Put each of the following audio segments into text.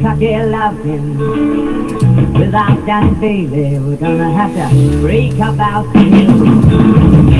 cocky loving. Without that, baby, we're gonna have to break up our skin.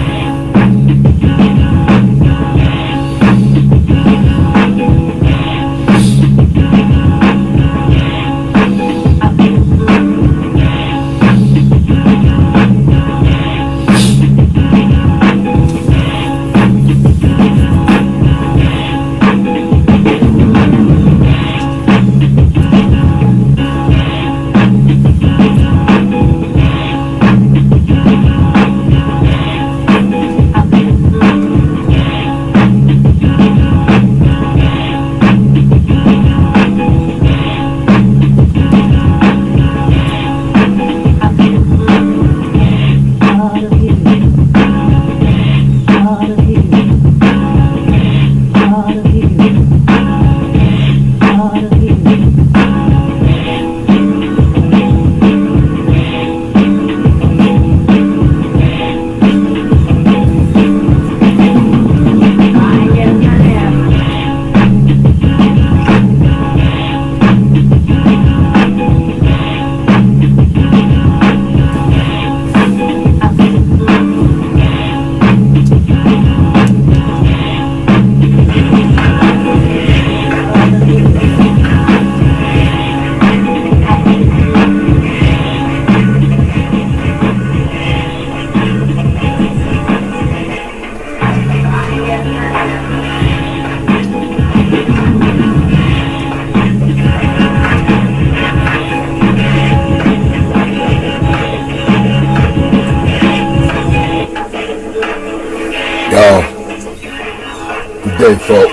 Good day, folk.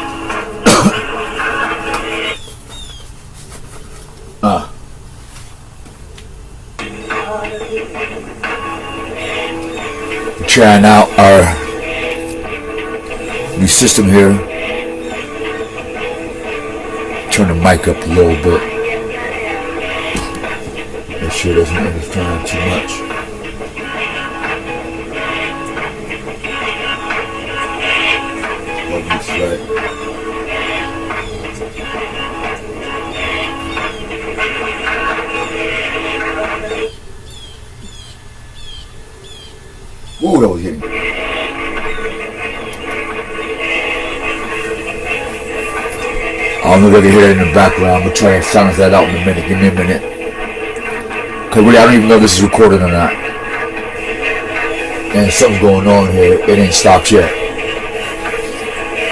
Trying out our new system here. Turn the mic up a little bit. Make sure it doesn't interfere too much. Right. Whoa, that was hitting. I don't know if I can hear it in the background. I'm gonna try and silence that out in a minute. Give me a minute. Cause really, I don't even know if this is recorded or not. And something's going on here. It ain't stopped yet.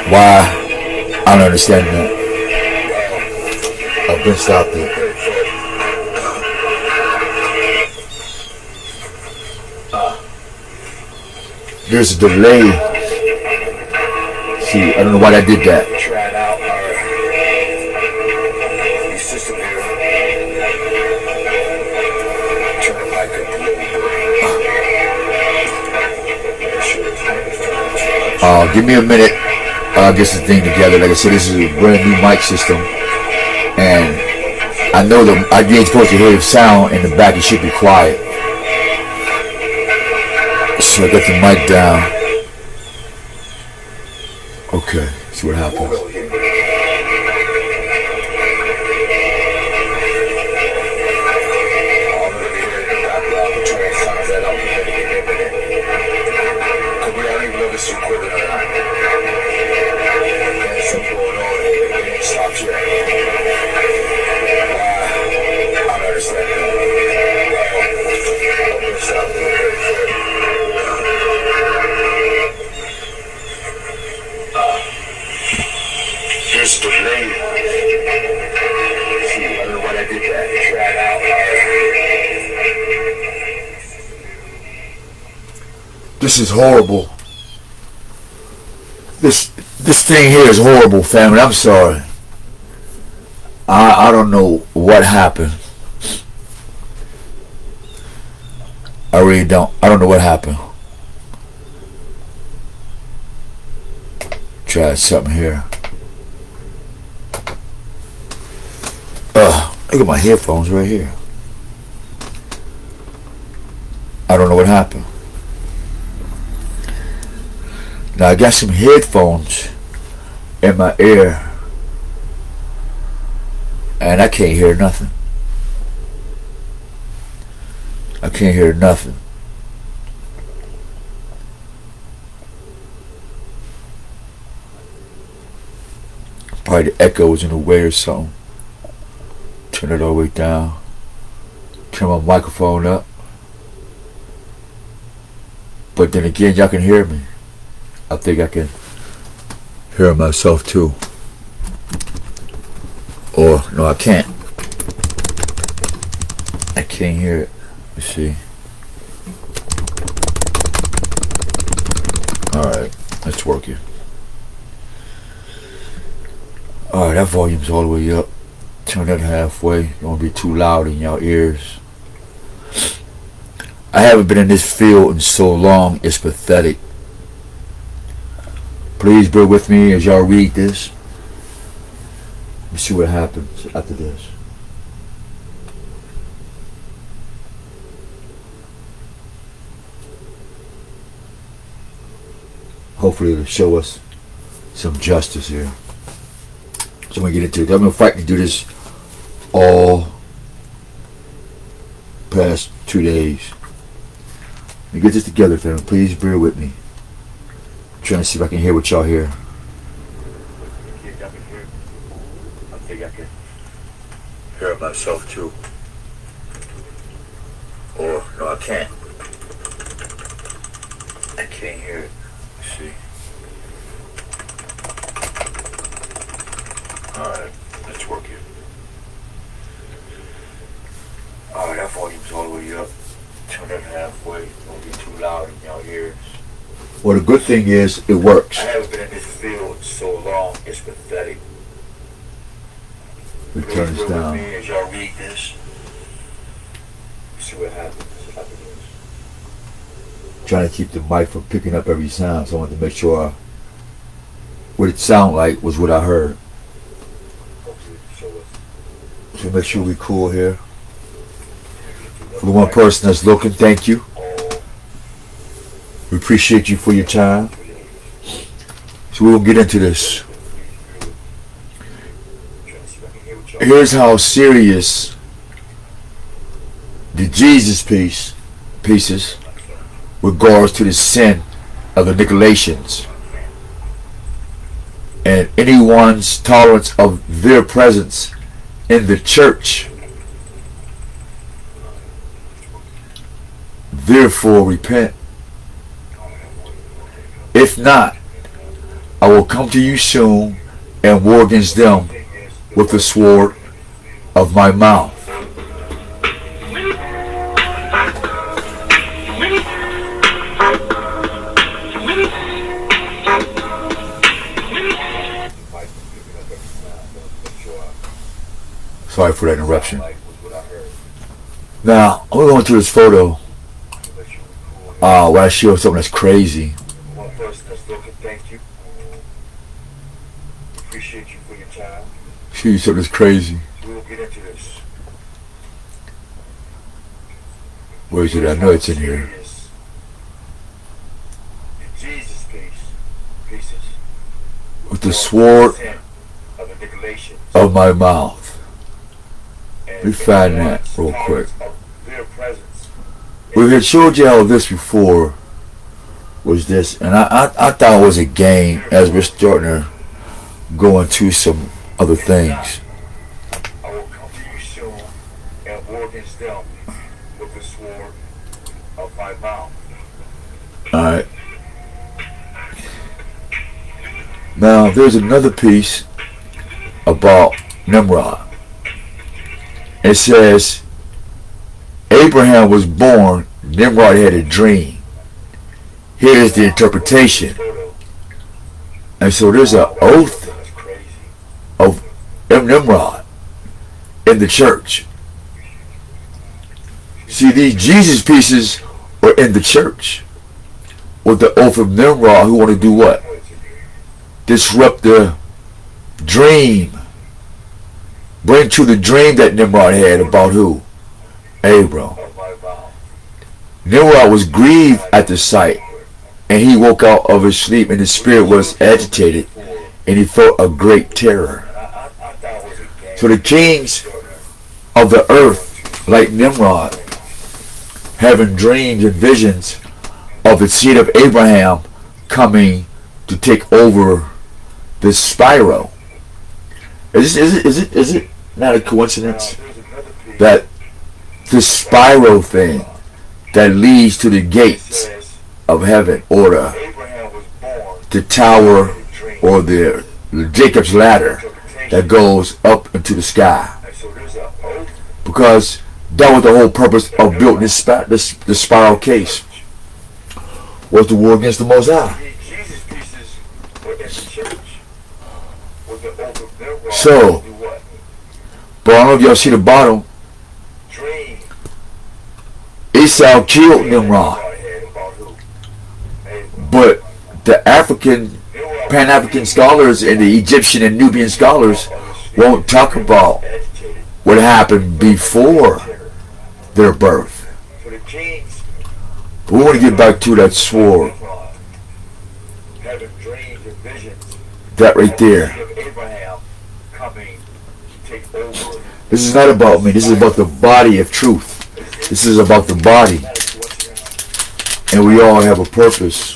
Why? I don't understand that. I've been stopped it. There's a delay. See, I don't know why I did that. Trying out our new system here. Turn the mic up a little bit. Give me a minute. I'll get some thing together. Like I said, this is a brand new mic system, and I know that I ain't supposed to hear the sound in the back. It should be quiet. So I got the mic down. Okay, see what happens. This is horrible. This thing here is horrible, family. I'm sorry. I don't know what happened. I really don't. I don't know what happened. Try something here. Look at my headphones right here. I don't know what happened. Now I got some headphones in my ear, and I can't hear nothing. I can't hear nothing. Probably the echoes in the way or something. Turn it all the way down. Turn my microphone up. But then again, y'all can hear me. I think I can hear myself too. Or, no, I can't. I can't hear it. Let's see. Alright, let's work it. Alright, that volume's all the way up. Turn that halfway. Don't be too loud in your ears. I haven't been in this field in so long, it's pathetic. Please bear with me as y'all read this. Let me see what happens after this. Hopefully it'll show us some justice here. So we get into it. I've been fighting to do this all past 2 days. Let me get this together, fam. Please bear with me. I'm trying to see if I can hear what y'all hear. I think I can hear myself too. Or, no, I can't. I can't hear it. Let's see. Alright, let's work it. Alright, that volume's all the way up. Turn it halfway. Don't be too loud in your ears. Well, the good thing is, it works. I haven't been in this field so long, it's pathetic. We turn this down. With me as y'all read this. See what happens. Trying to keep the mic from picking up every sound, so I wanted to make sure what it sounded like was what I heard. So make sure we cool here. For the one person that's looking, thank you. We appreciate you for your time. So we will get into this. Here's how serious the Jesus pieces regards to the sin of the Nicolaitans and anyone's tolerance of their presence in the church. Therefore repent. If not, I will come to you soon and war against them with the sword of my mouth. Sorry for that interruption. Now, I'm going to this photo where I show something that's crazy. One person that's looking, thank you. Appreciate you for your time. Show you something that's crazy. We'll get into this. Where is it? I know it's in here. The Jesus pieces. With the sword of my mouth. Let me find that real quick. We had showed y'all this before. Was this, and I thought it was a game as we're starting to go into some other things. I will come to you soon and war against them with the sword of my mouth. Alright. Now there's another piece about Nimrod. It says Abraham was born, Nimrod had a dream. Here is the interpretation. And so there's an oath of Nimrod in the church. See, these Jesus pieces are in the church with the oath of Nimrod, who want to do what? Disrupt the dream. Bring to the dream that Nimrod had about who? Abram. Nimrod was grieved at the sight, and he woke out of his sleep, and his spirit was agitated, and he felt a great terror. So the kings of the earth, like Nimrod, having dreams and visions of the seed of Abraham coming to take over this spiral. Is it not a coincidence that this spiral thing that leads to the gates of heaven, or the tower, or the Jacob's ladder that goes up into the sky? Because that was the whole purpose of building this spiral case, was the war against the Most High. So, but I don't know if y'all see the bottom. Esau killed Nimrod, but the Pan-African scholars and the Egyptian and Nubian scholars won't talk about what happened before their birth. But we want to get back to that sword. That right there. This is not about me. This is about the body of truth. This is about the body. And we all have a purpose.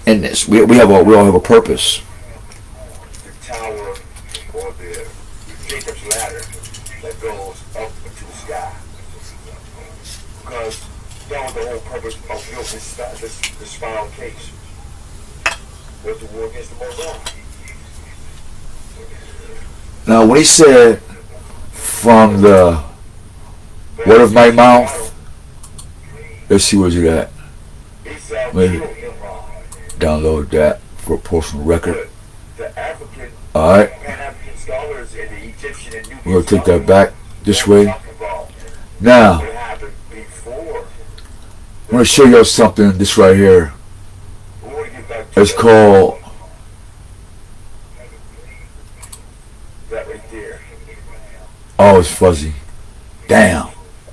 In this. We all have a purpose. The tower, or the Jacob's ladder that goes up into the sky. Because that was the whole purpose of building this spiral case. Was the war against the Most High. Now when he said, from the word of my mouth, let's see where's it at. Maybe download that for a personal record. Alright. We're going to take that back this way. Now, I'm going to show you something, this right here. It's called, oh, it's fuzzy. Damn.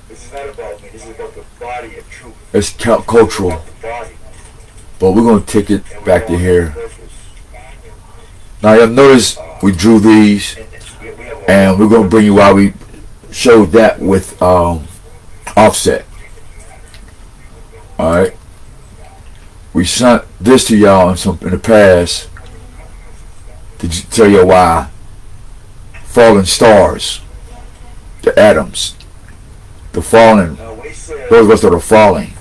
This is not about me. This is about the body of truth. It's cultural. But we're going to take it back to here. Now, you'll notice we drew these. And we're going to bring you while we showed that with offset. Alright. We sent this to y'all in the past to tell you why fallen stars, the atoms, the fallen, those of us that are falling,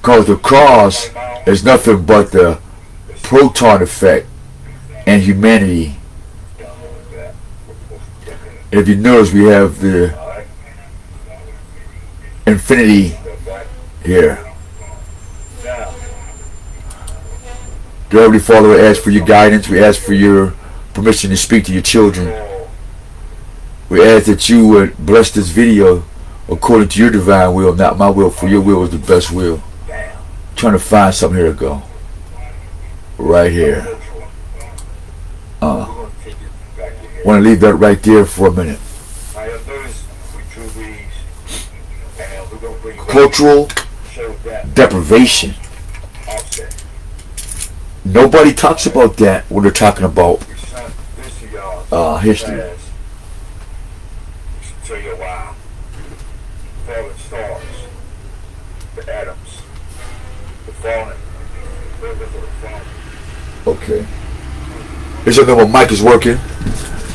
because the cross is nothing but the proton effect in humanity. If you notice, we have the infinity here. Dear Heavenly Father, we ask for your guidance. We ask for your permission to speak to your children. We ask that you would bless this video according to your divine will, not my will, for your will is the best will. I'm trying to find something here to go. Right here. Want to leave that right there for a minute. Cultural deprivation. Nobody talks about that when they're talking about history. Tell you why. Fallen stars, the atoms, the fallen. Okay. This is when my mic is working.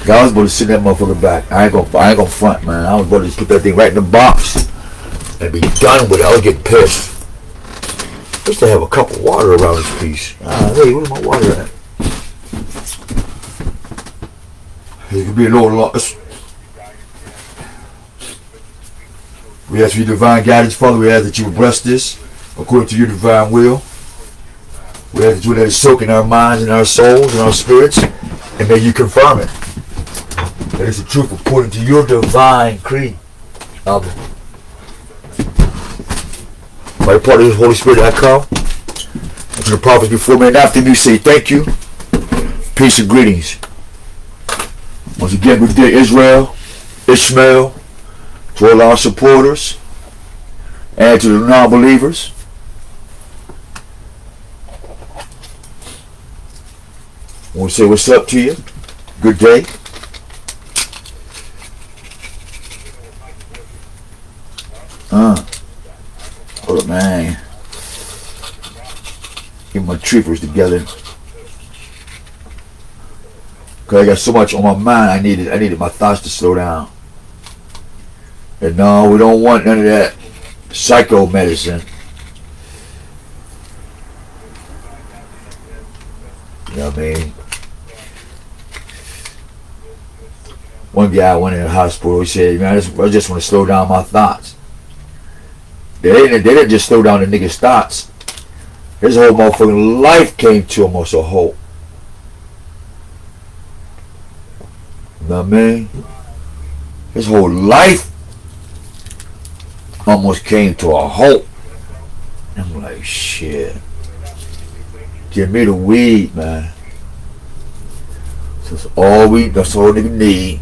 I was about to send that motherfucker back. I ain't gonna front, man. I was about to put that thing right in the box and be done with it. I was getting pissed. Just to have a cup of water around this piece. Hey, where's my water at? It could be a little lost. We ask for your divine guidance, Father. We ask that you would bless this according to your divine will. We ask that you would let it soak in our minds and our souls and our spirits, and may you confirm it. That is the truth according to your divine creed. Amen. By the part of the Holy Spirit I come, and to the prophets before me and after me, say thank you, peace and greetings. Once again, good day, Israel, Ishmael, to all our supporters, and to the non-believers. want to say what's up to you. Good day. Hold up, man. Get my troopers together. Cause I got so much on my mind. I needed my thoughts to slow down. And no, we don't want none of that psycho medicine. You know what I mean? One guy went in the hospital. He said, "Man, I just want to slow down my thoughts." They didn't just slow down the nigga's thoughts. His whole motherfucking life came to almost a halt. You know what I mean? His whole life almost came to a halt. I'm like, shit. Give me the weed, man. That's all nigga need.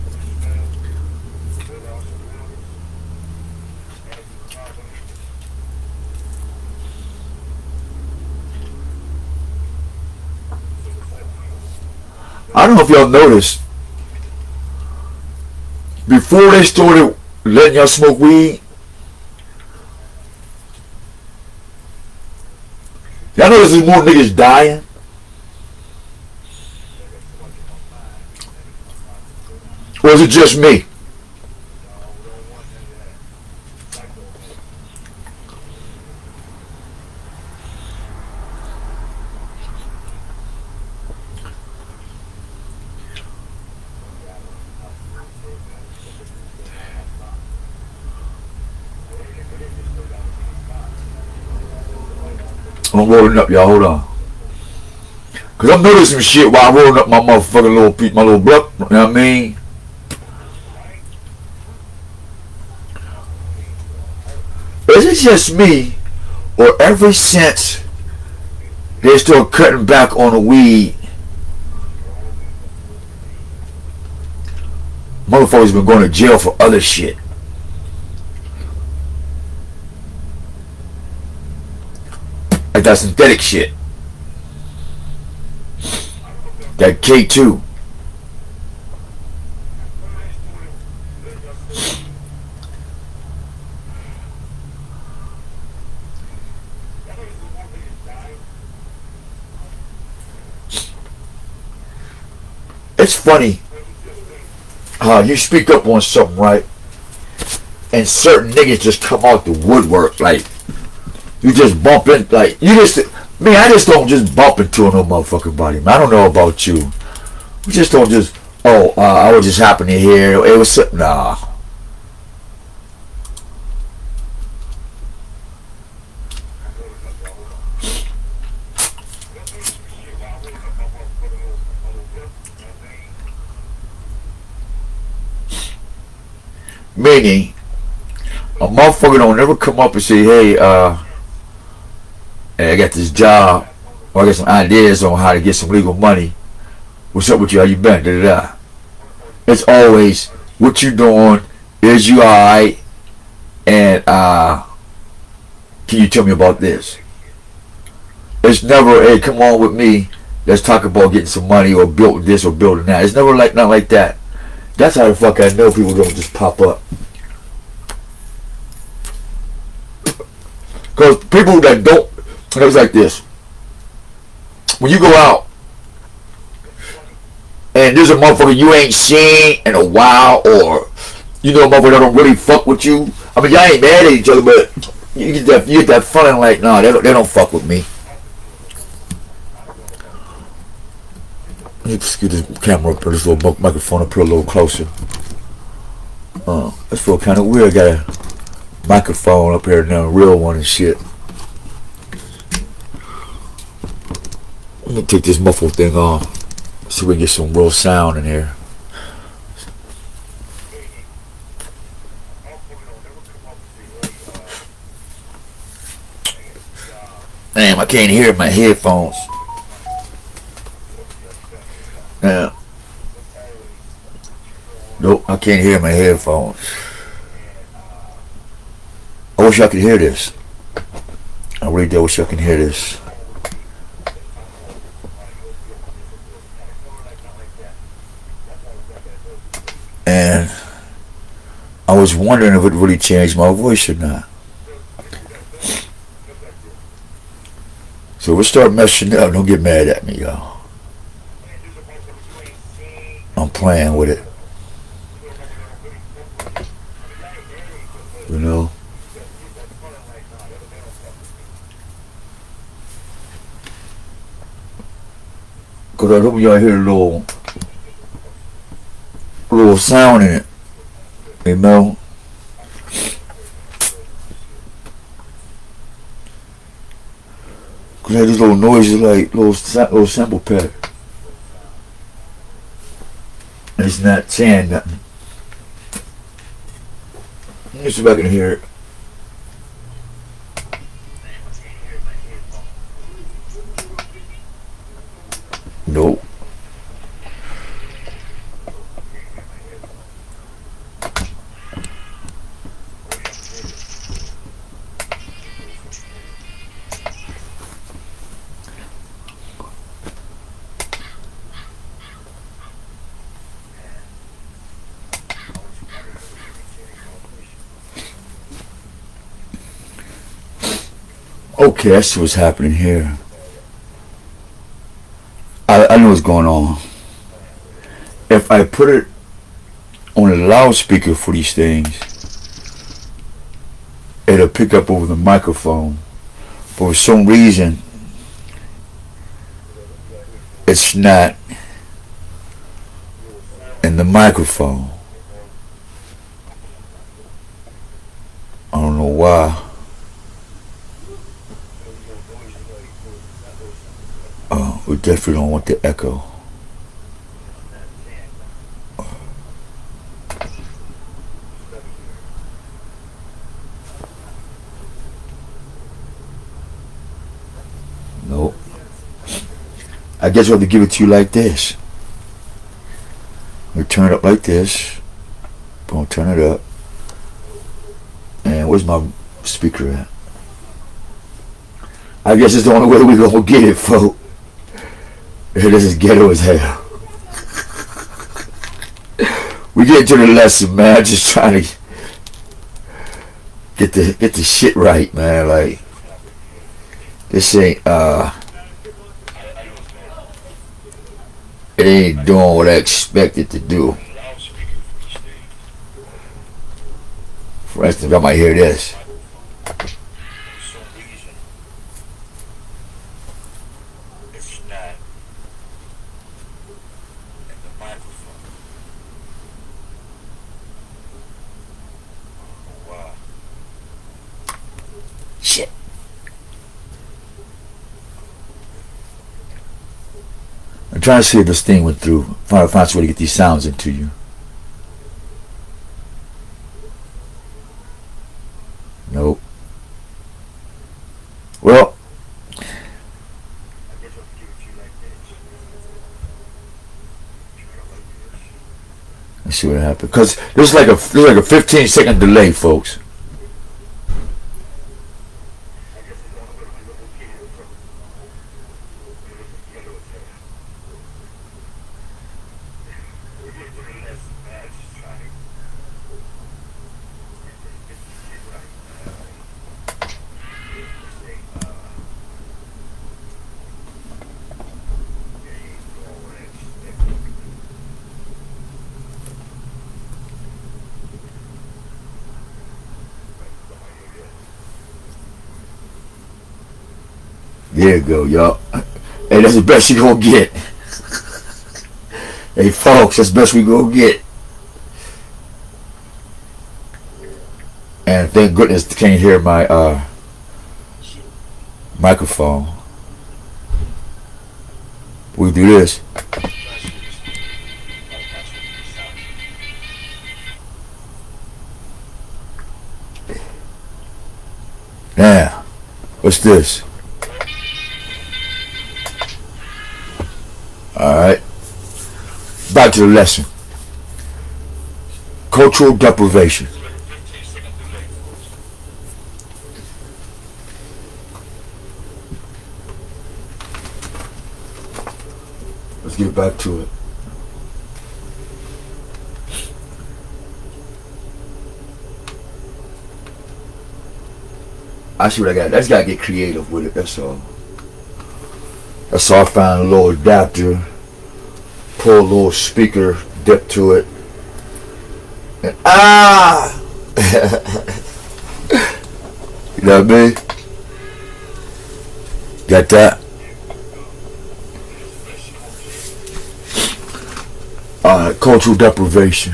I don't know if y'all noticed, before they started letting y'all smoke weed, y'all notice there's more niggas dying? Or is it just me? I'm rolling up, y'all. Hold on. Cause I'm noticing some shit while I'm rolling up my motherfucking little piece, my little blunt. You know what I mean? Is it just me, or ever since they start cutting back on the weed, motherfuckers been going to jail for other shit? Like that synthetic shit. That K2. It's funny how you speak up on something, right? And certain niggas just come out the woodwork, like you just bump in, like you just, me, I just don't just bump into no motherfucking body, man. I don't know about you. We just don't just, I was just happen to hear, it was, nah. Meaning, a motherfucker don't ever come up and say, hey, I got this job, or I got some ideas on how to get some legal money. What's up with you? How you been? Da, da, da. It's always, what you doing? Is you alright? And can you tell me about this? It's never, hey, come on with me. Let's talk about getting some money or building this or building that. It's never like nothing like that. That's how the fuck I know people don't just pop up. Because people that don't, it was like this. When you go out and there's a motherfucker you ain't seen in a while, or you know a motherfucker that don't really fuck with you. I mean, y'all ain't mad at each other, but you get that feeling like, nah, they don't fuck with me. Let's get this camera up, or this little microphone up here a little closer. That's feel kind of weird. Got a microphone up here now, a real one and shit. Let me take this muffled thing off so we can get some real sound in here. Damn, I can't hear my headphones. Yeah. Nope, I can't hear my headphones. I wish I could hear this. I really do wish I could hear this. I was wondering if it really changed my voice or not. So we'll start messing up. Don't get mad at me, y'all. I'm playing with it. You know? Because I hope y'all hear a little sound in it. You know? Because I had these little noises like little sample pack. And it's not saying nothing. Let me see if I can hear it. Nope. Okay, I see what's happening here. I know what's going on. If I put it on a loudspeaker for these things, it'll pick up over the microphone. For some reason, it's not in the microphone. I don't know why. We definitely don't want the echo. Nope. I guess I'll have to give it to you like this. We turn it up like this. Boom, turn it up. And where's my speaker at? I guess it's the only way we're gonna get it, folks. This is ghetto as hell. We get to the lesson, man. I'm just trying to get the shit right, man. Like, this ain't it ain't doing what I expect it to do. For instance, I might hear this. Shit. I'm trying to see if this thing went through. Find a way to get these sounds into you. Nope. Well, let's see what happened. Because there's like a 15-second delay, folks. There you go, y'all. Hey, that's the best you gonna get. Hey, folks, that's the best we gonna get. And thank goodness they can't hear my microphone. We do this. Now, what's this? Alright. Back to the lesson. Cultural deprivation. Let's get back to it. I see what I got. I just gotta get creative with it. That's all. That's all. I find a little adapter, pull a little speaker dip to it, and you know what I mean? Got that? Cultural deprivation.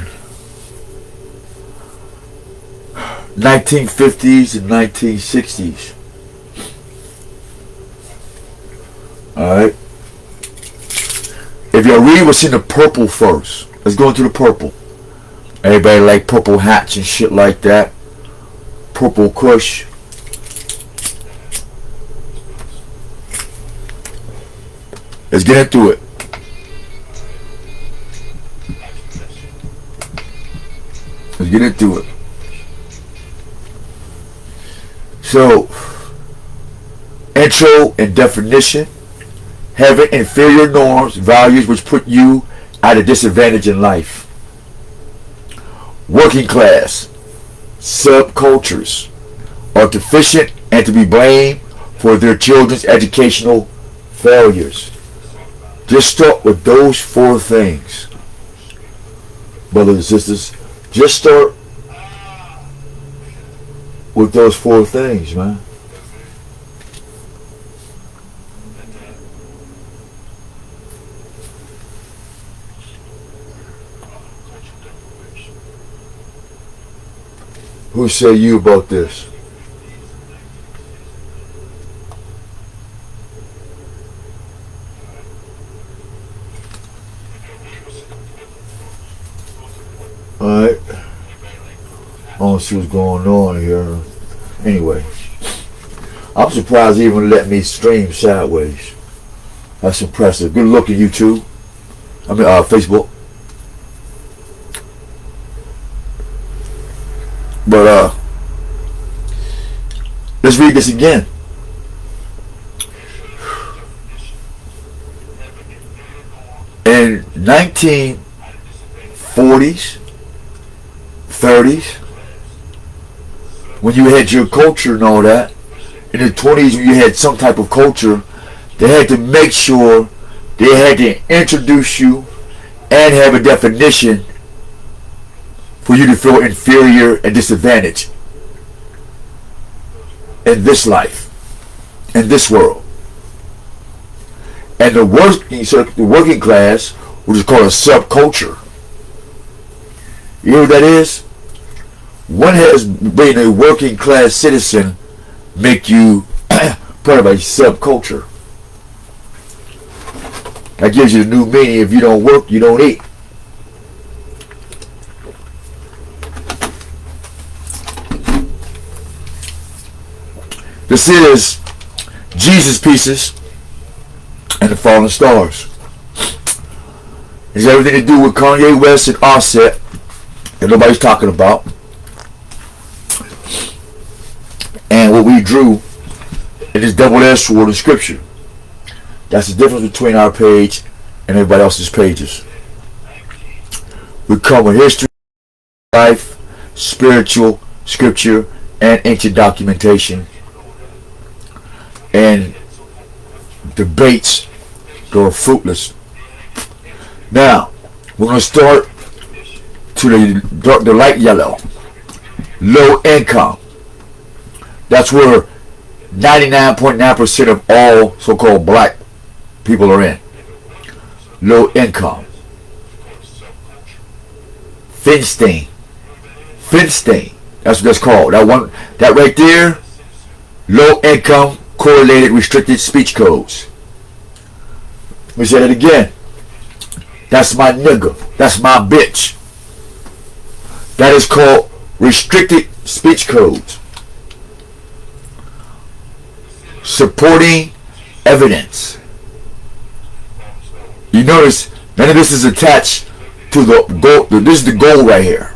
1950s and 1960s. Alright. If y'all read what's in the purple first, let's go into the purple. Everybody like purple hats and shit like that. Purple Kush. Let's get into it. Let's get into it. So, intro and definition. Having inferior norms, values which put you at a disadvantage in life. Working class, subcultures are deficient and to be blamed for their children's educational failures. Just start with those 4 things. Brothers and sisters, just start with those 4 things, man. Who say you about this? Alright. I don't see what's going on here. Anyway. I'm surprised they even let me stream sideways. That's impressive. Good looking, YouTube. I mean, Facebook. But, let's read this again. In 1940s, 30s, when you had your culture and all that, in the 20s when you had some type of culture, they had to make sure they had to introduce you and have a definition for you to feel inferior and disadvantaged in this life, in this world. And the working class, which is called a subculture. You know what that is? When has being a working class citizen make you part of a subculture? That gives you the new meaning. If you don't work, you don't eat. This is Jesus Pieces and the Fallen Stars. It has everything to do with Kanye West and Offset that nobody's talking about. And what we drew in this double-edged sword in Scripture. That's the difference between our page and everybody else's pages. We cover history, life, spiritual, scripture, and ancient documentation. And debates that are fruitless. Now, we're going to start to the light yellow. Low income. That's where 99.9% of all so-called black people are in. Low income. Finstein. That's what that's called. That right there, low income correlated restricted speech codes. Let me say that again. That's my nigga. That's my bitch. That is called restricted speech codes. Supporting evidence. You notice none of this is attached to the goal. This is the goal right here.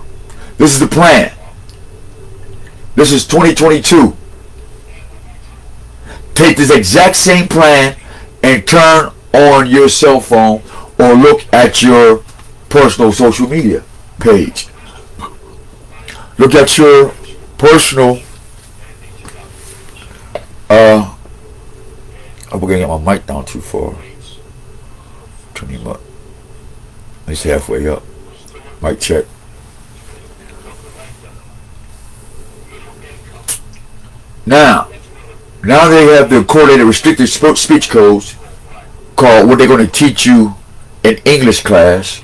This is the plan. This is 2022. Take this exact same plan and turn on your cell phone or look at your personal social media page. Look at your personal I'm gonna get my mic down too far. Turn him up. He's halfway up. Mic check. Now they have the coordinated restricted speech codes called what they're going to teach you in English class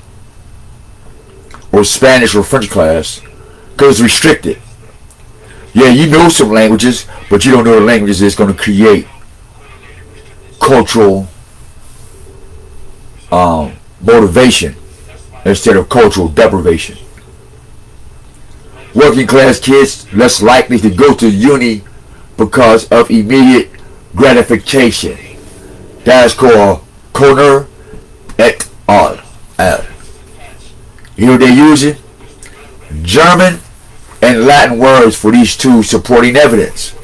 or Spanish or French class, because it's restricted. Yeah, you know some languages, but you don't know the languages that's going to create cultural motivation instead of cultural deprivation. Working class kids less likely to go to uni because of immediate gratification. That's called Kohner et al. You know what they're using? German and Latin words for these two supporting evidence.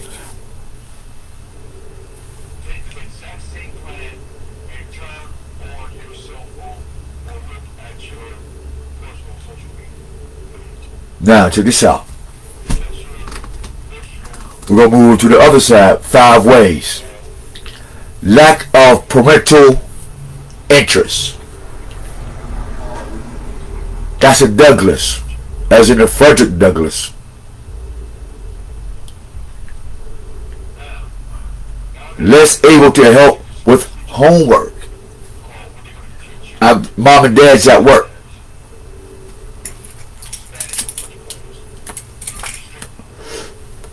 Now check this out. We're going to move to the other side. 5 ways. Lack of parental interest. That's a Douglas, as in a Frederick Douglass. Less able to help with homework. Mom and dad's at work.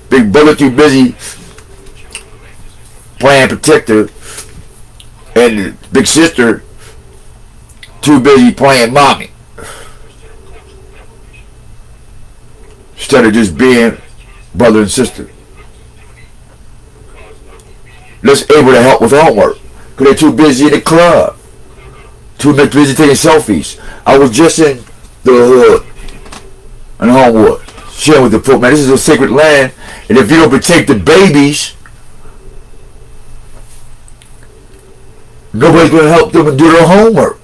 Big brother too busy playing protector, and the big sister too busy playing mommy, instead of just being brother and sister. Less able to help with homework because they're too busy in the club, too much busy taking selfies. I was just in the hood in Homewood sharing with the folk, man, this is a sacred land, and if you don't protect the babies, nobody's going to help them and do their homework,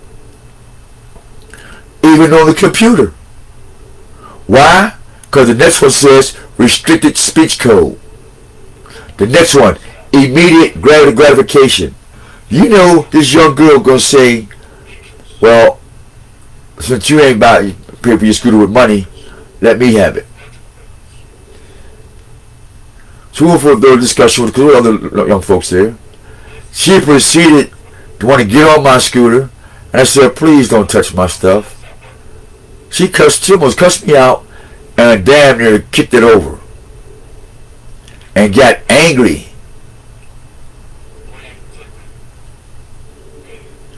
even on the computer. Why? Because the next one says restricted speech code. The next one, immediate gratification. You know this young girl going to say, well, since you ain't about to pay for your scooter with money, let me have it. So we went for a little discussion with other young folks there. She proceeded to want to get on my scooter, and I said, please don't touch my stuff. She almost cussed me out and damn near kicked it over and got angry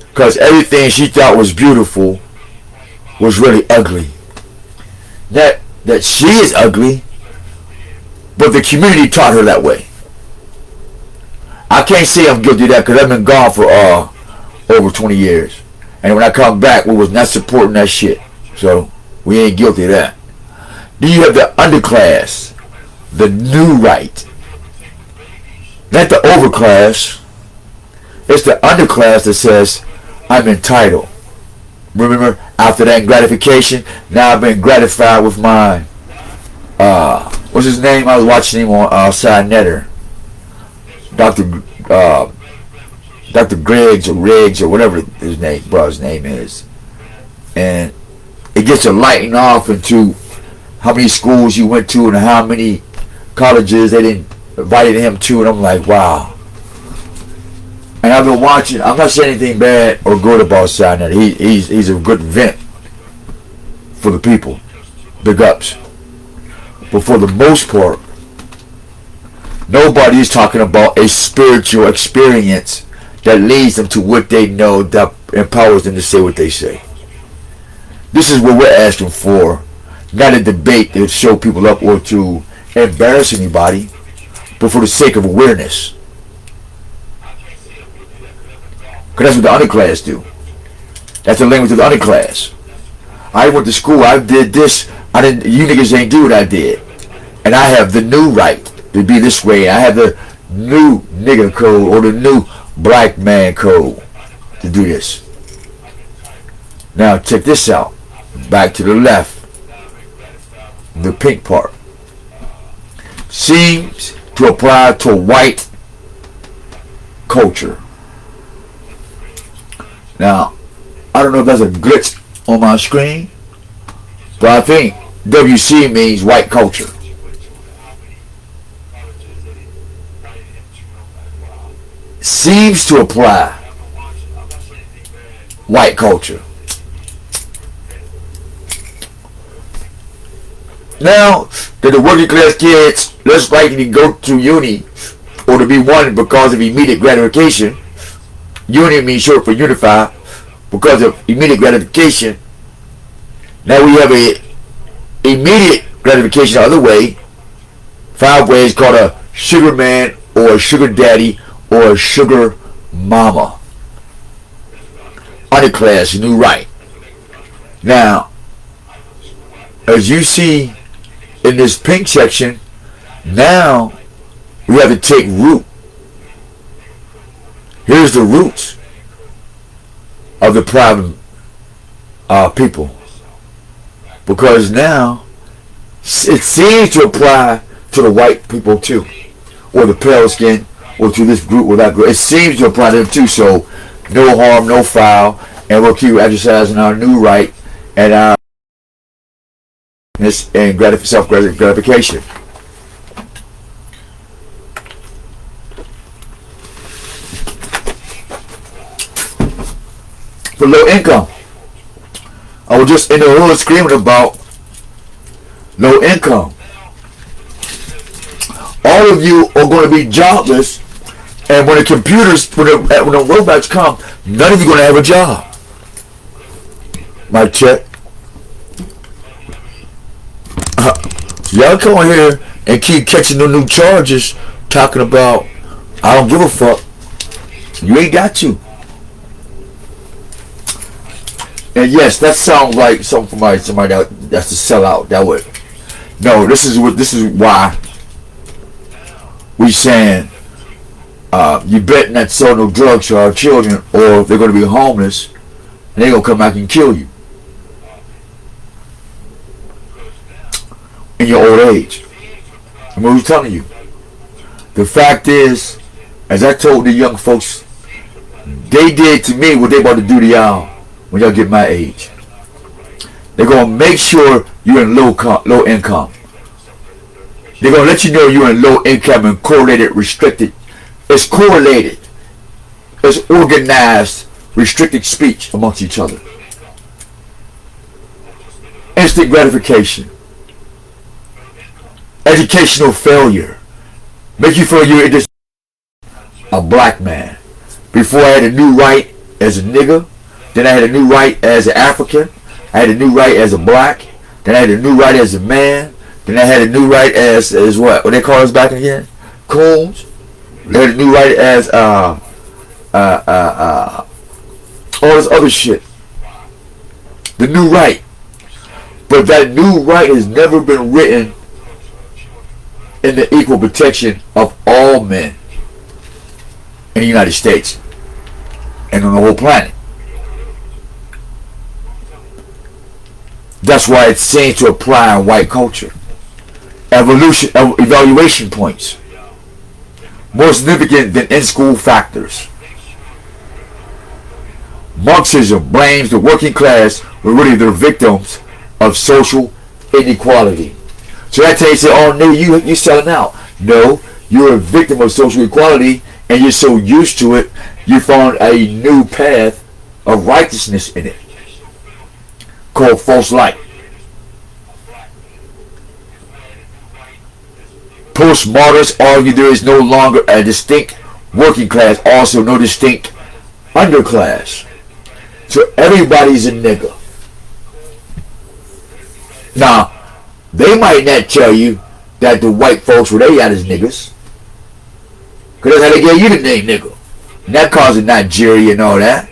because everything she thought was beautiful was really ugly. That she is ugly, but the community taught her that way. I can't say I'm guilty of that because I've been gone for over 20 years. And when I come back, we was not supporting that shit. So we ain't guilty of that. Then you have the underclass, the new right. Not the overclass. It's the underclass that says, I'm entitled. Remember, after that gratification, now I've been gratified with mine. What's his name? I was watching him on Side Netter. Dr. Griggs or Riggs or whatever his brother's name is. And it gets you lighting off into how many schools you went to and how many colleges they didn't invited him to, and I'm like, wow. And I've been watching. I'm not saying anything bad or good about Side Netter. He's a good vent for the people. Big ups. But for the most part, nobody is talking about a spiritual experience that leads them to what they know, that empowers them to say what they say. This is what we're asking for, not a debate to show people up or to embarrass anybody, but for the sake of awareness. Because that's what the underclass do. That's the language of the underclass. I went to school, I did this, you niggas ain't do what I did. And I have the new right to be this way. I have the new nigger code or the new black man code to do this. Now check this out. Back to the left. The pink part. Seems to apply to white culture. Now, I don't know if that's a glitch on my screen, but I think WC means white culture. Seems to apply white culture. Now that the working class kids less likely to go to uni or to be wanted because of immediate gratification. Uni means short for unify, because of immediate gratification. Now we have a immediate gratification the other way. 5 ways called a sugar man or a sugar daddy or a sugar mama. Underclass, new right. Now, as you see in this pink section, now we have to take root. Here's the roots of the private people, because now it seems to apply to the white people too, or the pale skin, or to this group or that group. It seems to apply to them too. So no harm, no foul, and we'll keep exercising our new right and our and self-gratification. For low income, I was just in the hood screaming about low income. All of you are going to be jobless, and when the computers, when the robots come, none of you are going to have a job. My check. Y'all come on here and keep catching the new charges, talking about I don't give a fuck. You ain't got to. And yes, that sounds like something from somebody that's to sell out. That would. No, this is why we saying you better not sell no drugs to our children, or they're going to be homeless and they're going to come back and kill you in your old age. I'm always telling you. The fact is, as I told the young folks, they did to me what they about to do to y'all when y'all get my age. They're going to make sure you're in low income. They're going to let you know you're in low income and correlated, restricted. It's correlated. It's organized, restricted speech amongst each other. Instant gratification. Educational failure. Make you feel you're just a black man. Before I had a new right as a nigger, then I had a new right as an African, I had a new right as a black, then I had a new right as a man, then I had a new right as what they call us back again? Coons. They had a new right as all this other shit. The new right. But that new right has never been written in the equal protection of all men in the United States and on the whole planet. That's why it seems to apply in white culture. Evaluation points. More significant than in-school factors. Marxism blames the working class when really they're victims of social inequality. So that's how you say, oh no, you selling out. No, you're a victim of social equality, and you're so used to it, you found a new path of righteousness in it, called false light. Postmodernists argue there is no longer a distinct working class, also no distinct underclass. So everybody's a nigger. Now, they might not tell you that the white folks were they at as niggas, because that's how they gave you the name nigger. And that caused Nigeria and all that.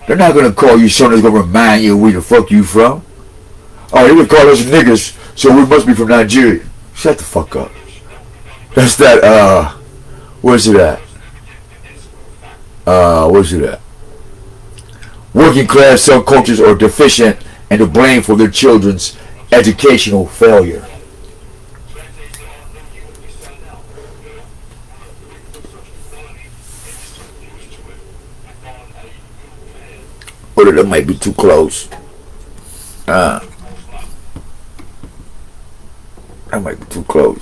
They're not going to call you something that's going to remind you where the fuck you from. Oh, they would call us niggas, so we must be from Nigeria. Shut the fuck up. That's that, where's it at? Where's it at? Working class subcultures are deficient and to blame for their children's educational failure. Or that might be too close. That might be too close.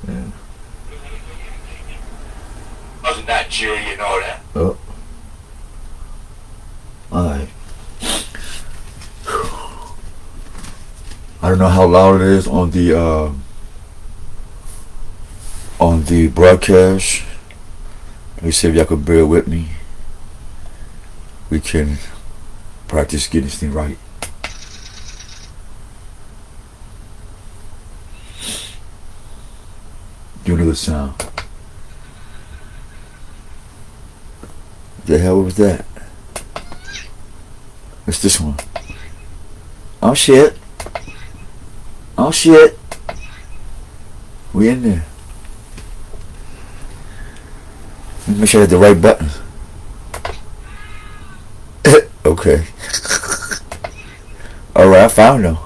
Yeah. Wasn't Nigeria and all that? Oh. Alright. I don't know how loud it is on the broadcast. Let me see if y'all could bear with me. We can practice getting this thing right. Do another sound. What the hell was that? It's this one. Oh shit. Oh shit. We in there. Let me make sure I hit the right button. Okay. Alright, I found them.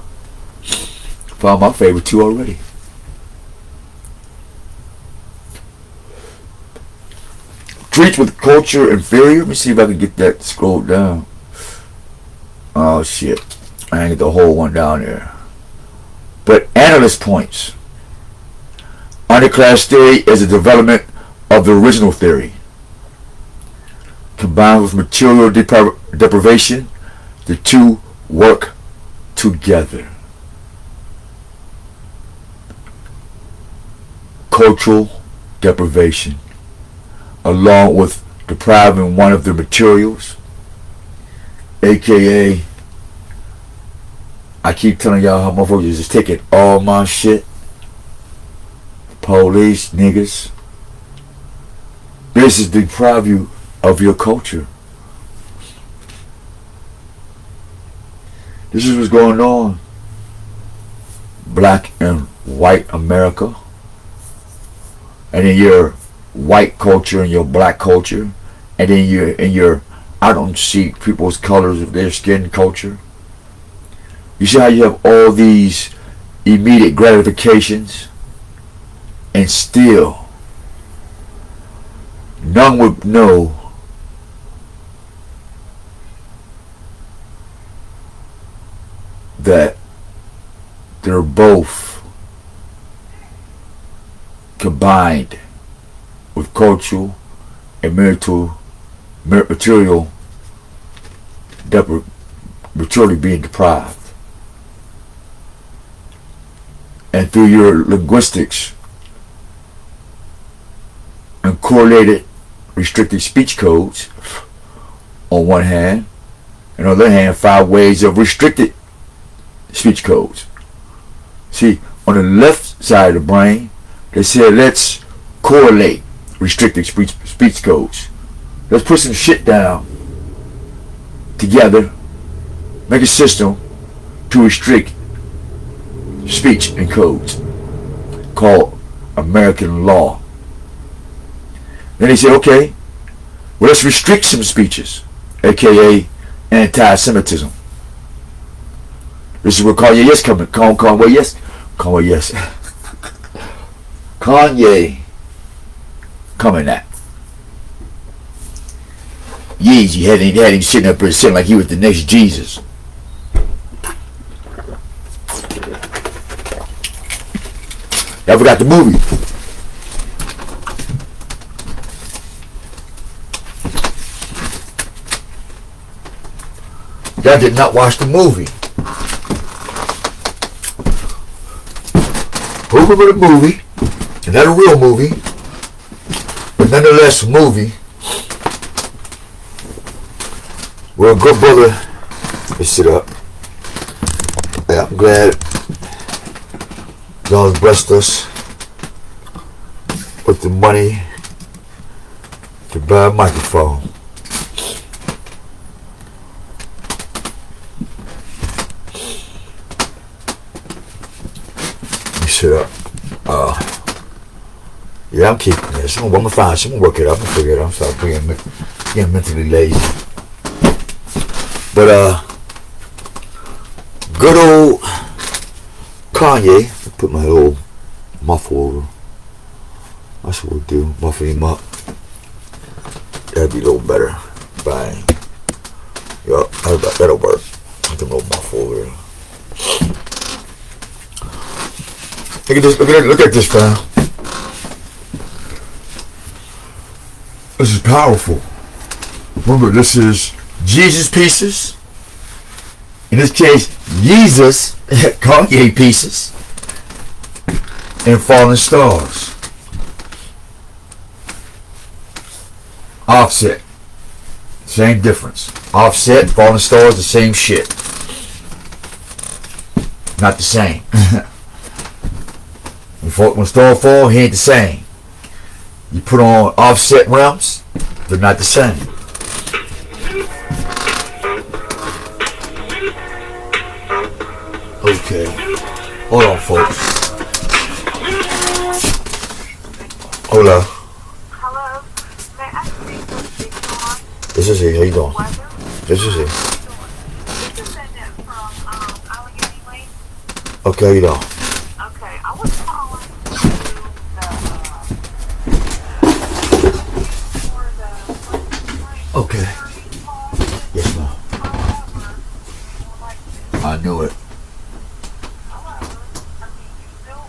Found my favorite two already. Treats with culture inferior. Let me see if I can get that scrolled down. Oh shit. I ain't get the whole one down there. But analyst points. Underclass theory is a development of the original theory. Combined with material deprivation, the two work together. Cultural deprivation, along with depriving one of the materials, aka, I keep telling y'all how motherfuckers is just taking all my shit. Police, niggas. This is deprive you of your culture. This is what's going on. Black and white America. And in your white culture and your black culture. And then in your I don't see people's colors of their skin culture. You see how you have all these immediate gratifications, and still none would know that they're both combined with cultural and material materially being deprived. And through your linguistics and correlated restricted speech codes on one hand, and on the other hand 5 ways of restricted speech codes. See, on the left side of the brain, they said let's correlate restricted speech codes. Let's put some shit down together, make a system to restrict speech and codes called American law. Then he said, okay, well, let's restrict some speeches, aka anti-Semitism. This is where Kanye Yes coming. Kanye Yes. Kanye Yes. Kanye coming at. Yeezy had him sitting up there sitting like he was the next Jesus. Y'all forgot the movie. Y'all did not watch the movie. Who remember the movie? And not a real movie, but nonetheless a movie where a good brother, let's sit up. Yeah, I'm glad God blessed us with the money to buy a microphone. shit up. Yeah, I'm keeping this. I'm gonna find. I'm gonna work it up. I'm gonna figure it out. I'm start getting mentally lazy. But good old Kanye. Put my little muffle over. That's what we'll do. Muffle him up. That'd be a little better. Bang. Yup, that'll work. Put the little muffle over there. Look at this. Look at this, fam. This is powerful. Remember, this is Jesus pieces. In this case, Jesus, Kanye pieces, and falling stars. Offset. Same difference. Offset, falling stars, the same shit. Not the same. When star fall, he ain't the same. You put on offset rims, they're not the same. Okay. Hold on, folks. Hola. Hello. May I speak with Sean? This is he. How you doing? Weather? This is he. This is Annette from Allegheny Lane. Okay, how you doing? Okay, I was calling to for the Okay. Yes, ma'am. I knew it. However, I mean, you can still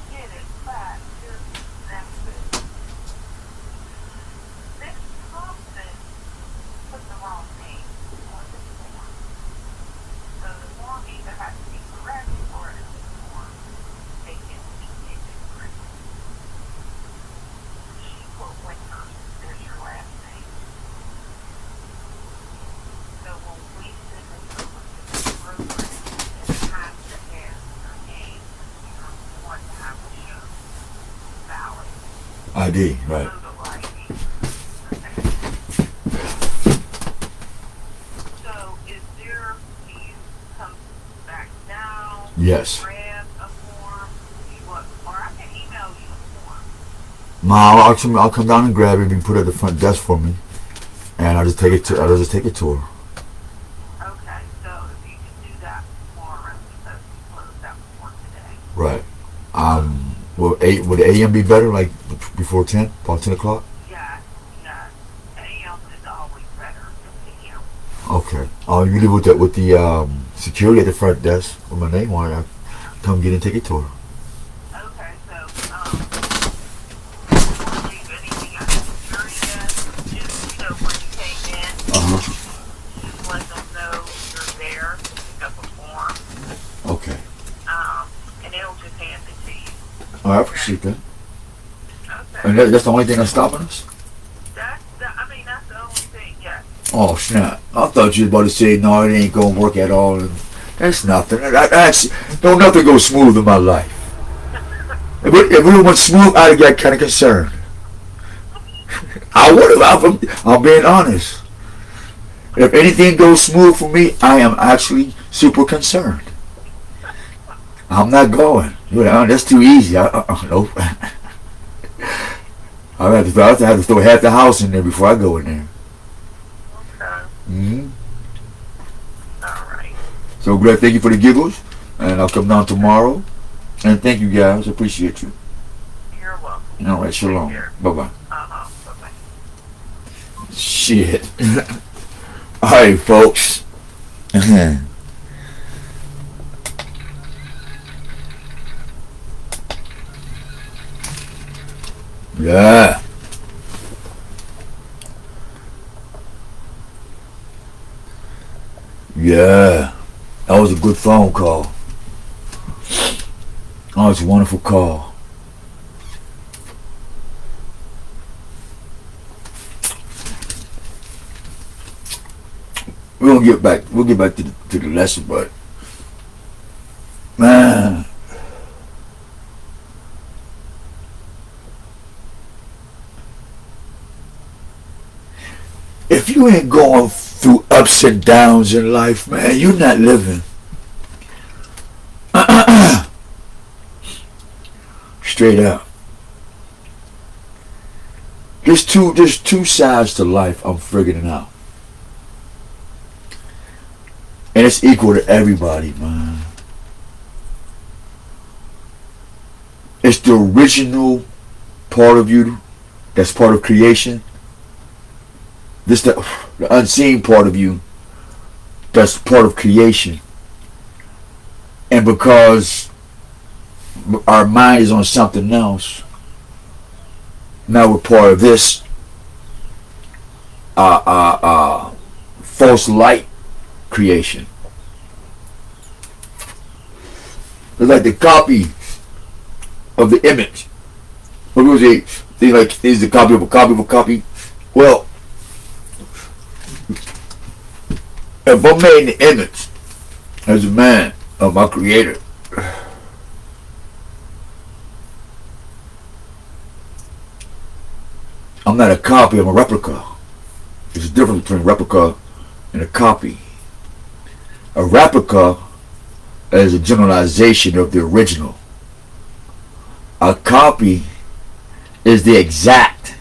get it, but here's the next bit. This Thompson put the wrong name on this form. So the form either has to be corrected or it is form taken incorrectly. She put Winters as your last name. So when we send this over to the program, it has to have your name if you want to have the show valid. ID, right. Photo ID. So is there, do you come back now? Yes. Grab a form? Do you want, or I can email you a form. Ma, I'll come down and grab it and put it at the front desk for me, and I'll just take it to her. Okay, so if you can do that tomorrow, because we closed out for today. Right. Would 8 a.m. be better, like before 10, about 10 o'clock? Yeah. AM is always better than PM. Okay. You leave with the security at the front desk with my name on it. I'll come get it and take it to her. Okay, so, before you leave anything at the security desk, just, when you came in, just let them know you're there to pick up a form, Okay. and they'll just hand it to you. I appreciate that. Okay. And that's the only thing that's stopping us? That's the only thing, yes. Oh, snap. I thought you was about to say, no, it ain't going to work at all. And that's nothing. Don't nothing go smooth in my life. If it went smooth, I'd have got kind of concerned. I would have. I'm being honest. If anything goes smooth for me, I am actually super concerned. I'm not going. That's too easy. Nope. I have to throw half the house in there before I go in there. Okay. All right. So, Greg, thank you for the giggles, and I'll come down tomorrow. And thank you, guys. Appreciate you. You're welcome. All right, shalom. Bye-bye. Bye-bye. Shit. All right, folks. Yeah. Yeah. That was a good phone call. Oh, it's a wonderful call. We'll get back to the lesson, but man, if you ain't going through ups and downs in life, man, you're not living. Straight up. There's two sides to life. I'm figuring it out. And it's equal to everybody, man. It's the original part of you that's part of creation. This the unseen part of you that's part of creation. And because our mind is on something else, now we're part of this false light creation. It's like the copy of the image. What was it? Thing like is the copy of a copy of a copy. Well, if I'm made in the image as a man of my creator, I'm not a copy, I'm a replica. There's a difference between replica and a copy. A replica is a generalization of the original. A copy is the exact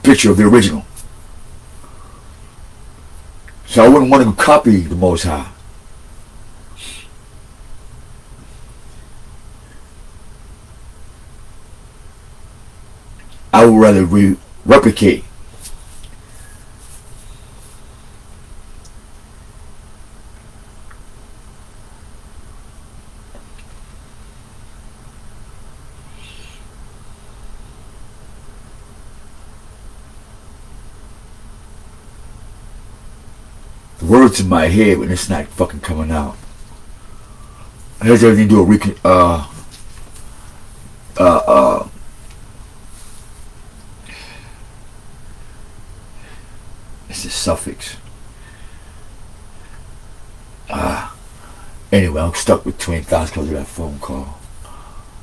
picture of the original. So I wouldn't want to copy the Most High. I would rather replicate. The words in my head when it's not fucking coming out. It has everything to do with it's a suffix. Anyway, I'm stuck between thoughts because of that phone call.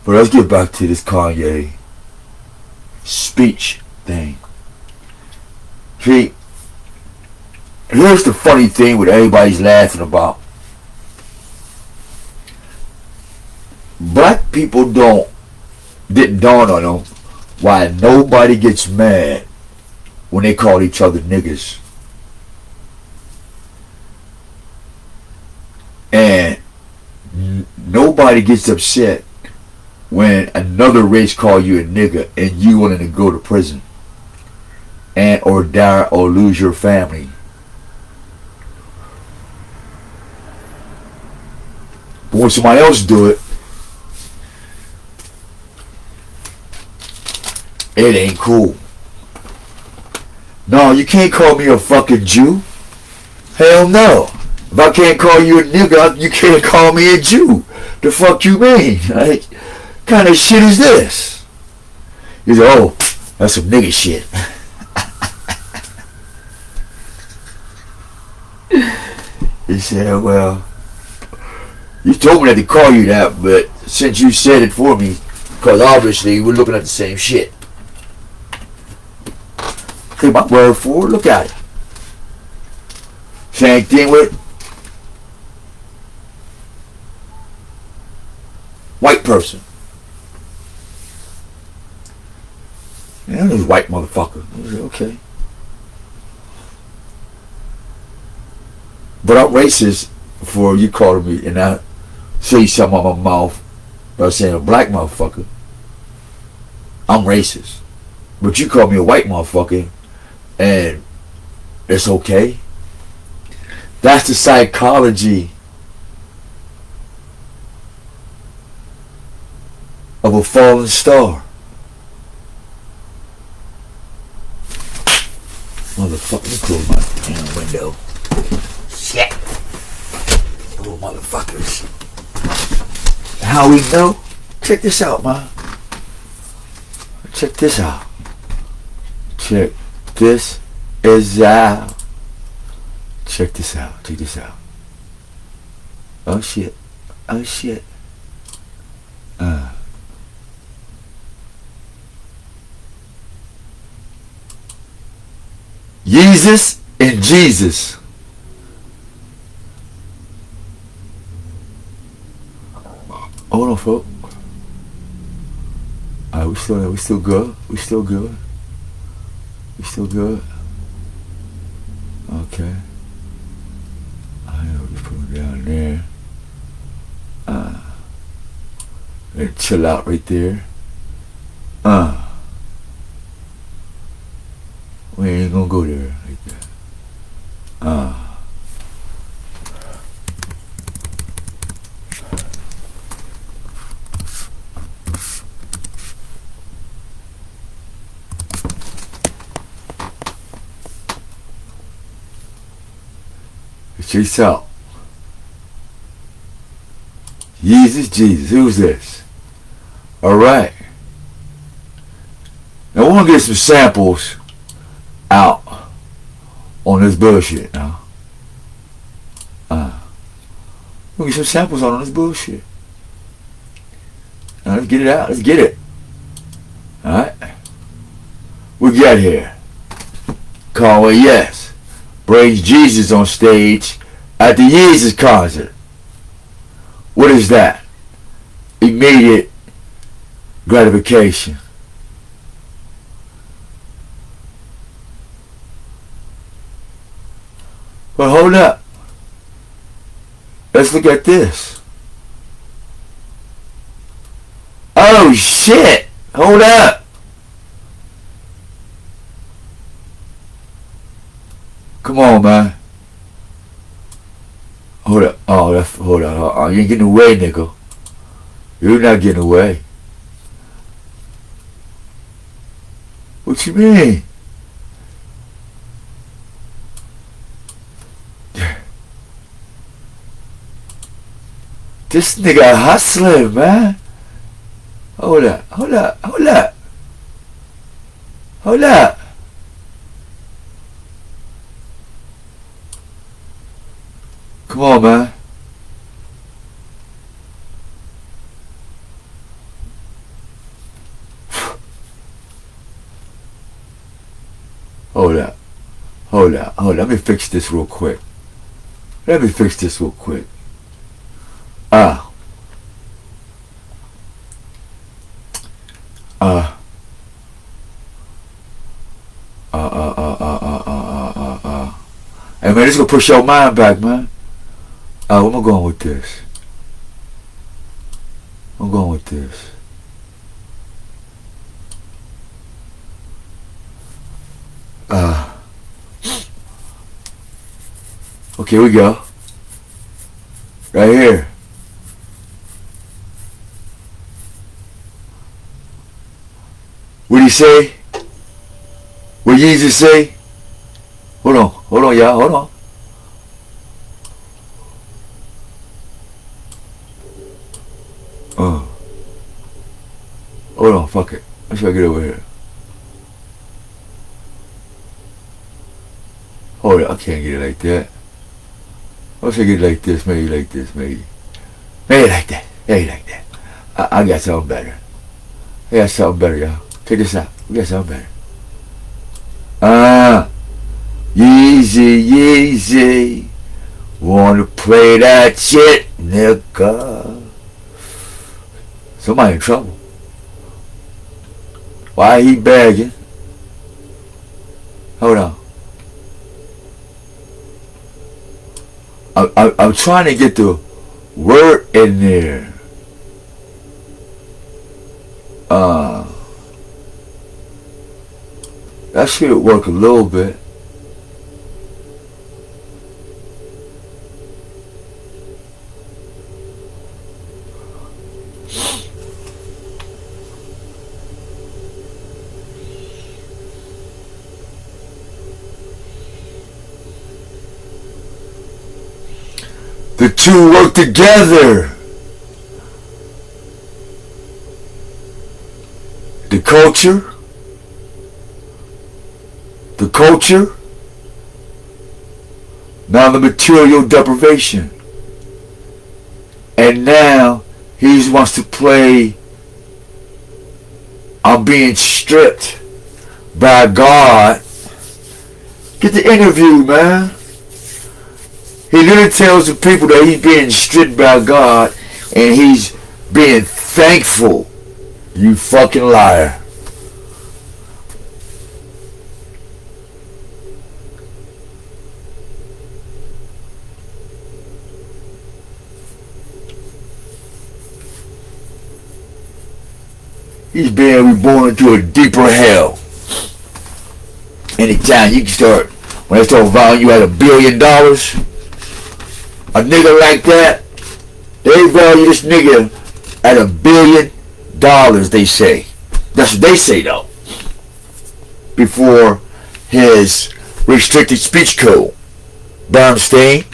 But let's get back to this Kanye speech thing. See, here's the funny thing what everybody's laughing about. Black people didn't dawn on them why nobody gets mad when they call each other niggas. And nobody gets upset when another race call you a nigga and you wanting to go to prison and or die or lose your family. But when somebody else do it, it ain't cool. No, you can't call me a fucking Jew. Hell no. If I can't call you a nigga, you can't call me a Jew. The fuck you mean? Like, kind of shit is this? You say, oh, that's some nigga shit. He said, well, you told me not to call you that, but since you said it for me, because obviously we're looking at the same shit. Take my word for it, look at it. Same thing with white person. Yeah, this white motherfucker. Okay. But I'm racist for you calling me and I say something out my mouth by saying a black motherfucker. I'm racist. But you call me a white motherfucker and it's okay. That's the psychology of a fallen star. Motherfucker, let me close my damn window. Shit. Little motherfuckers. How we know? Check this out, man. Check this out. Check this is out. Check this out. Check this out. Oh shit. Oh shit. Yeezus and Jesus. folk? Alright, we still there. We still good. We still good. We still good. Okay. I'll just put him down there. And chill out right there. We ain't gonna go there like that. Check out. Jesus, who's this? Alright. Now we're gonna get some samples out on this bullshit now. We'll get some samples on this bullshit. Now let's get it out. Let's get it. Alright. We got here. Conway, yes. Brings Jesus on stage at the Jesus concert. What is that? Immediate gratification. But hold up. Let's look at this. Oh shit! Hold up. Come on, man. Hold up. Oh, hold on. You ain't getting away, nigga. You're not getting away. What you mean? This nigga hustling, man. Hold up. Come on, man. Hold up. Let me fix this real quick. Hey man, this gonna push your mind back, man. Where am I going with this? Okay, here we go. Right here. What did he say? What did Jesus say? Hold on, y'all, hold on. Hold on, fuck it. Let's try to get over here. Hold it, I can't get it like that. Let's get it like this, maybe like this, maybe. Maybe like that. I got something better. Y'all. Check this out. We got something better. Yeezy. Wanna play that shit, nigga. Somebody in trouble. Why he begging? Hold on. I'm trying to get the word in there. That should work a little bit. The two work together. The culture, now the material deprivation. And now he wants to play, I'm being stripped by God. Get the interview, man. He literally tells the people that he's being stripped by God and he's being thankful. You fucking liar. He's being reborn into a deeper hell. Anytime you can start, when they start valuing you at $1 billion, a nigga like that, they value this nigga at $1 billion, they say. That's what they say though. Before his restricted speech code. Bernstein.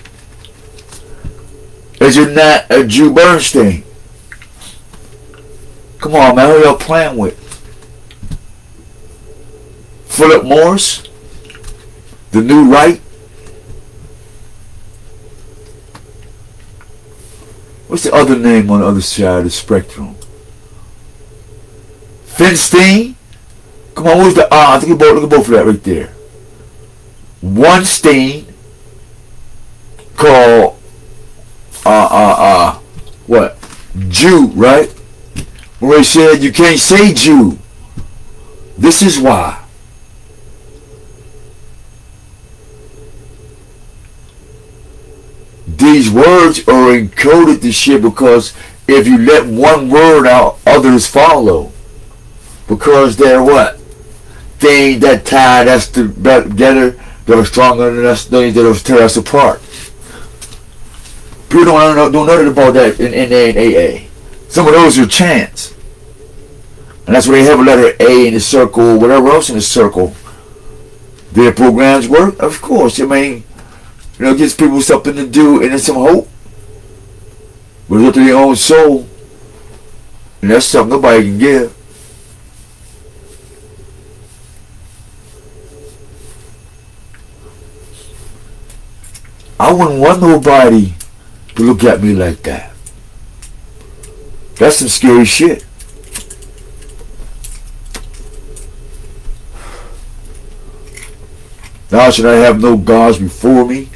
Is it not a Jew Bernstein? Come on, man, who y'all playing with? Philip Morris? The new right? What's the other name on the other side of the spectrum? Finstein? Come on, who's the I think look at both of that right there. One Steen called what? Jew, right? Where he said you can't say Jew. This is why. These words are encoded to shit because if you let one word out, others follow. Because they're what? Things that tie us together that are stronger than us, things that will tear us apart. People don't know nothing about that in NA and AA. Some of those are chants. And that's where they have a letter A in the circle, whatever else in the circle. Their programs work? Of course. I mean, it gives people something to do and some hope. But it's up to their own soul. And that's something nobody can give. I wouldn't want nobody to look at me like that. That's some scary shit. Thou shalt not have no gods before me.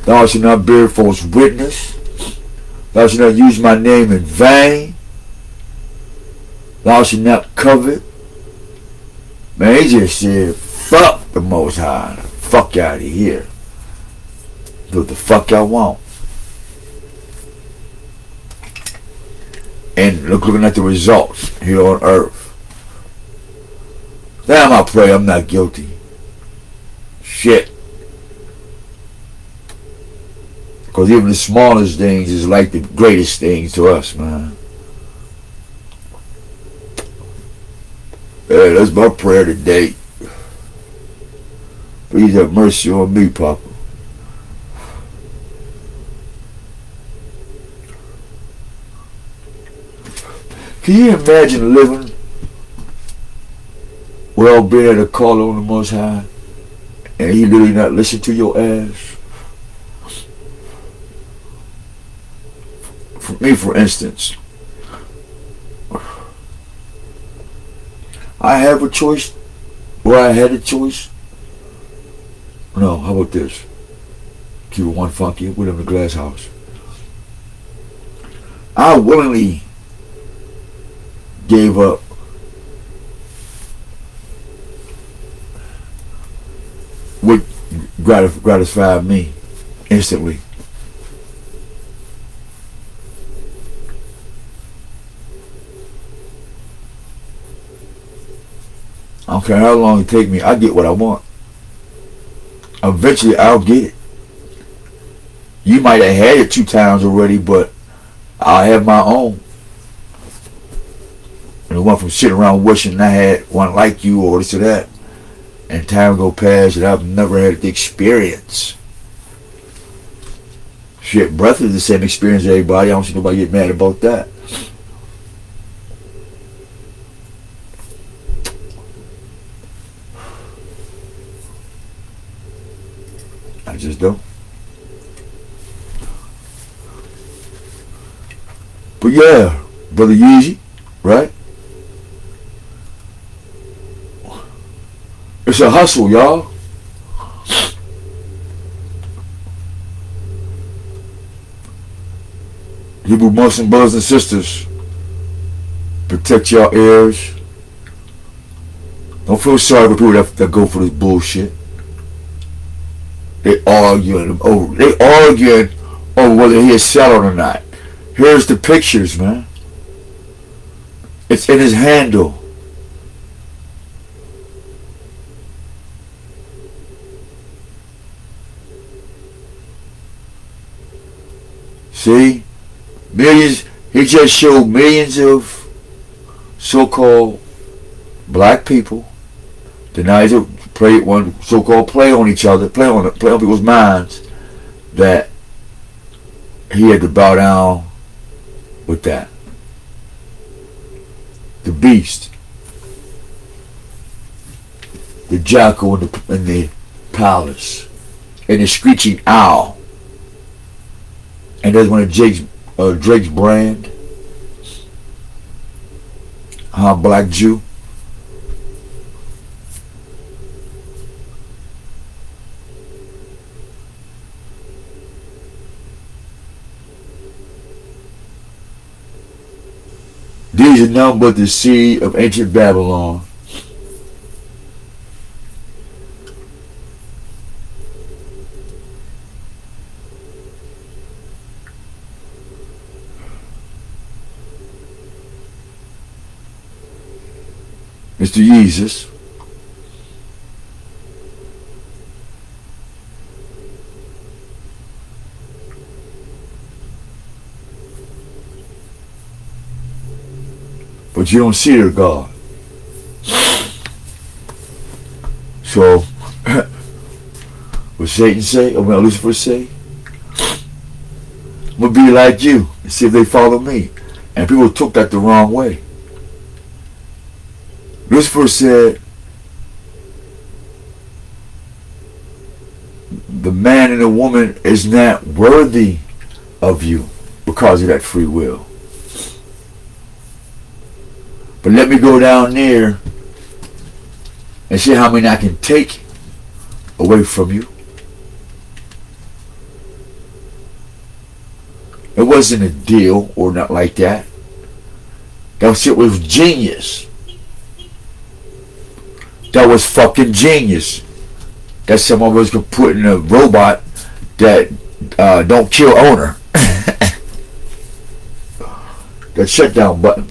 Thou shalt not bear false witness. Thou shalt not use my name in vain. Thou shalt not covet. Man, he just said, fuck the Most High. Fuck out of here. Do what the fuck I want. And looking at the results here on earth. Damn, I pray I'm not guilty. Shit. Because even the smallest things is like the greatest things to us, man. Hey, that's my prayer today. Please have mercy on me, Papa. Can you imagine living well being able to call on the Most High and he really not listen to your ass? For me, for instance, I have a choice, or I had a choice. No, how about this? Keep it one funky, we live in a glass house. I willingly gave up what gratified me instantly. I don't care how long it take me, I get what I want. Eventually I'll get it. You might have had it 2 times already, but I'll have my own. And it went from sitting around wishing I had one like you or this or that. And time go past and I've never had the experience. Shit, breath is the same experience as everybody. I don't see nobody get mad about that. I just don't. But yeah, Brother Yeezy, right? It's a hustle, y'all. Hebrew Muslim brothers and sisters, protect your ears. Don't feel sorry for people that go for this bullshit. They arguing over whether he is settled or not. Here's the pictures, man. It's in his handle. See? Millions, he just showed millions of so-called black people denies to play one so-called play on each other, play on people's minds, that he had to bow down with that. The beast, the jackal in the palace, and the screeching owl. And there's one of Drake's brand, black Jew. These are none but the seed of ancient Babylon. Mr. Jesus. But you don't see their God. So, what Satan say, or what Lucifer say? I'm going to be like you and see if they follow me. And people took that the wrong way. Lucifer said, the man and the woman is not worthy of you because of that free will. But let me go down there and see how many I can take away from you. It wasn't a deal or not like that. That shit was genius. That was fucking genius. That some of us could put in a robot that don't kill owner. That shutdown button.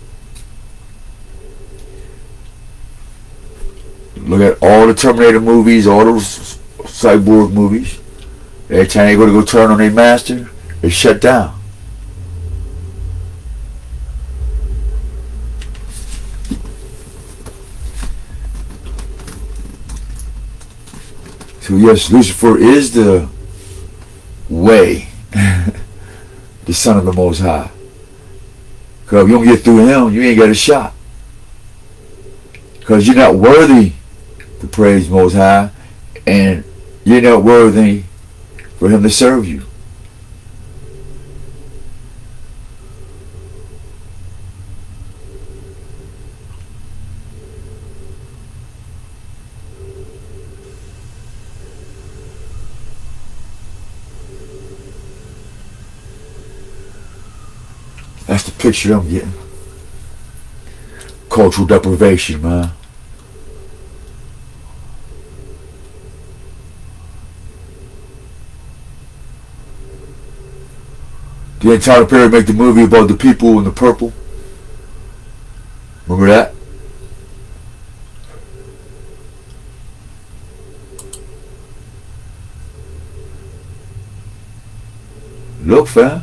Look at all the Terminator movies, all those cyborg movies. Every time they go turn on their master, they shut down. So yes, Lucifer is the way, the son of the Most High. Because if you don't get through him, you ain't got a shot. Because you're not worthy to praise Most High, and you're not worthy for him to serve you. That's the picture I'm getting. Cultural deprivation, man. Didn't Tyler Perry make the movie about the people in the purple? Remember that? Look, fam.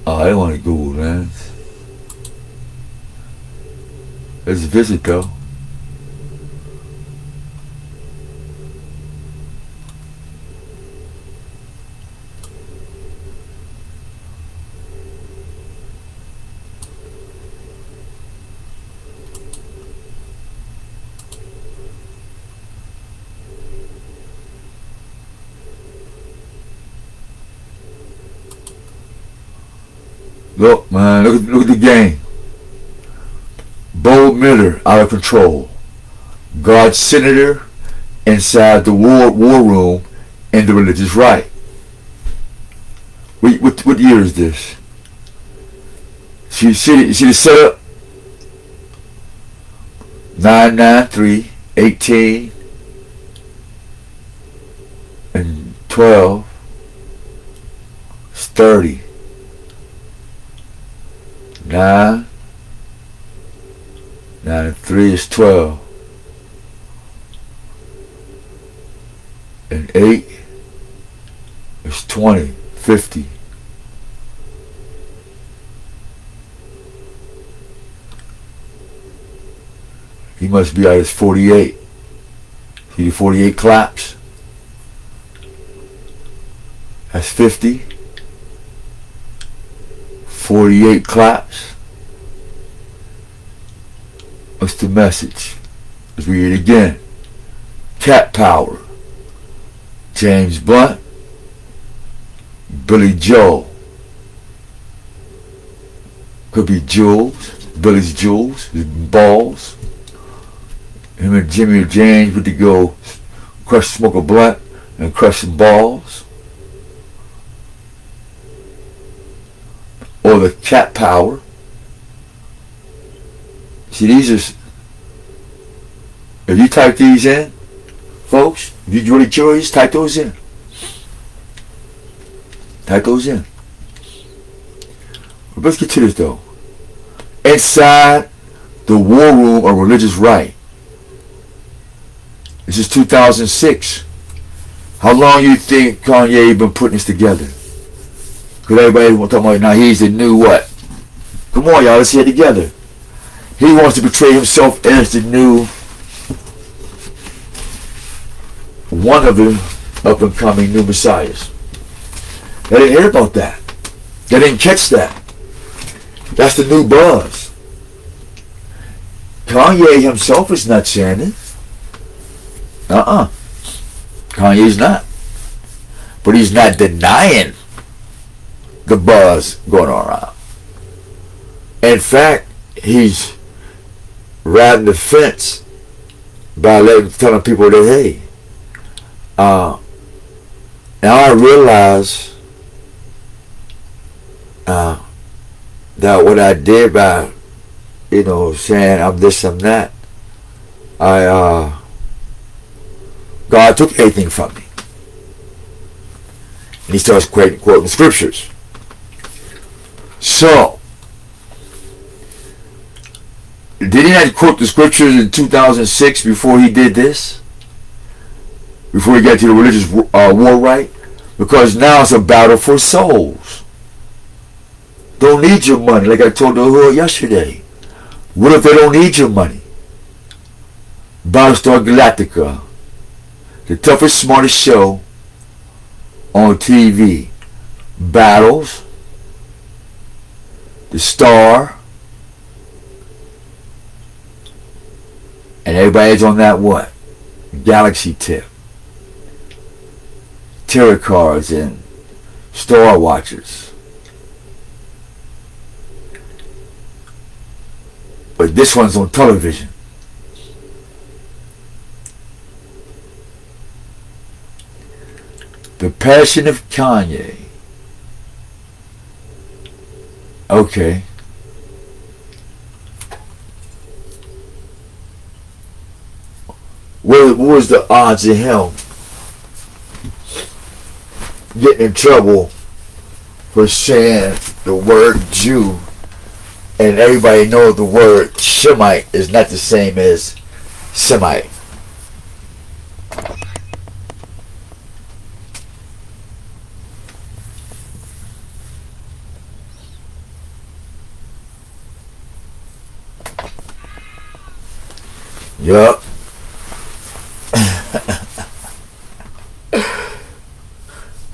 Oh, I don't want to Google, man. Let's visit, though. Look, man, look at the game. Bo Miller out of control. God's senator inside the war room in the religious right. What year is this? You see the setup? 993, 18, and 12. It's 30. 9 and 3 is 12. And 8 is 20, 50. He must be at his 48. See the 48 claps? That's 50. 48 claps. What's the message? Let's read it again. Cat power. James Blunt. Billy Joel. Could be Jules. Billy's Jules. His balls. Him and Jimmy James went to go smoke a blunt and crush some balls. Or the cat power. See, these are, if you type these in, folks, if you're really curious, type those in. Type those in. But let's get to this though. Inside the war room of religious right. This is 2006. How long you think Kanye been putting this together? Because everybody want to talk about now he's the new what? Come on, y'all, let's hear it together. He wants to portray himself as the new one of the up and coming new messiahs. They didn't hear about that. They didn't catch that. That's the new buzz. Kanye himself is not saying it. Kanye's not. But he's not denying the buzz going on around. In fact, he's riding the fence by telling people that, hey, now I realize that what I did by, saying I'm this, I'm that, God took everything from me. And he starts quoting scriptures. So, did he not quote the scriptures in 2006 before he did this? Before he got to the religious war right? Because now it's a battle for souls. Don't need your money, like I told the hood yesterday. What if they don't need your money? Battlestar Galactica, the toughest, smartest show on TV. Battles, the star, and everybody's on that what? Galaxy tip. Tarot cards and star watchers. But this one's on television. The Passion of Kanye. Okay. What was the odds of him getting in trouble for saying the word Jew, and everybody knows the word Shemite is not the same as Semite? Yup.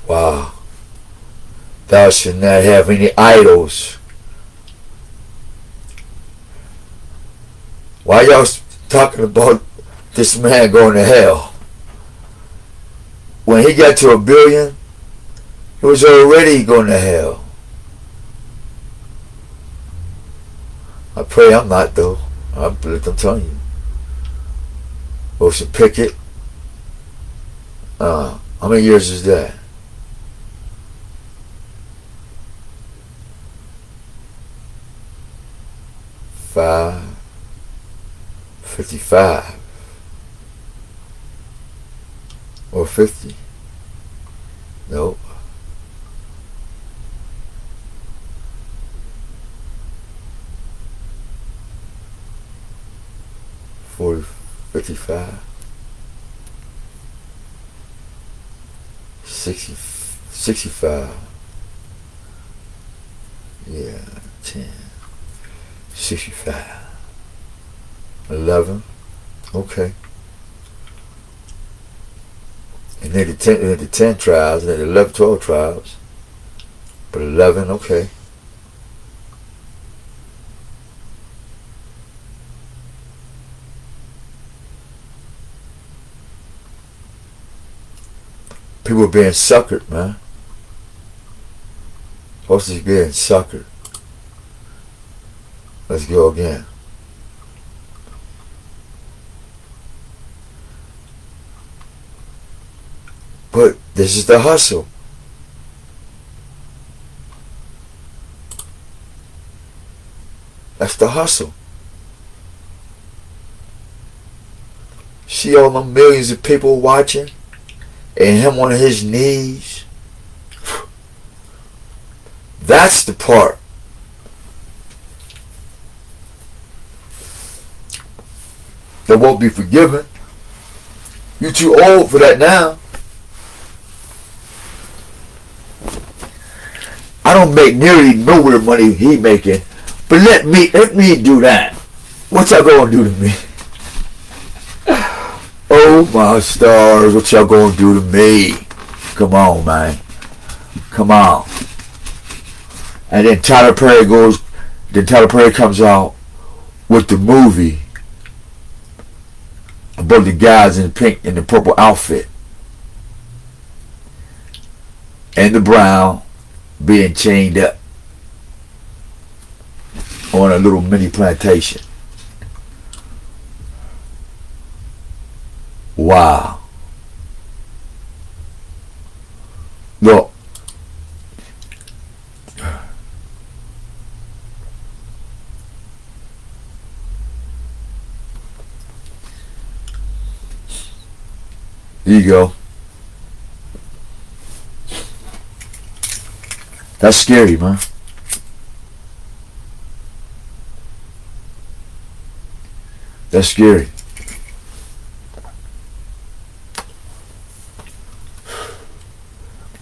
Wow. Thou shalt not have any idols. Why y'all talking about this man going to hell? When he got to 1 billion, he was already going to hell. I pray I'm not though. I'm telling you. Wilson Pickett. How many years is that? 45, 55, or 50. Nope. 40, 55, 60, 65. Yeah, 10, 65, 11. Okay. And then the 10 tribes, and then the 11, 12 tribes. But 11, okay. People are being suckered, man. Horses being suckered. Let's go again. But this is the hustle. That's the hustle. See all the millions of people watching and him on his knees. That's the part. That won't be forgiven. You're too old for that now. I don't make nearly nowhere money he making, but let me do that. What y'all gonna do to me? Oh my stars, what y'all gonna do to me? Come on, man. Come on. And then Tyler Perry comes out with the movie about the guys in the pink and the purple outfit and the brown being chained up on a little mini plantation. Wow. Look. Here you go. That's scary, man. That's scary.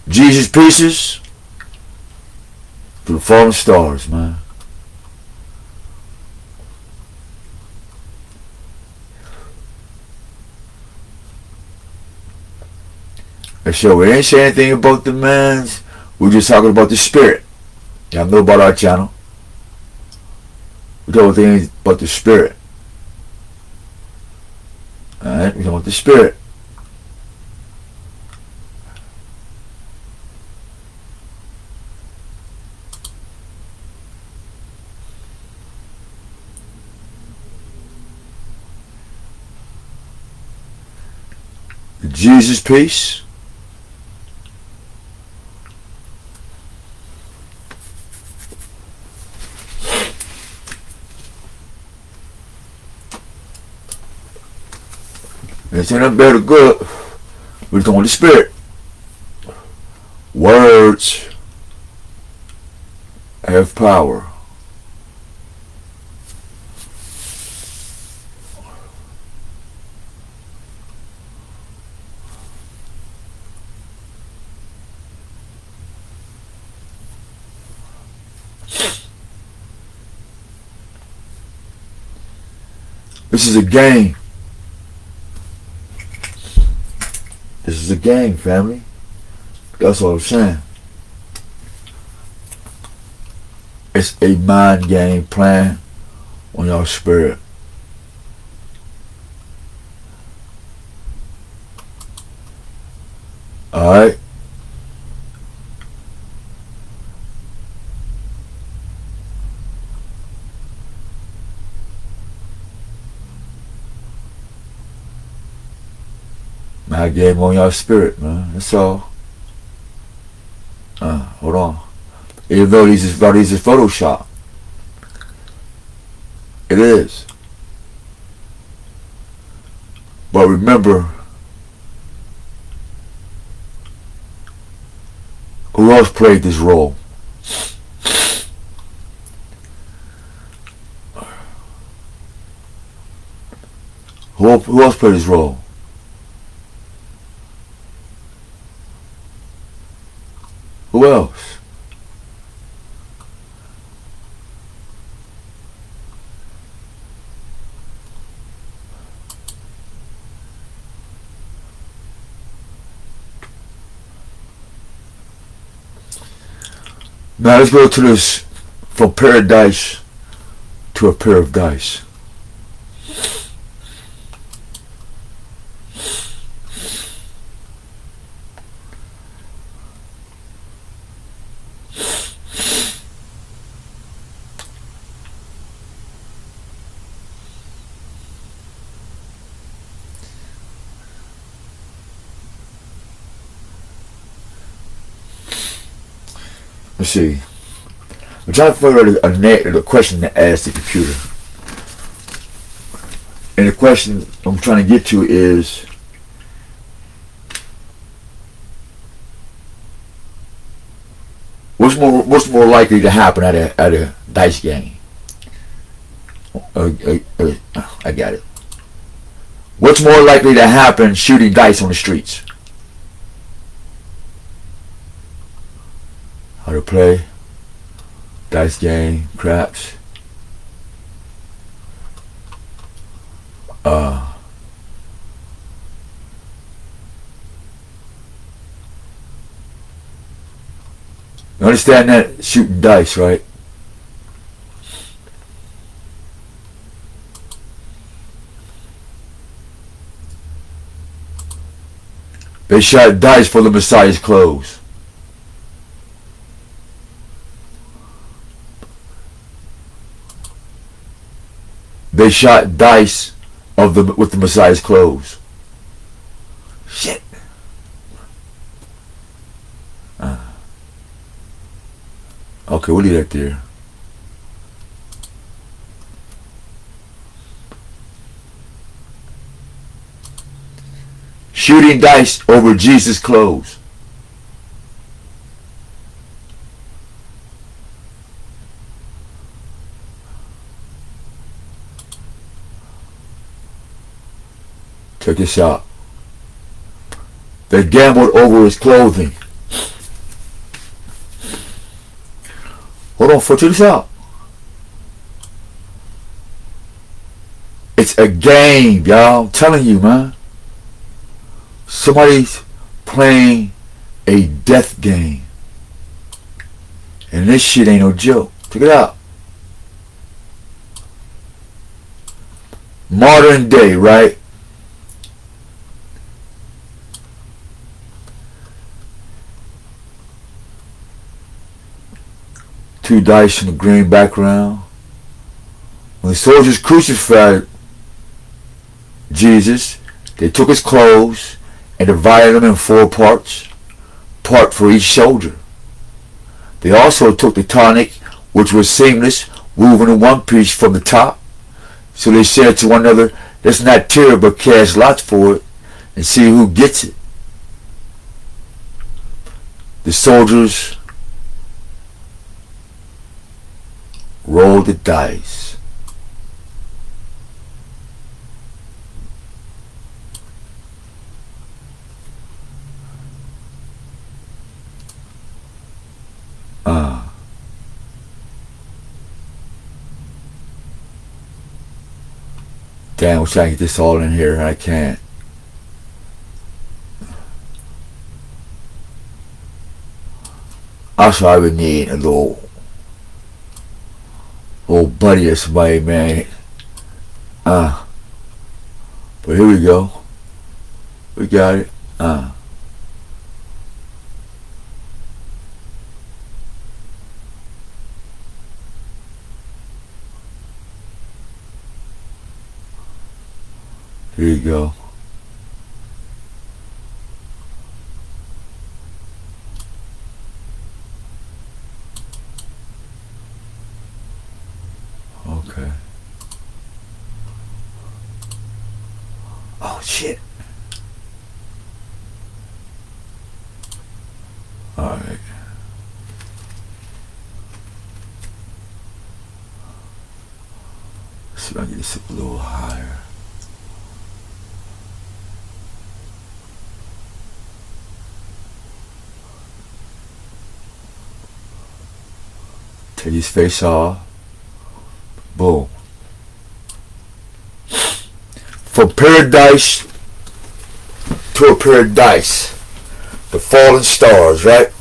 Jesus pieces to the fallen stars, man. And so we ain't saying anything about the mans. We're just talking about the spirit. Y'all know about our channel. We're talking things about the spirit. Alright, we're talking about the spirit. The Jesus peace. It's in a better good. We're talking the spirit. Words have power. This is a game. This is a game, family. That's what I'm saying. It's a mind game playing on your spirit. Alright? Mind game on your spirit, man. That's all. Hold on. Even though these is Photoshop. It is. But remember, who else played this role? Who else played this role? Who else? Now let's go to this, from paradise to a pair of dice. Let's see. I'm trying to figure out a question to ask the computer. And the question I'm trying to get to is, what's more likely to happen at a dice game? I got it. What's more likely to happen shooting dice on the streets? How to play dice game, craps. You understand that? Shooting dice, right? They shot dice for the Messiah's clothes. They shot dice with the Messiah's clothes. Shit. Okay, we'll leave that there. Shooting dice over Jesus' clothes. Check this out. They gambled over his clothing. Hold on, check this out. It's a game, y'all. I'm telling you, man. Somebody's playing a death game. And this shit ain't no joke. Check it out. Modern day, right? Two dice in the green background. When the soldiers crucified Jesus, they took his clothes and divided them in 4 parts, part for each shoulder. They also took the tunic, which was seamless, woven in one piece from the top. So they said to one another, let's not tear it, but cast lots for it and see who gets it. The soldiers rolled the dice. Damn, wish I could get this all in here. I can't. Also, I would need a little buddy or somebody, man. But here we go. We got it. Here you go. Okay. Shit. Alright. See if I can get this up a little higher. Take his face off. Boom. From paradise to a paradise. The fallen stars, right?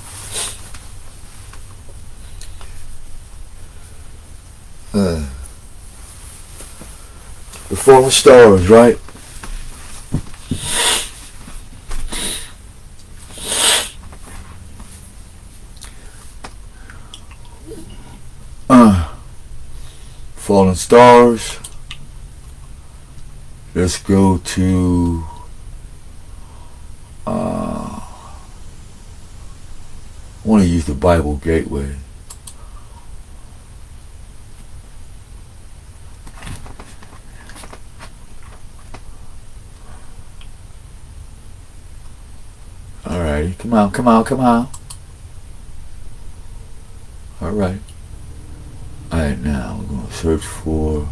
The fallen stars, right? Fallen stars. Let's go to I want to use the Bible Gateway. Alright, come on, come on, come on. Alright. Alright, now we're going to search for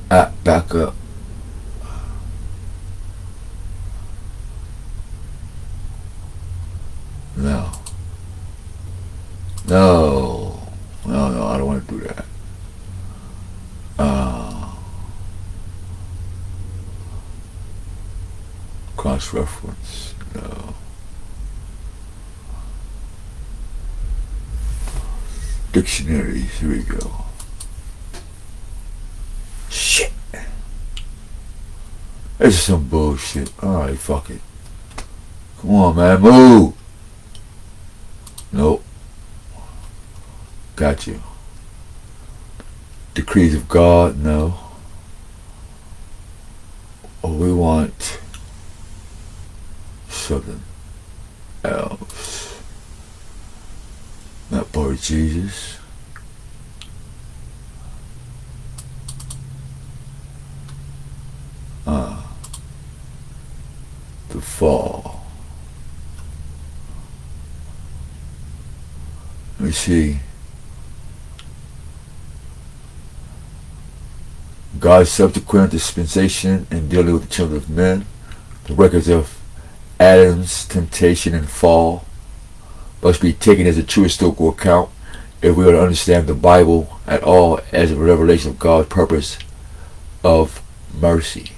back up. No. No. No, no, I don't want to do that. Cross-reference. No. Dictionaries. Here we go. Shit. This is some bullshit. Alright, fuck it. Come on, man. Move. Nope. Got you. Decrees of God. No. Oh, we want something else. Not part of Jesus. The fall. Let me see. God's subsequent dispensation in dealing with the children of men. The records of Adam's temptation and fall must be taken as a true historical account if we are to understand the Bible at all as a revelation of God's purpose of mercy.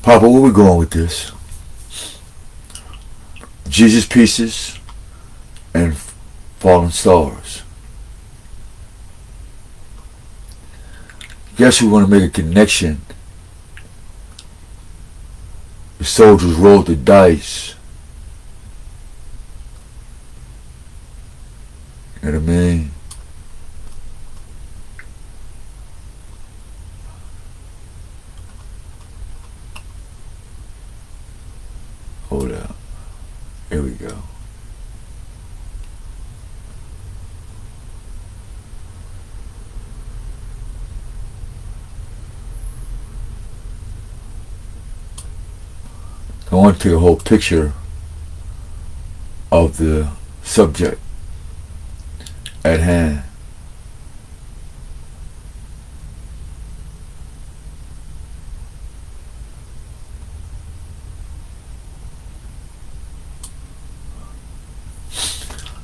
Papa, where we going with this? Jesus pieces and fallen stars. Guess we want to make a connection. The soldiers rolled the dice. You know what I mean? Hold up. Here we go. I want to take a whole picture of the subject at hand.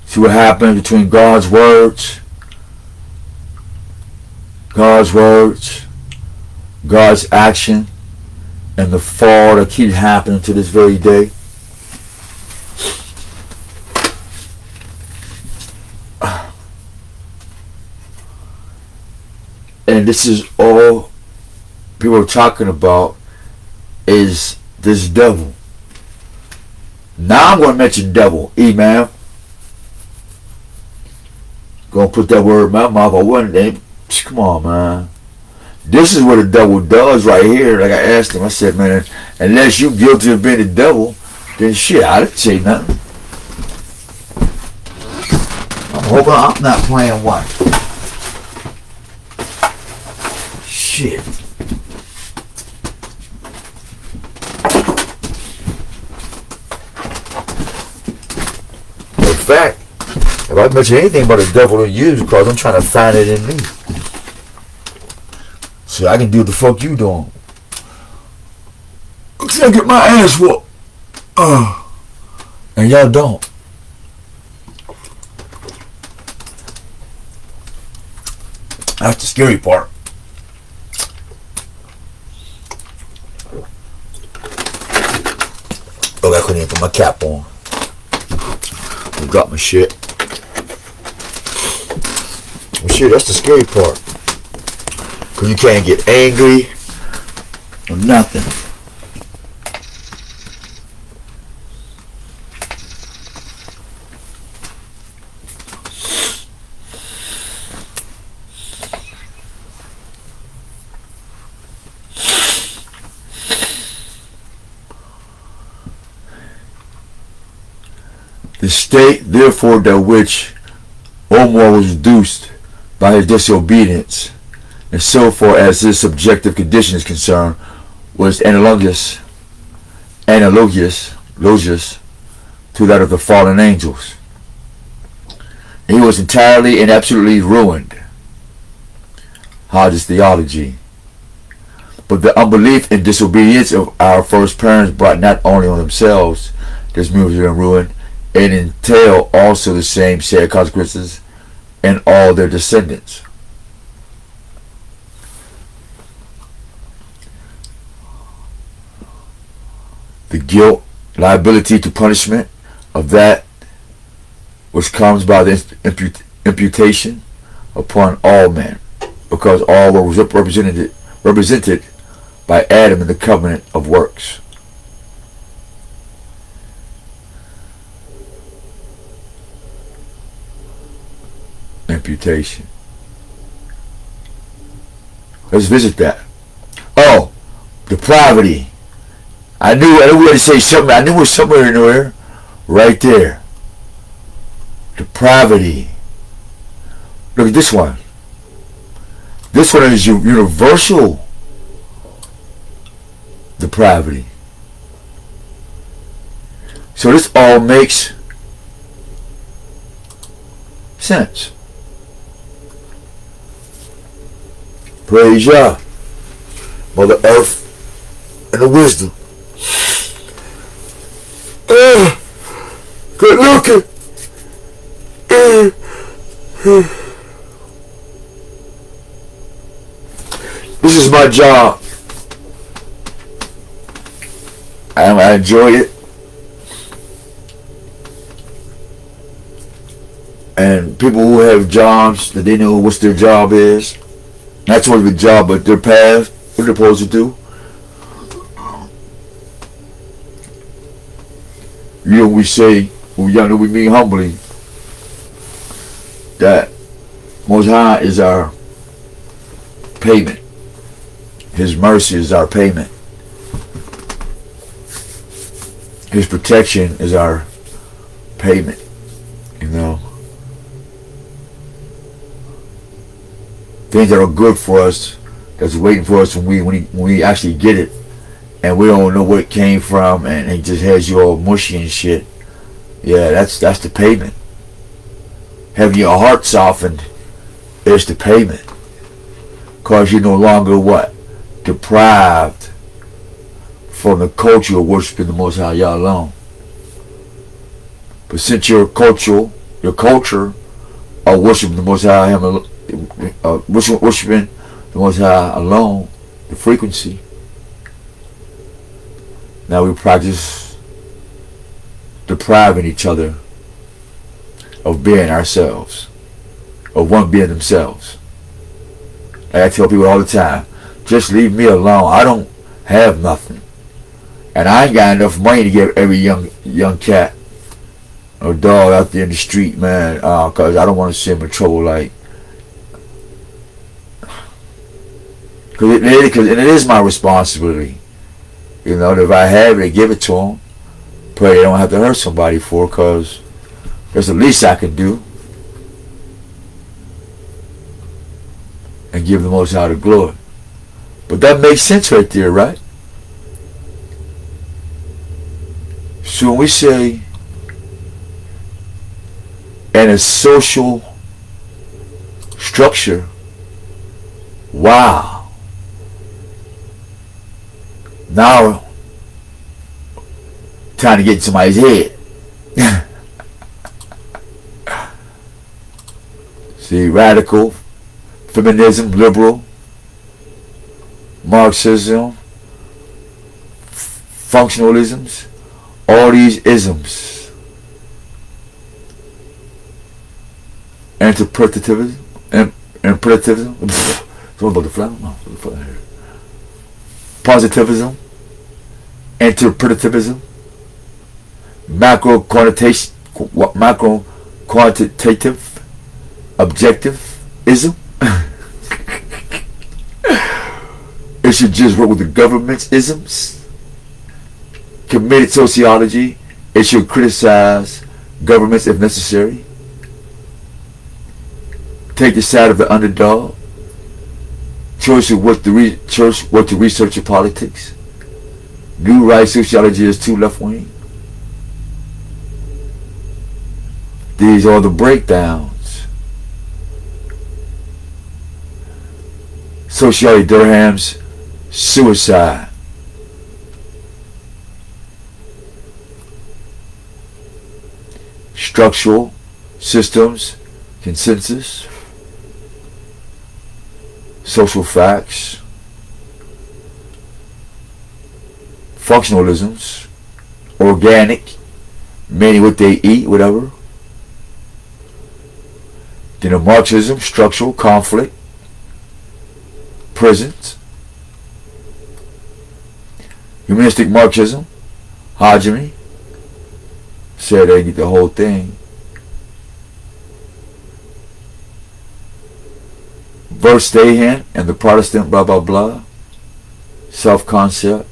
See what happens between God's words, God's action, and the fall that keeps happening to this very day. And this is all people are talking about is this devil. Now I'm going to mention devil, man. Gonna put that word in my mouth. I wouldn't. Come on, man. This is what the devil does right here. Like I asked him, I said, man, unless you're guilty of being the devil, then shit, I didn't say nothing. hope I'm not playing one. Shit. In fact, if I mention anything about the devil in you, because I'm trying to find it in me. So I can do what the fuck you doing. I can't get my ass whooped. And y'all don't. That's the scary part. Oh, I couldn't even put my cap on. I got my shit. Well, shit, that's the scary part. Because you can't get angry or nothing. The state, therefore, that which Omar was reduced by his disobedience, and so far as his subjective condition is concerned, was analogous to that of the fallen angels. He was entirely and absolutely ruined. Hodge's theology. But the unbelief and disobedience of our first parents brought not only on themselves this misery and ruin, and entail also the same sad consequences in all their descendants. The guilt, liability to punishment of that which comes by the imputation upon all men, because all were represented by Adam in the covenant of works. Imputation. Let's visit that. Oh, depravity. I knew we had to say something. I knew it was somewhere in there. Right there. Depravity. Look at this one. This one is universal depravity. So this all makes sense. Praise Yah, Mother Earth, and the wisdom. Good looking. This is my job. I enjoy it. And people who have jobs that they know what their job is, not sort of a job, but their path, what they're supposed to do. You know, we say, when we're younger, we mean humbly, that Most High is our payment. His mercy is our payment. His protection is our payment. You know, things that are good for us, that's waiting for us when we actually get it, and we don't know where it came from, and it just has you all mushy and shit. Yeah, that's the payment. Having your heart softened is the payment, cause you're no longer what? Deprived from the culture of worshiping the Most High Yah alone. But since your culture of worshiping the Most High, worshiping the Most High alone, the frequency, now we practice depriving each other of being ourselves, of one being themselves. Like I tell people all the time, just leave me alone. I don't have nothing, and I ain't got enough money to give every young cat or dog out there in the street, man, cause I don't want to see him in trouble. Like, cause it is my responsibility. You know, if I have it, give it to them. Pray they don't have to hurt somebody for it, cause that's the least I can do. and give the Most High the glory. But that makes sense right there, right? So when we say in a social structure, wow. Now, trying to get in somebody's head. See, radical, feminism, liberal, Marxism, functionalisms, all these isms, interpretatism, positivism, interpretatism, macro quantitative, objectivism. It should just work with the government's isms. Committed sociology. It should criticize governments if necessary. Take the side of the underdog. Choice of what to research in politics. New right sociology is too left wing. These are the breakdowns. Sociology Durham's suicide. Structural systems, consensus, social facts, functionalisms, organic, meaning what they eat, whatever. Then a Marxism, structural, conflict, prisons. Humanistic Marxism, hegemony, said they get the whole thing. Verstehen and the Protestant blah blah blah, self-concept.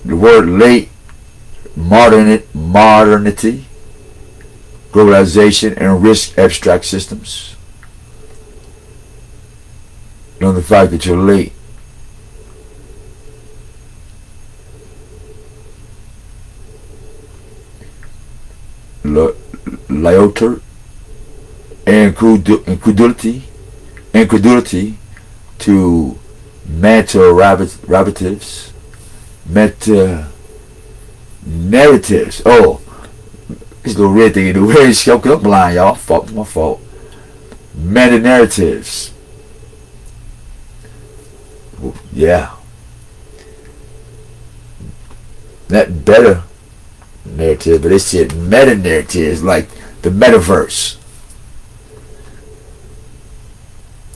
The word late modernity, globalization, and risk abstract systems. Know the fact that you're late. Lyoter, incredulity to meta-narratives. Meta-narratives. Oh, this little red thing in the way. I'm blind, y'all. My fault. Meta-narratives. Yeah. Not better narrative, but they said meta-narratives, like the metaverse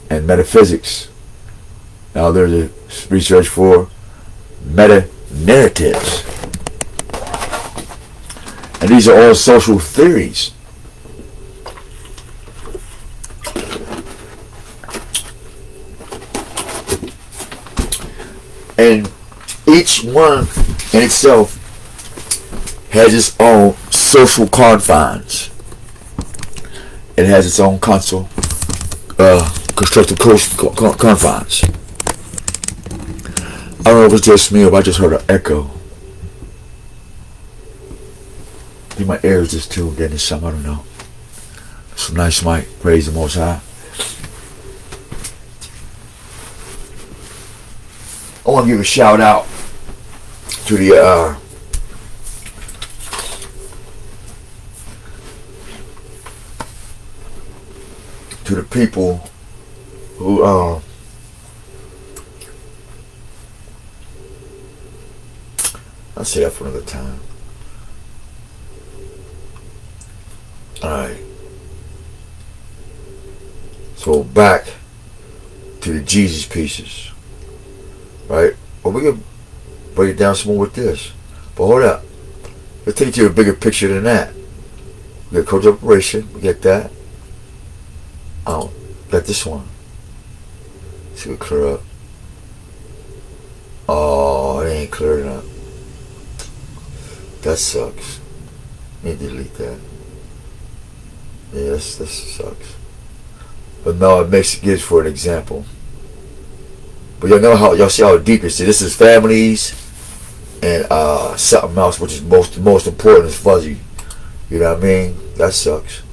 and metaphysics. Now there's a research for meta-narratives. And these are all social theories. And each one in itself has its own social confines. It has its own constructed confines. I don't know if it's just me or if I just heard an echo. I think my ear is just tuned in or something, I don't know. It's a nice mic, praise the Most High. I want to give a shout out to the people who I'll say that for another time. Alright. So back to the Jesus pieces. Right? Well, we can break it down some more with this. But hold up. Let's take it to a bigger picture than that. We got Coach Operation. We get that. Oh, got this one. See what clear up. Oh, it ain't clearing up. That sucks. Need to delete that. Yeah, this sucks. But no, it gives for an example. But y'all see how deep it is. This is families and something else, which is most important is fuzzy. You know what I mean? That sucks.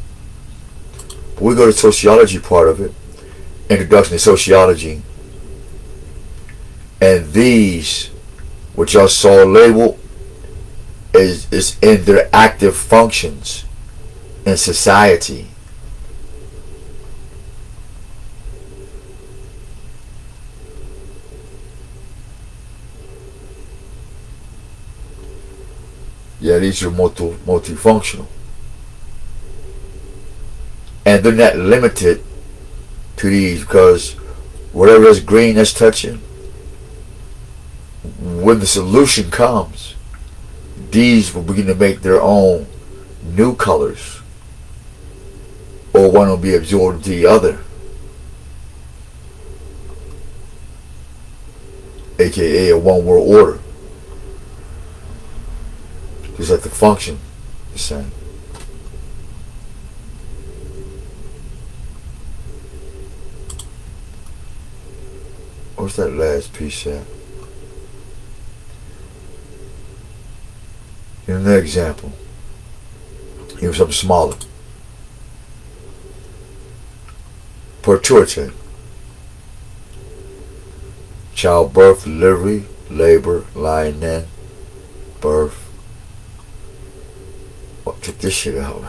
But we go to the sociology part of it. Introduction to sociology. And these, which y'all saw labeled, is in their active functions in society. Yeah, these are multifunctional. And they're not limited to these, because whatever is green that's touching, when the solution comes, these will begin to make their own new colors, or one will be absorbed into the other, aka a one world order. Just like the function the same. What's that last piece at? In another example, here's something smaller. Perturbative. Childbirth, delivery, labor, lying in, birth. Oh, check this shit out.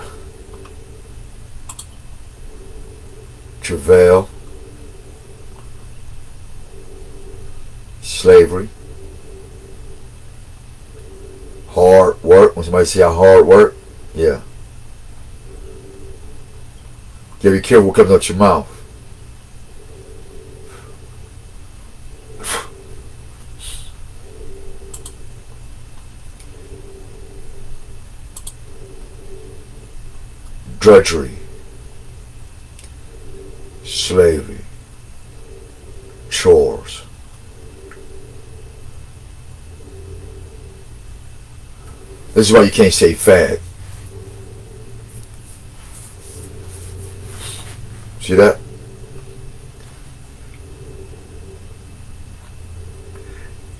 Travail, slavery, hard work. When somebody say how hard work, yeah. You gotta be careful what comes out your mouth. Drudgery, slavery, chores. This is why you can't say fag. See that?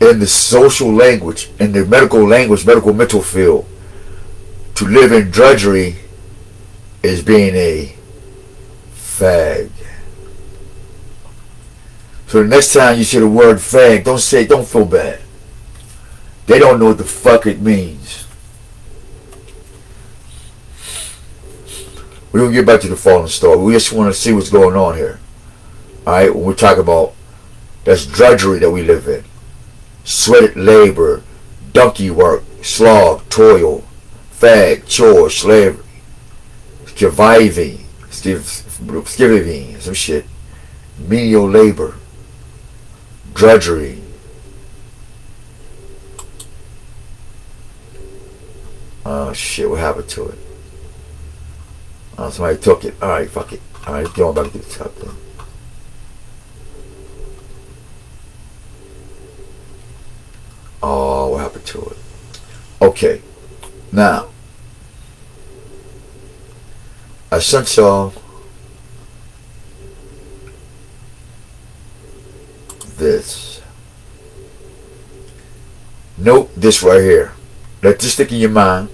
In the social language, in the medical language, medical mental field, to live in drudgery is being a fag. So the next time you see the word fag, don't feel bad. They don't know what the fuck it means. We're going to get back to the fallen star. We just want to see what's going on here. Alright, when we talk about that's drudgery that we live in. Sweated labor, donkey work, slog, toil, fag, chore, slavery, surviving, some shit, menial labor, drudgery. Oh shit, what happened to it? Oh, somebody took it. Alright, fuck it. Alright, going back to the top then. Oh, what happened to it? Okay, now I sent y'all this. Note this right here. Let this stick in your mind.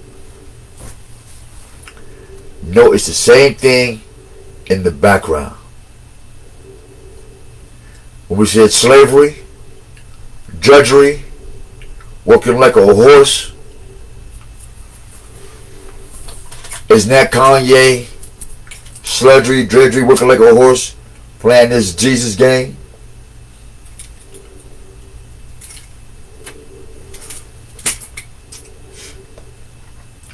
Note it's the same thing in the background. When we said slavery, drudgery, working like a horse, isn't that Kanye? Sludgery, drudgery, working like a horse, playing this Jesus game.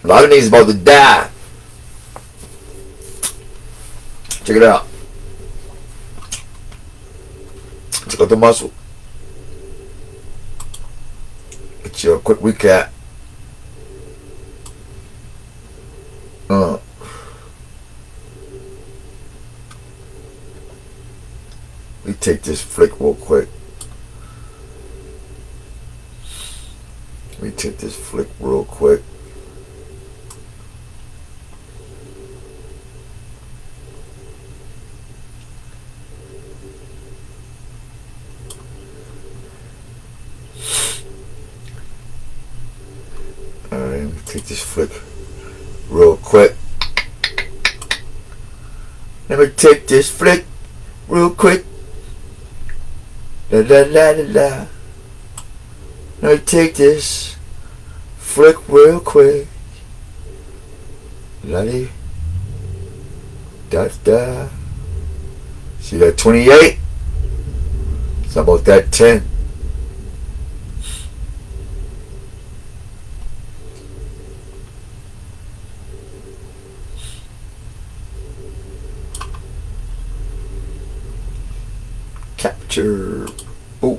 A lot of niggas about to die. Check it out. Check out the muscle. Get you a quick recap. Let me take this flick real quick. Let me take this flick real quick. Take this flick real quick. Let me take this flick real quick. La la la la la. Let me take this flick real quick. La da da. See that 28? It's about that 10. Capture. Oh,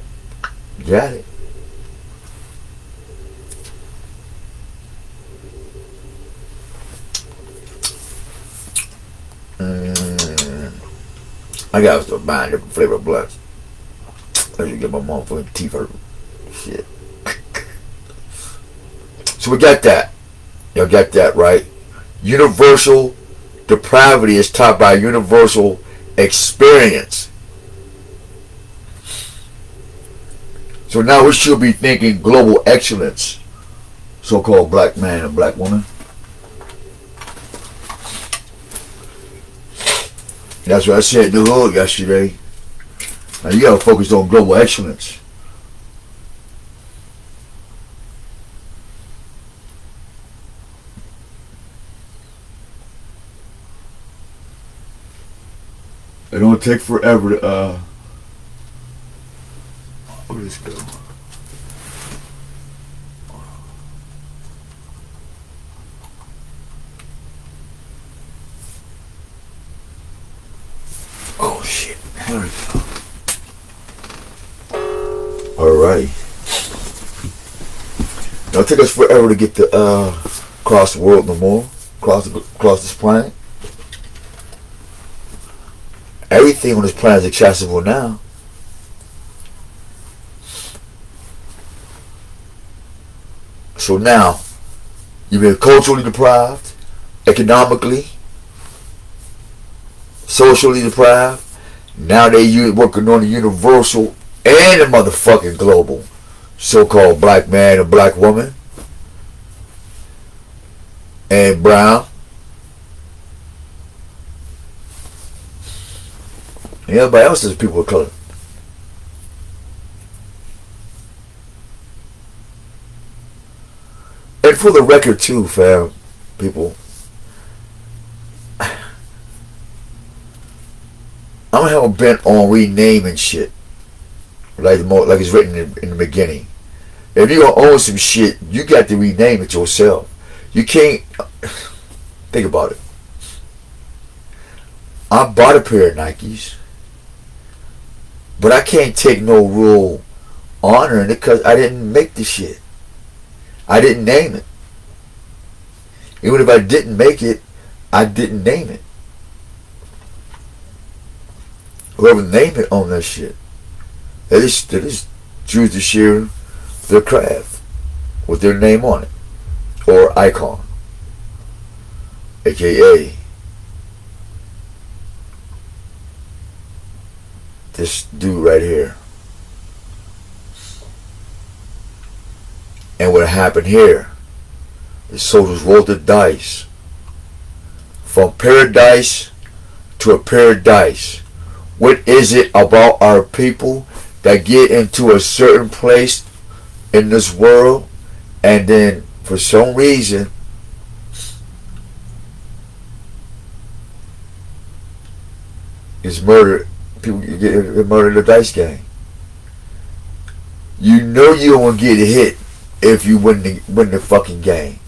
got it. I gotta start buying different flavor blunts. Let me get my motherfucking teeth hurt. Shit. So we got that. Y'all got that, right? Universal depravity is taught by universal experience. So now we should be thinking global excellence. So-called black man and black woman. That's what I said in the hood yesterday. Now you gotta focus on global excellence. It don't take forever to where does this go? Oh shit. There we go. Alright. It'll take us forever to get to across the world no more. Across this planet. Everything on this planet is accessible now. So now, you've been culturally deprived, economically, socially deprived. Now they working on the universal and the motherfucking global so-called black man and black woman and brown. And everybody else is people of color. And for the record too, fam, people, I'm hell bent on renaming shit, like it's written in the beginning. If you gonna own some shit, you got to rename it yourself. You can't think about it. I bought a pair of Nikes, but I can't take no real honor in it because I didn't make the shit. I didn't name it. Even if I didn't make it, I didn't name it. Whoever named it owned that shit. They just choose to share their craft with their name on it. Or icon. AKA this dude right here. And what happened here, the soldiers rolled the dice from paradise to a paradise. What is it about our people that get into a certain place in this world and then for some reason is murdered? People get murdered in the dice game. You know you don't get hit if you win the fucking game.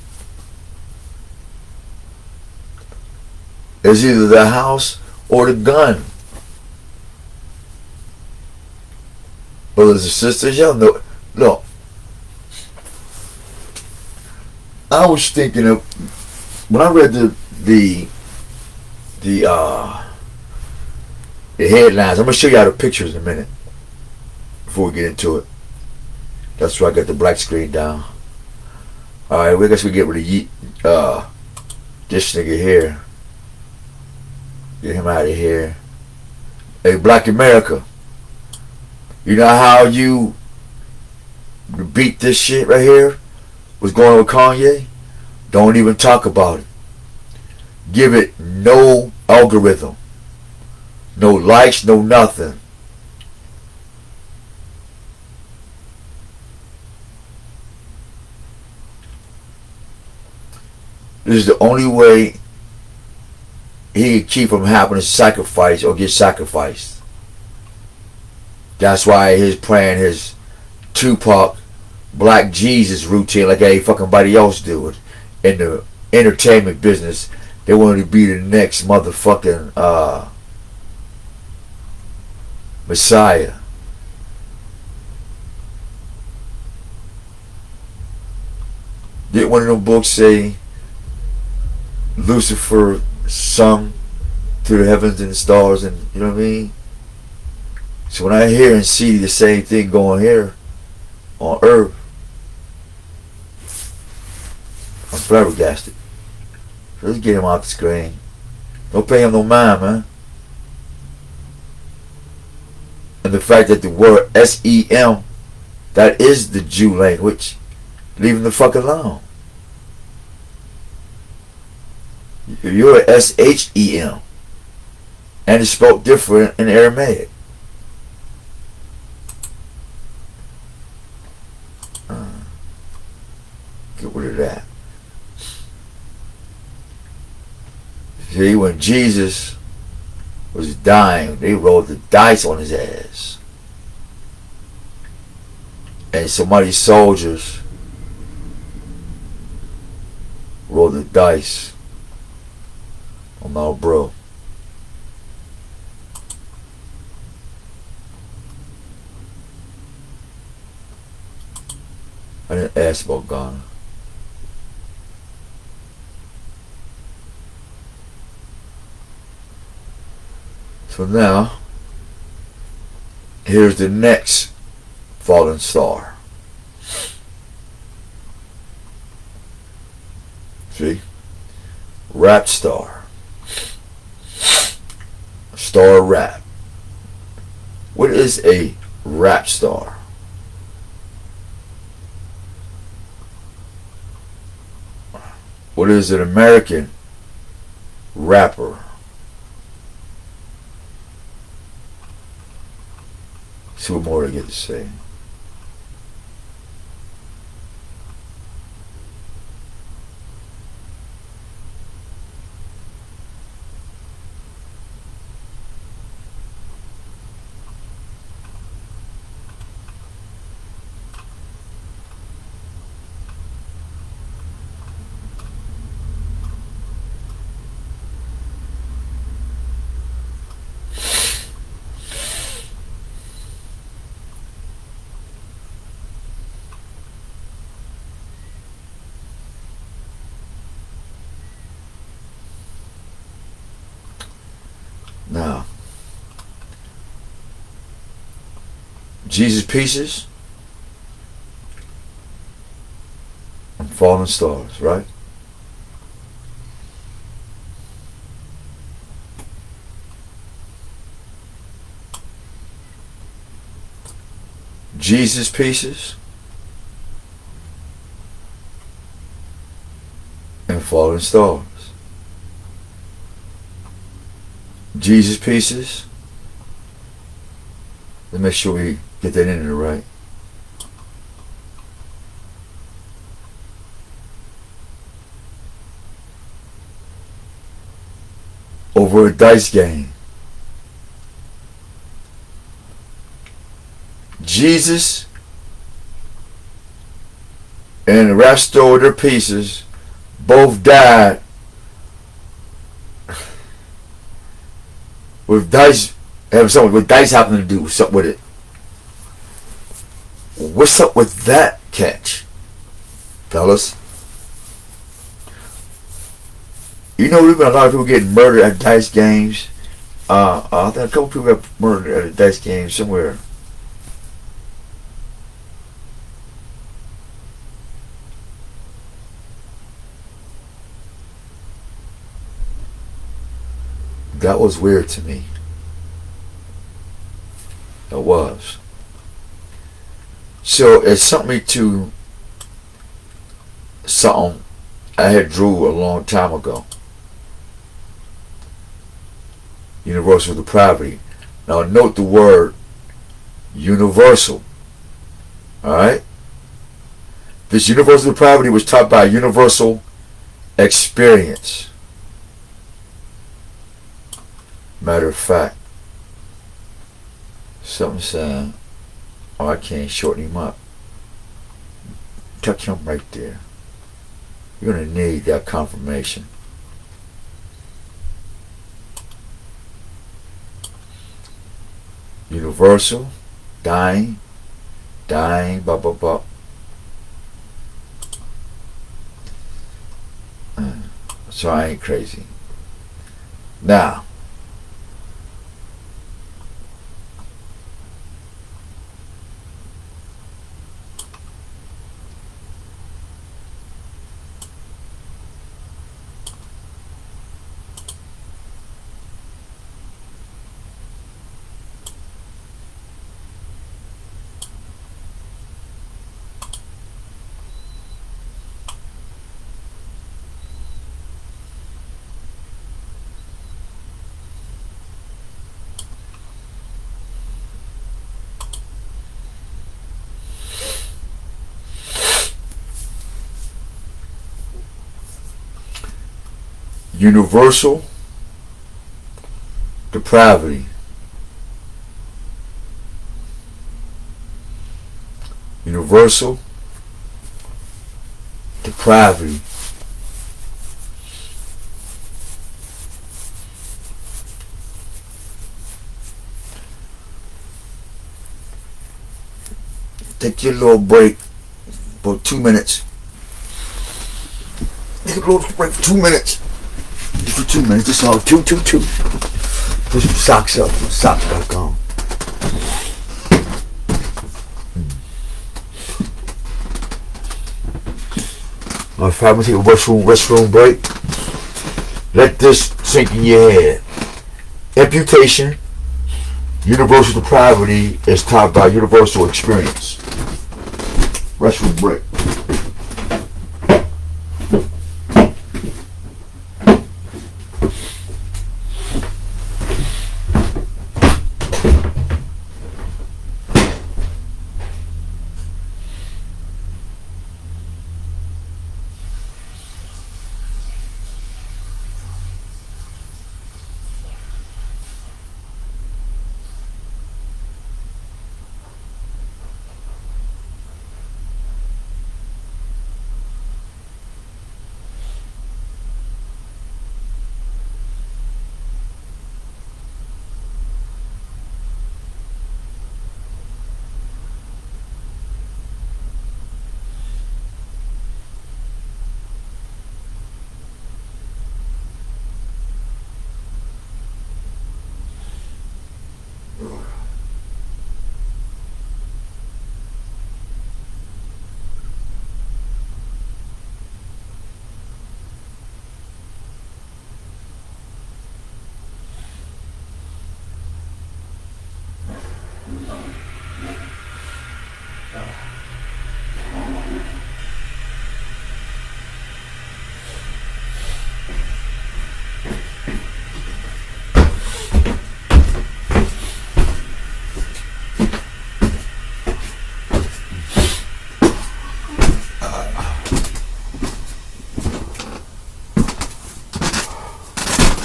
It's either the house or the gun. Brothers and sisters, y'all know. Look, I was thinking of when I read the headlines. I'm gonna show y'all the pictures in a minute before we get into it. That's why I got the black screen down. Alright, I guess we get rid of this nigga here. Get him out of here. Hey, Black America. You know how you beat this shit right here? What's going on with Kanye? Don't even talk about it. Give it no algorithm. No likes, no nothing. This is the only way he can keep from having to sacrifice or get sacrificed. That's why he's playing his Tupac Black Jesus routine like everybody else do it in the entertainment business. They want to be the next motherfucking Messiah. Did one of them books say Lucifer sung to the heavens and the stars, and you know what I mean? So when I hear and see the same thing going here on earth, I'm flabbergasted. So let's get him off the screen. Don't pay him no mind, man. And the fact that the word S-E-M, that is the Jew language, leave him the fuck alone. You're S-H-E-M, and it's spelled different in Aramaic. Get rid of that. See, when Jesus was dying, they rolled the dice on his ass. And some of these soldiers rolled the dice on my bro. I didn't ask about Ghana. So now, here's the next fallen star. See? Rap star. Star rap. What is a rap star? What is an American rapper? See what more I get to say. Now, Jesus Pieces and Fallen Stars, right? Jesus Pieces and Fallen Stars. Jesus Pieces. Let's make sure we get that in there right. Over a dice game. Jesus and the rap store with their pieces both died with dice, having something with dice having to do something with it. What's up with that catch, fellas? You know, there's been a lot of people getting murdered at dice games. I think a couple people got murdered at a dice game somewhere. That was weird to me. It was. So it's something to something I had drew a long time ago. Universal depravity. Now note the word universal. Alright? This universal depravity was taught by a universal experience. Matter of fact, something saying, oh, I can't shorten him up. Touch him right there. You're going to need that confirmation. Universal, dying, blah, blah, blah. So I ain't crazy. Now, universal depravity. Universal depravity. Take your little break for 2 minutes. Take a little break for 2 minutes. Just for 2 minutes. Just all two. Put some socks up. Socks back on. Alright, 5 minutes. Take a restroom break. Let this sink in your head. Imputation. Universal depravity is taught by universal experience. Restroom break.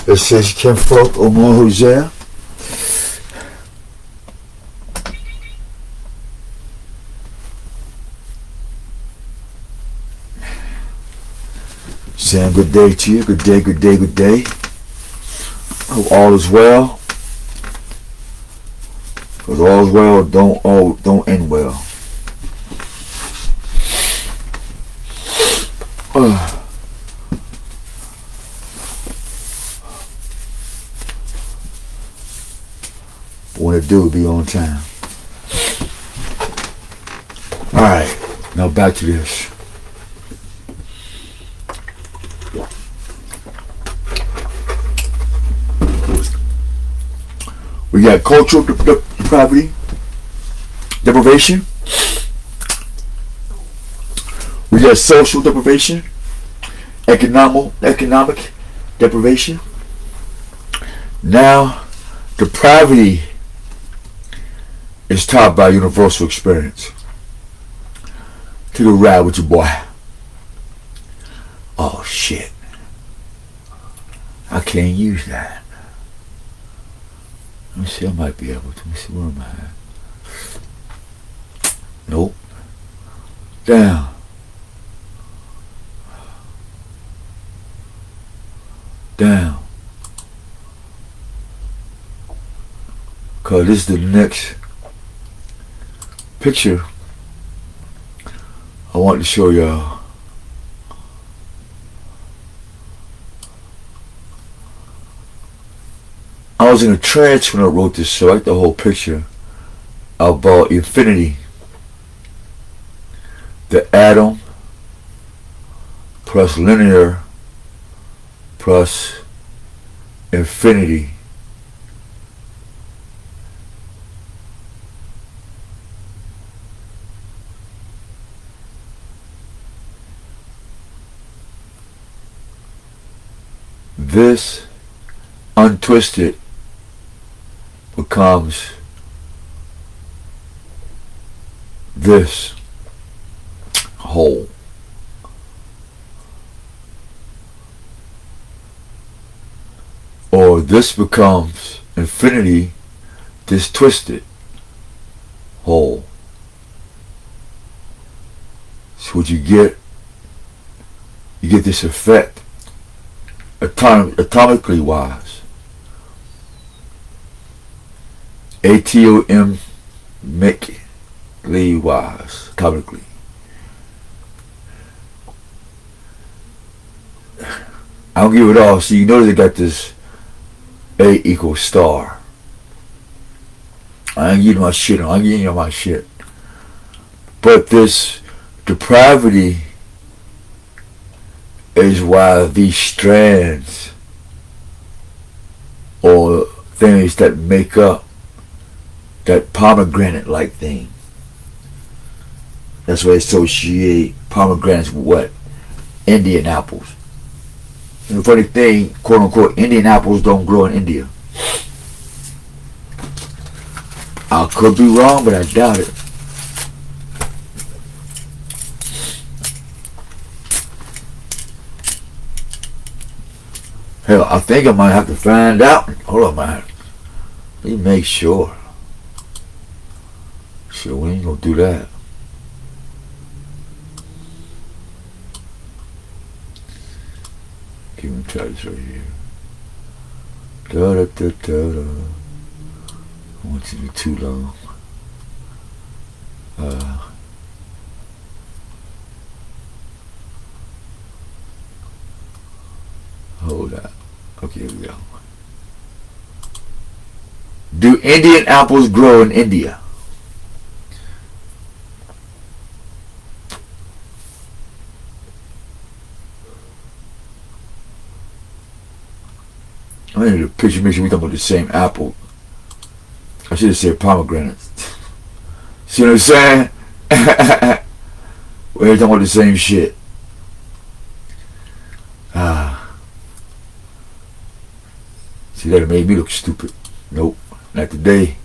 It says Kinfolk Omar Hosea. Saying good day to you. Good day, good day, good day. Hope all is well. Because all is well don't end well. What it do, be on time. Alright, now back to this. We got cultural depravity, deprivation. We got social deprivation. economic deprivation. Now, depravity is taught by universal experience. Take a ride with your boy. Oh shit. I can't use that. Let me see, I might be able to. Let me see, where am I at? Nope. Down. Down. Cause this is the next picture I want to show y'all. I was in a trance when I wrote this, so I like the whole picture about infinity. The atom plus linear plus infinity. This untwisted becomes this whole. Or this becomes infinity, this twisted whole. So what you get this effect atomically wise. atomically wise, atomically. I don't give it all. See, you notice they got this A equals star. I ain't getting my shit on. I ain't getting on my shit. But this depravity is why these strands or things that make up that pomegranate-like thing. That's why they associate pomegranates with what? Indian apples. And the funny thing, quote unquote, Indian apples don't grow in India. I could be wrong, but I doubt it. Hell, I think I might have to find out. Hold on, man. Let me make sure. Sure, we ain't gonna do that. Give me try this right here. Da da da da da. I want it to be too long. Hold up. Okay, here we go. Do Indian apples grow in India? I need a picture, make sure we talking about the same apple. I should have said pomegranates. See what I'm saying? We're talking about the same shit. See, that made me look stupid. Nope, not today.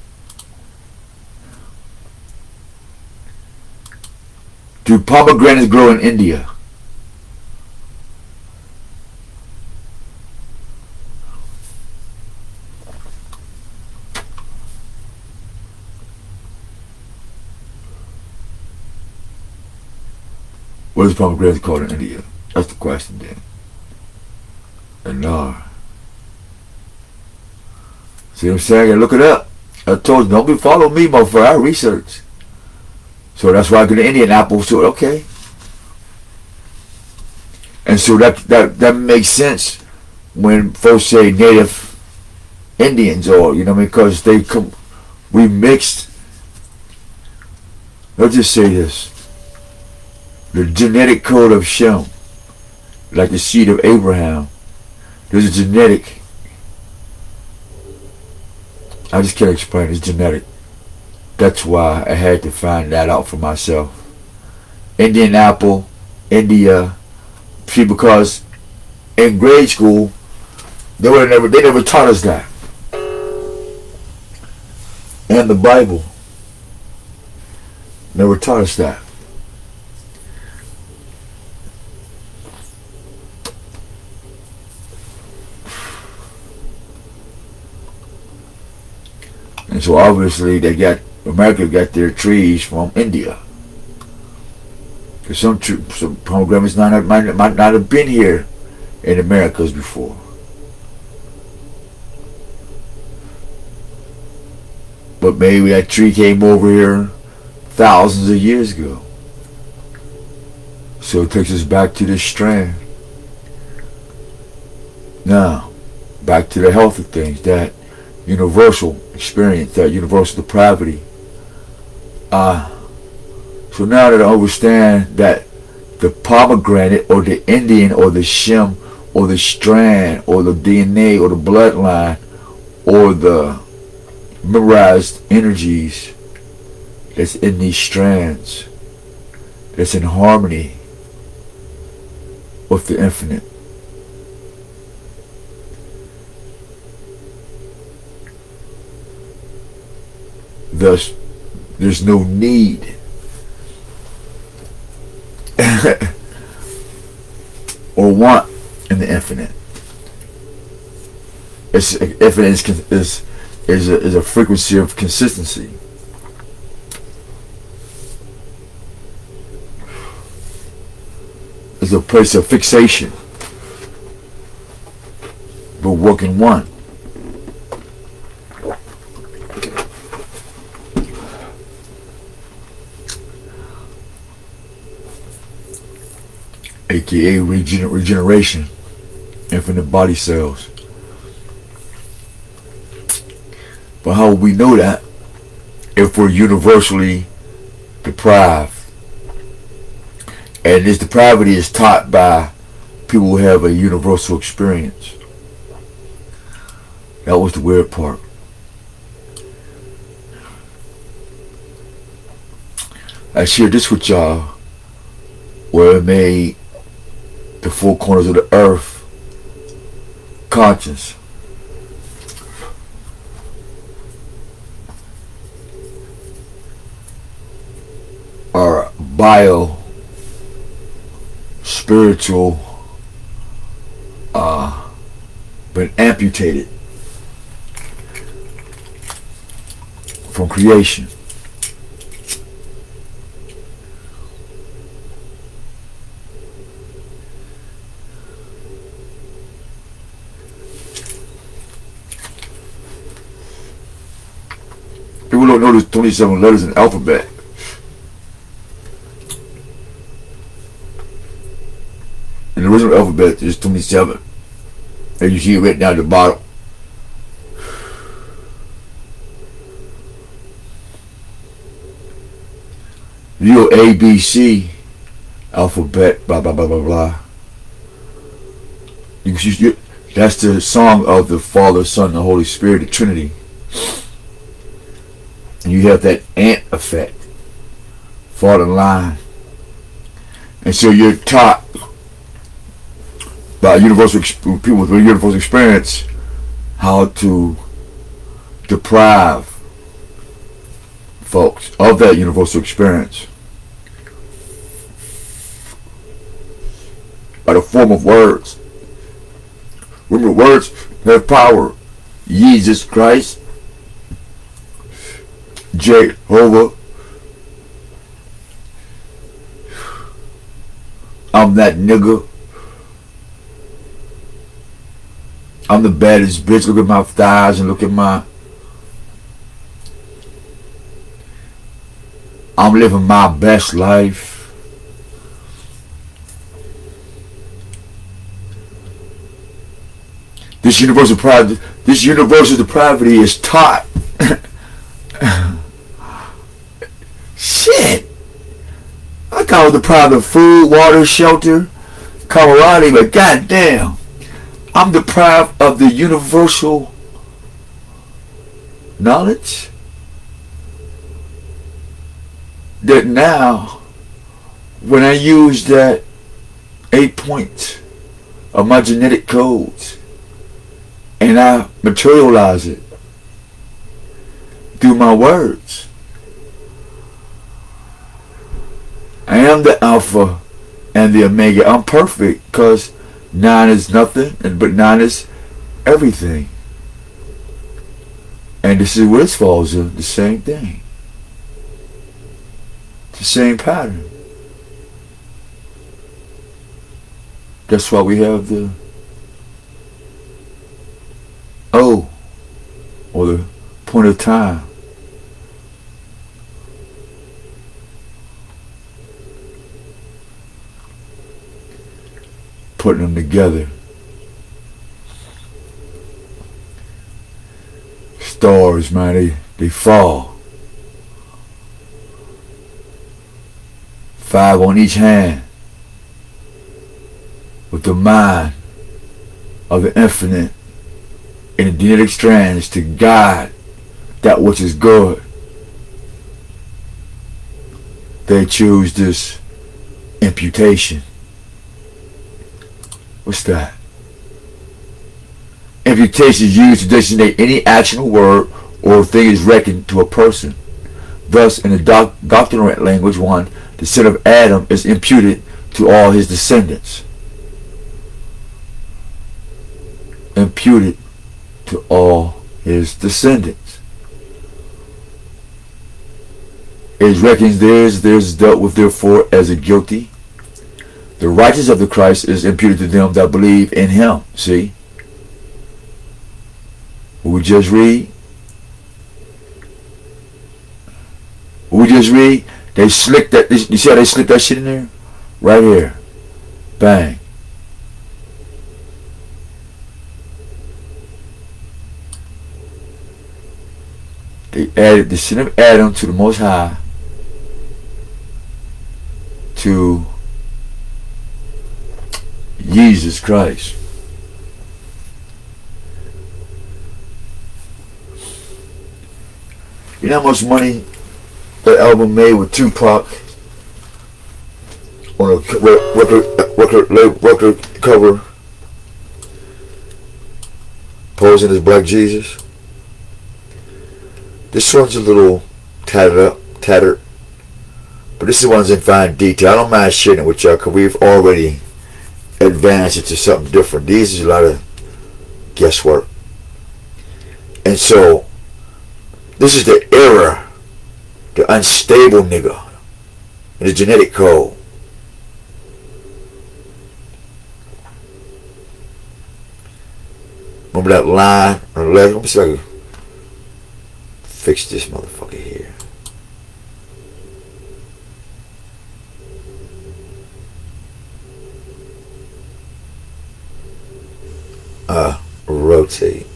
Do pomegranates grow in India? What is pomegranates called in India? That's the question then. And see what I'm saying? I gotta look it up. I told you, don't be following me, motherfucker. I research. So that's why I get the Indian apples to it. Okay. And so that makes sense when folks say native Indians, or you know, because we mixed. Let's just say this: the genetic code of Shem, like the seed of Abraham. There's a genetic. I just can't explain it. It's genetic. That's why I had to find that out for myself. Indian apple, India. See, because in grade school, they never taught us that. And the Bible never taught us that. And so obviously America got their trees from India. Because some pomegranates might not have been here in Americas before. But maybe that tree came over here thousands of years ago. So it takes us back to this strand. Now, back to the health of things, that universal experience, that universal depravity. So now that I understand that the pomegranate or the Indian or the Shem or the strand or the DNA or the bloodline or the memorized energies that's in these strands, that's in harmony with the infinite. Thus, there's no need or want in the infinite. Infinite is a frequency of consistency. It's a place of fixation, but working one. AKA regeneration, infinite body cells. But how will we know that if we're universally deprived? And this depravity is taught by people who have a universal experience. That was the weird part. I shared this with y'all, where it made the four corners of the earth conscious. Our bio spiritual been amputated from creation. People don't know there's 27 letters in the alphabet. In the original alphabet, there's 27. And you see it written down at the bottom. Your ABC alphabet, blah, blah, blah, blah, blah. That's the song of the Father, Son, and the Holy Spirit, the Trinity. And you have that ant effect, fall in line. And so you're taught by people with a universal experience how to deprive folks of that universal experience by the form of words. Remember, words have power. Jesus Christ, Jehovah, I'm that nigga, I'm the baddest bitch, look at my thighs and look at I'm living my best life. This universal depravity is taught. Shit! I call it deprived of food, water, shelter, camaraderie, but goddamn, I'm deprived of the universal knowledge that now, when I use that 8-point of my genetic codes, and I materialize it through my words. I am the Alpha and the Omega. I'm perfect because 9 is nothing, but 9 is everything. And this is what it falls in, the same thing. It's the same pattern. That's why we have the O, or the point of time. Putting them together. Stars, man, they fall. 5 on each hand. With the mind of the infinite in the genetic strands to guide that which is good. They choose this imputation. What's that? Imputation is used to designate any action or word or thing is reckoned to a person. Thus, in the doctrinal language, one, the sin of Adam is imputed to all his descendants. Imputed to all his descendants. It is reckoned theirs dealt with therefore as a guilty. The righteousness of the Christ is imputed to them that believe in him. See? What we just read? They slicked that. You see how they slicked that shit in there? Right here. Bang. They added the sin of Adam to the Most High to Jesus Christ. You know how much money that album made with Tupac on a record cover posing as Black Jesus? This one's a little tattered, but this one's in fine detail. I don't mind sharing it with y'all because we've already advanced it to something different. These is a lot of guesswork. And so, this is the error, the unstable nigga, in the genetic code. Remember that line on the left? Let me see if I can fix this motherfucker here. Rotate.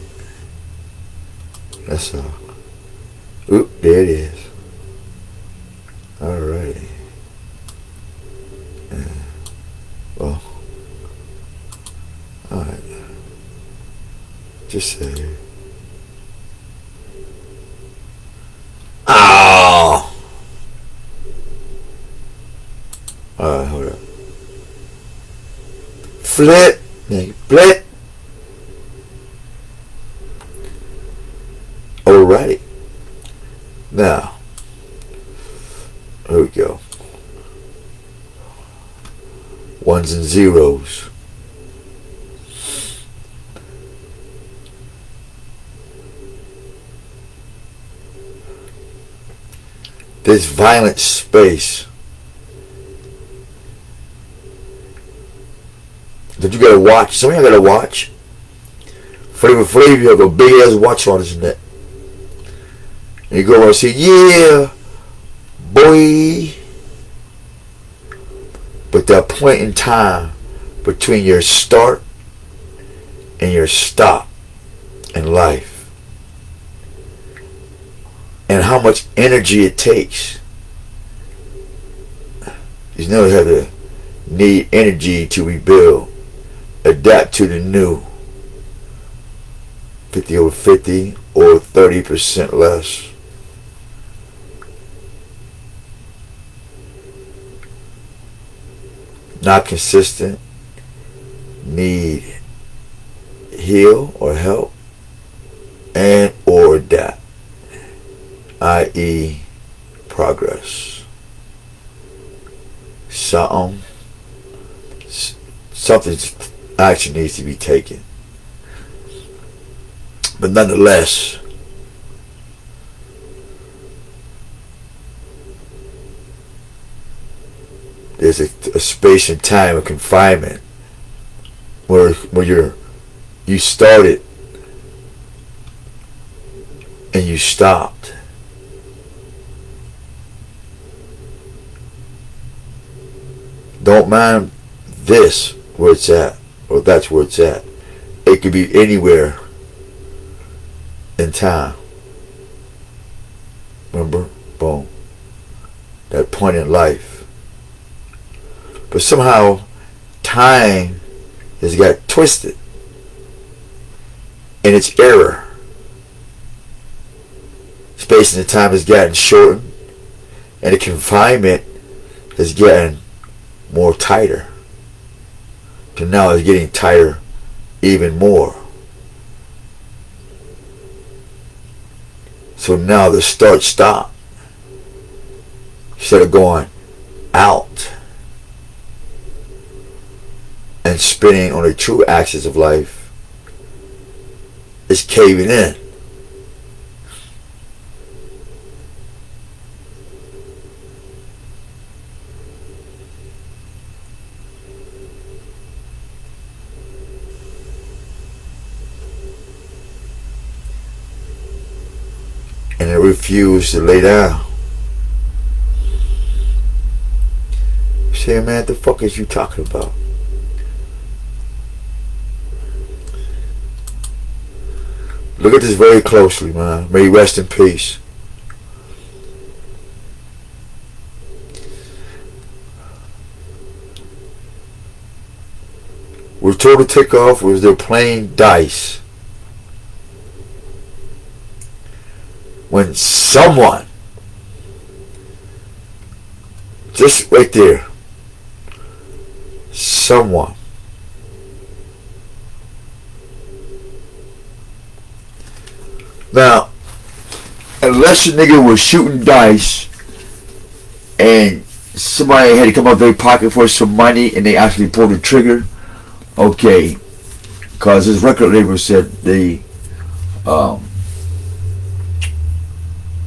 That's all. Oop, there it is. Alrighty. Well, alright. Just say. Oh! Alright, hold up. Flip. Flip. Alrighty. Now, here we go. Ones and zeros. This violent space that you gotta watch. Some of y'all gotta watch. Flavor Flav, you have a big ass watch on his neck. And you go over and say, yeah, boy. But that point in time between your start and your stop in life, and how much energy it takes. You know, you have to need energy to rebuild, adapt to the new. 50 over 50 or 30% less. Not consistent, need heal or help and or adapt, i.e. progress. Something's action needs to be taken. But nonetheless, there's a space and time of confinement where you started and you stopped. Don't mind this where it's at, or that's where it's at. It could be anywhere in time. Remember? Boom. That point in life. But somehow time has got twisted in its error. Space and time has gotten shortened, and the confinement is getting more tighter. So now it's getting tighter even more. So now the start-stop, instead of going out and spinning on the true axis of life, is caving in. And it refused to lay down. Say, man, what the fuck is you talking about? Look at this very closely, man. May he rest in peace. We're told to take off with their playing dice. When someone, just right there, someone now, unless a nigga was shooting dice and somebody had to come out of their pocket for some money and they actually pulled the trigger, okay, because his record label said they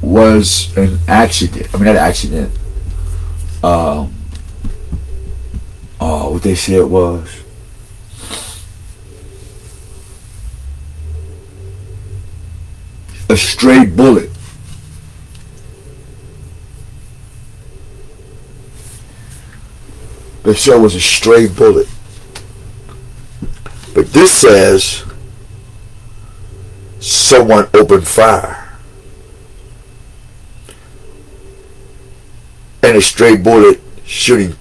was an accident. I mean, not an accident. What they said was a stray bullet. They said it was a stray bullet. But this says someone opened fire. And a stray bullet shooting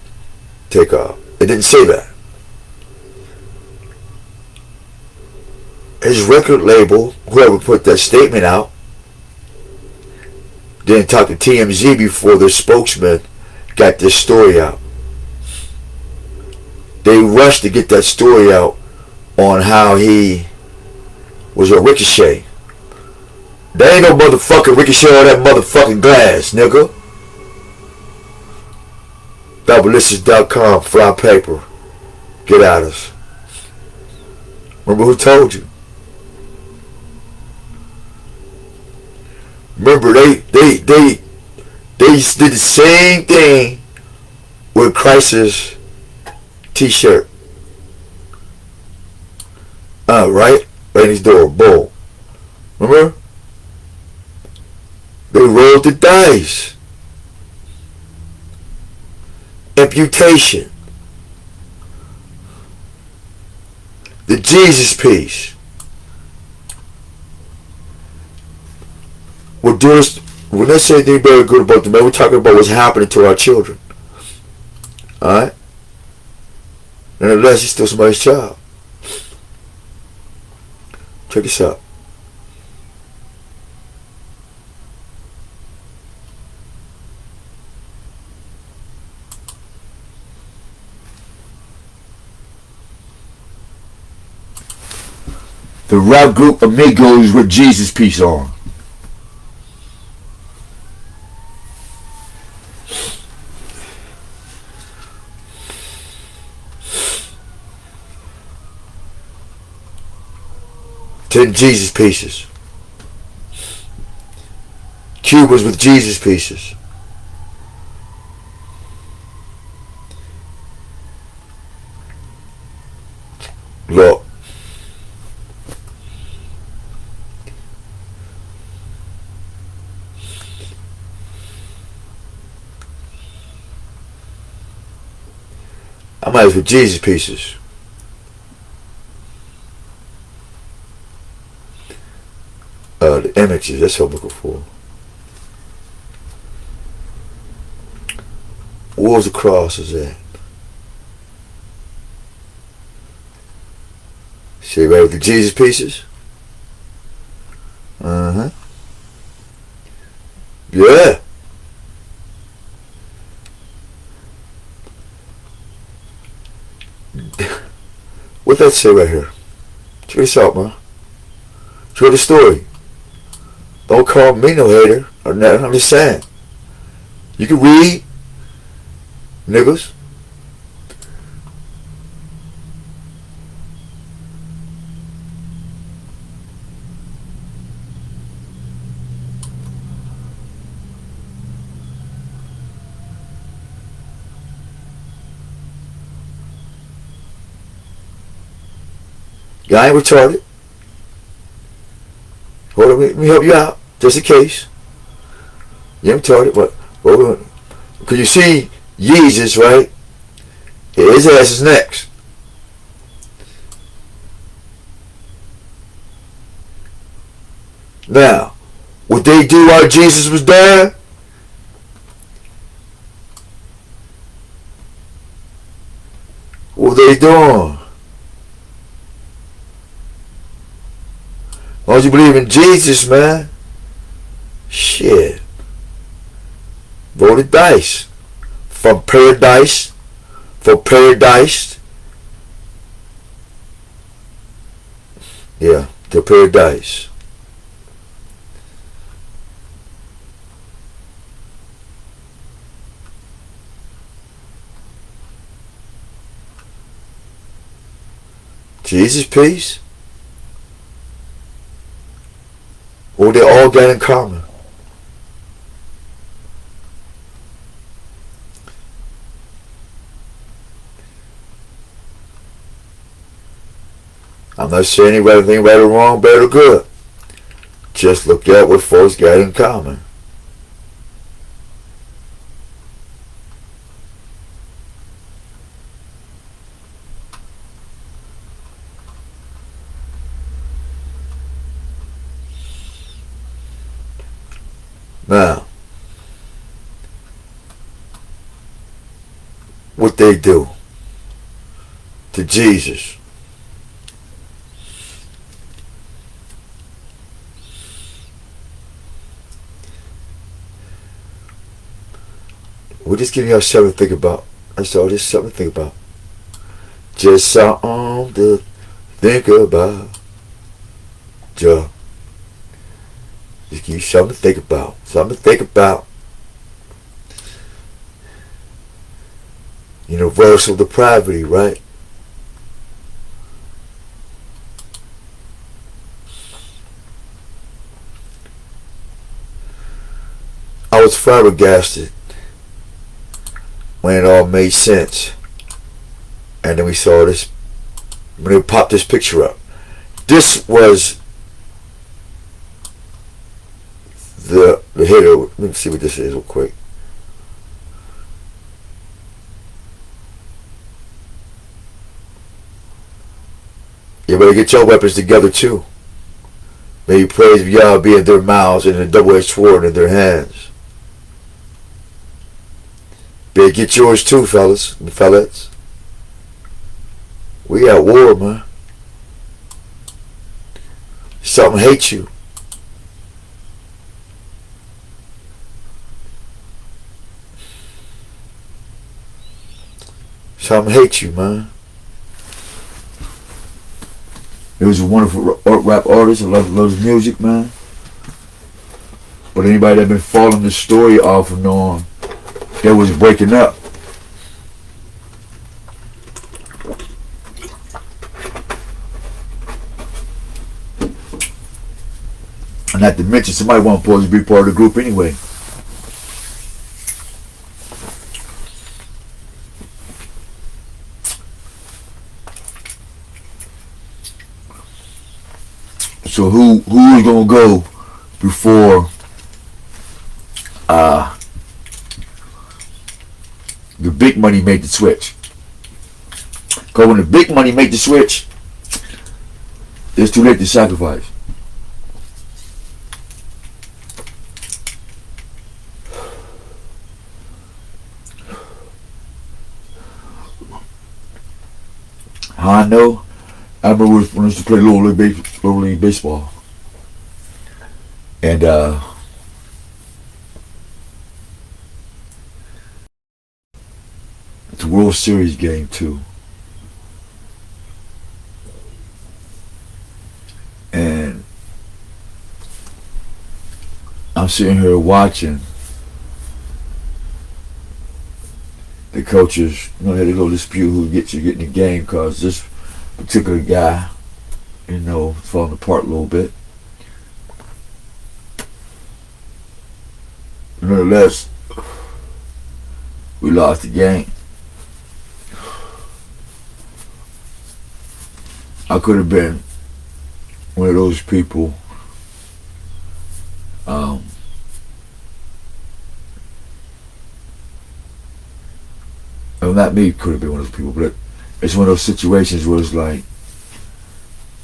take off. It didn't say that. His record label, whoever put that statement out, didn't talk to TMZ before their spokesman got this story out. They rushed to get that story out on how he was a ricochet. There ain't no motherfucking ricochet on that motherfucking glass, nigga. Ballistic.com, fly paper. Get at us. Remember who told you? Remember they did the same thing with Christ's t-shirt. Right in his door, boom. Remember? They rolled the dice. Imputation. The Jesus piece. We're not saying anything very good about them, man. We're talking about what's happening to our children. Alright? And unless he's still somebody's child. Check this out. The rap group Amigos with Jesus Piece on. Ten Jesus Pieces. Cubans with Jesus Pieces. Look. I might as well Jesus Pieces. The images, that's what I'm looking for. Where's the crosses at? See, right with the Jesus Pieces? Uh-huh. Yeah. What that say right here? Check this out, man. Check the story. Don't call me no hater or nothing. I'm just saying. You can read, niggas. Y'all ain't retarded. Hold on, let me help you out, just in case. You ain't retarded, but hold on. Because you see Jesus, right? His ass is next. Now, what they do while Jesus was there? What they doing? As long as you believe in Jesus, man. Shit. Roll the dice. From paradise. For paradise. Yeah, to paradise. Jesus, peace. What they all got in common? I'm not saying anything right or wrong, bad or good. Just look at what folks got in common. Now, what they do to Jesus. We're just giving y'all something to think about. That's all, just something to think about. Just something to think about. Just give you something to think about. Something to think about. Universal depravity, right? I was flabbergasted when it all made sense. And then we saw this, when they popped this picture up. This was the hitter. Let me see what this is real quick. You better get your weapons together too. May you praise Yah be in their mouths and a double-edged sword in their hands. Better get yours too, fellas and fellas. We at war, man. Something hates you. Something hates you, man. was a wonderful rap artist. I love his music, man. But anybody that been following the story off and on, that was breaking up. And not to mention, somebody wasn't supposed to be part of the group anyway. So who is gonna go before the big money made the switch? Because when the big money made the switch, it's too late to sacrifice. How I know? I remember when I used to play Little League Baseball. And it's a World Series game too. And I'm sitting here watching the coaches, had a little dispute who gets you getting the game, because this particular guy, falling apart a little bit. Nonetheless, we lost the game. I could have been one of those people. Well, not me, could have been one of those people, but it's one of those situations where it's like,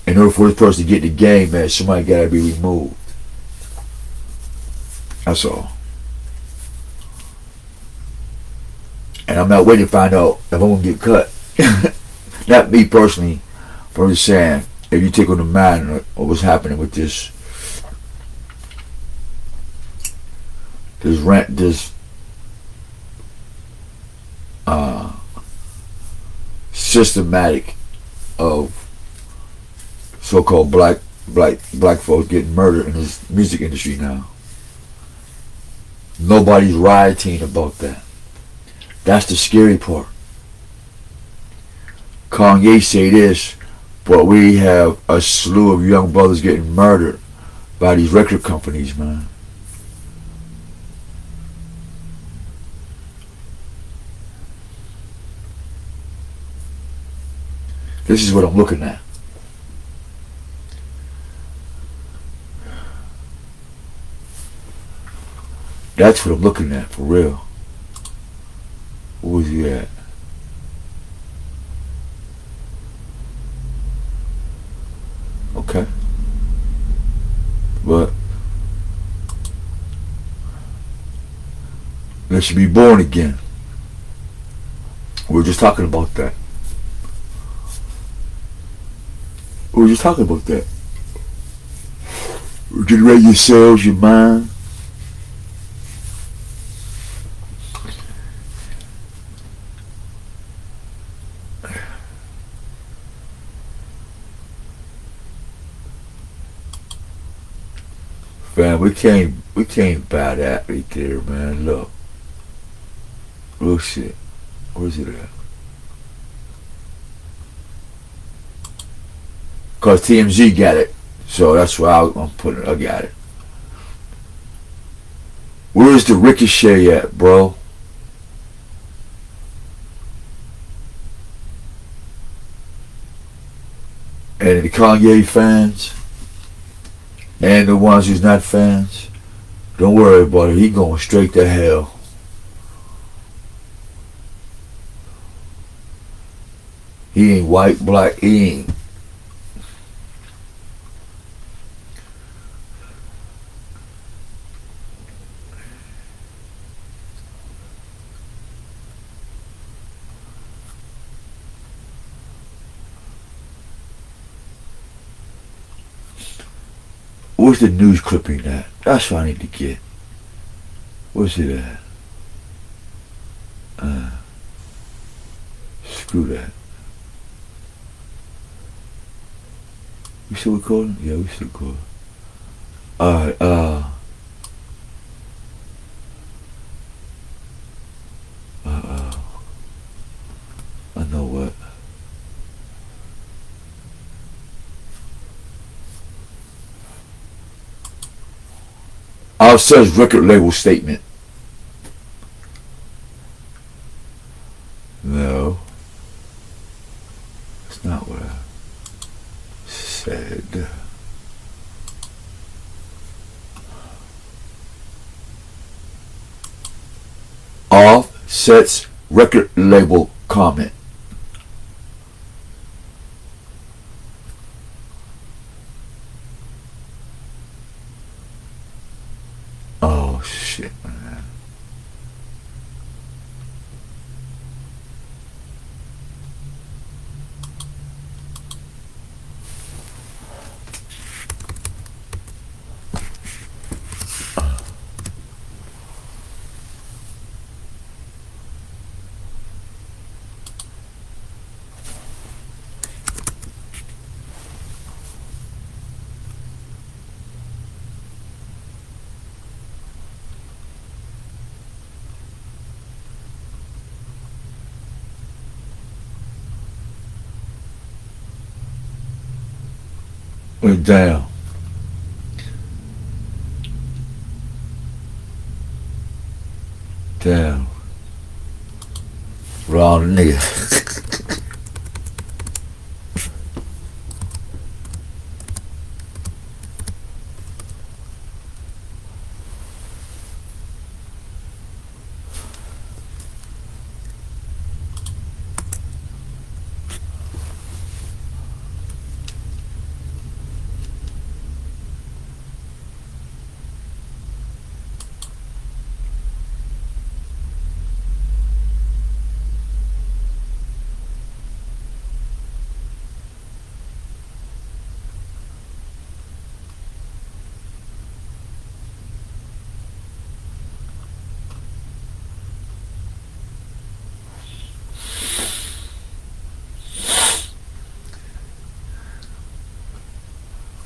in order for this person to get the game, man, somebody gotta be removed. That's all. And I'm not waiting to find out if I'm gonna get cut. Not me personally, but I'm just saying, if you take on the mind of what's happening with this systematic of so-called black folks getting murdered in this music industry now. Nobody's rioting about that. That's the scary part. Kanye say this, but we have a slew of young brothers getting murdered by these record companies, man. This is what I'm looking at. That's what I'm looking at, for real. Where was he at? Okay. But let you be born again. We were just talking about that. Regenerate yourselves, your mind. Fam, we can't buy that right there, man. Look. Real shit. Where's it at? Cause TMZ got it, so that's why I'm putting it. I got it. Where's the Ricochet at, bro? And the Kanye fans, and the ones who's not fans, don't worry about it. He going straight to hell. He ain't white, black. He ain't. Where's the news clipping at? That's what I need to get. Where's it at? Screw that. We still recording? Yeah, we still recording. Alright, I know what. Our says record label statement. No. That's not what I said. Offset's record label comment. Oh shit, man. Went down. Damn. Wrong nigga.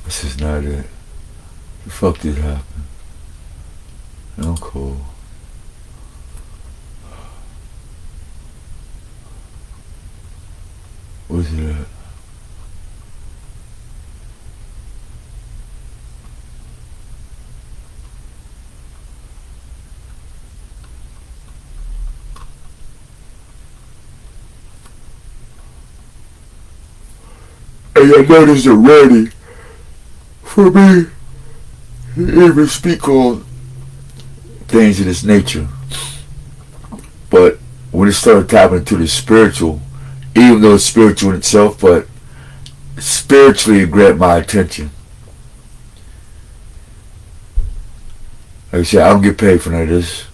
This is not it. The fuck did happen? I'm cool. Where's it at? And I noticed it ready for me to even speak on things of this nature. But when it started tapping into the spiritual, even though it's spiritual in itself, but spiritually it grabbed my attention. Like I said, I don't get paid for none of this.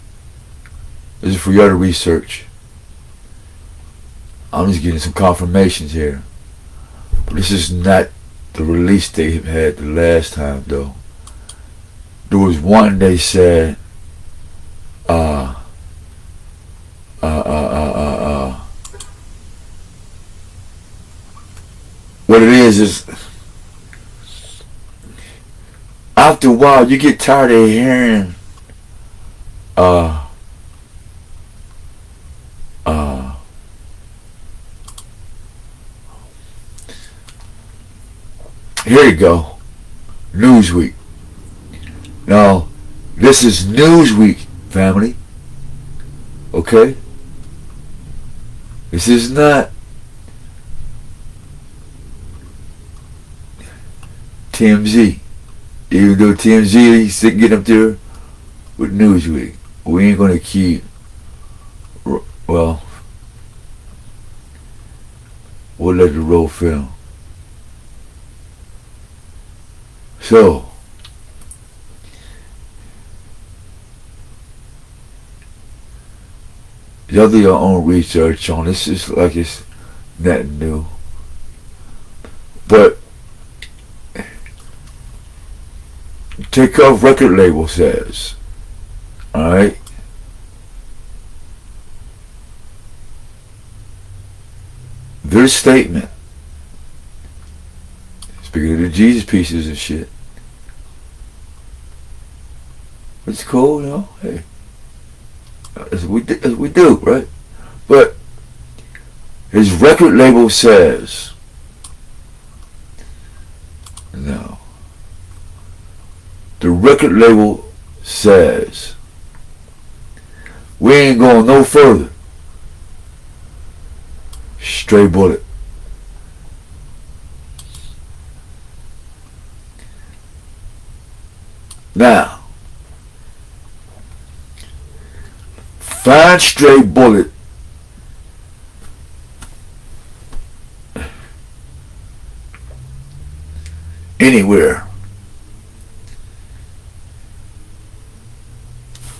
This is for y'all to research. I'm just getting some confirmations here. But this is not the release they had the last time, though. There was one they said, what it is after a while you get tired of hearing here you go. Newsweek. Now, this is Newsweek, family. Okay? This is not TMZ. Even though TMZ is getting up there with Newsweek. We ain't gonna keep, well, we'll let the roll film. So, y'all do your own research on this. It's like it's nothing new. But Takeoff record label says, alright, their statement is Speaking of the Jesus pieces and shit. It's cool, you know. Hey, as we do, right? But his record label says, no. The record label says, we ain't going no further. Straight bullet. Now, find Straight Bullet anywhere.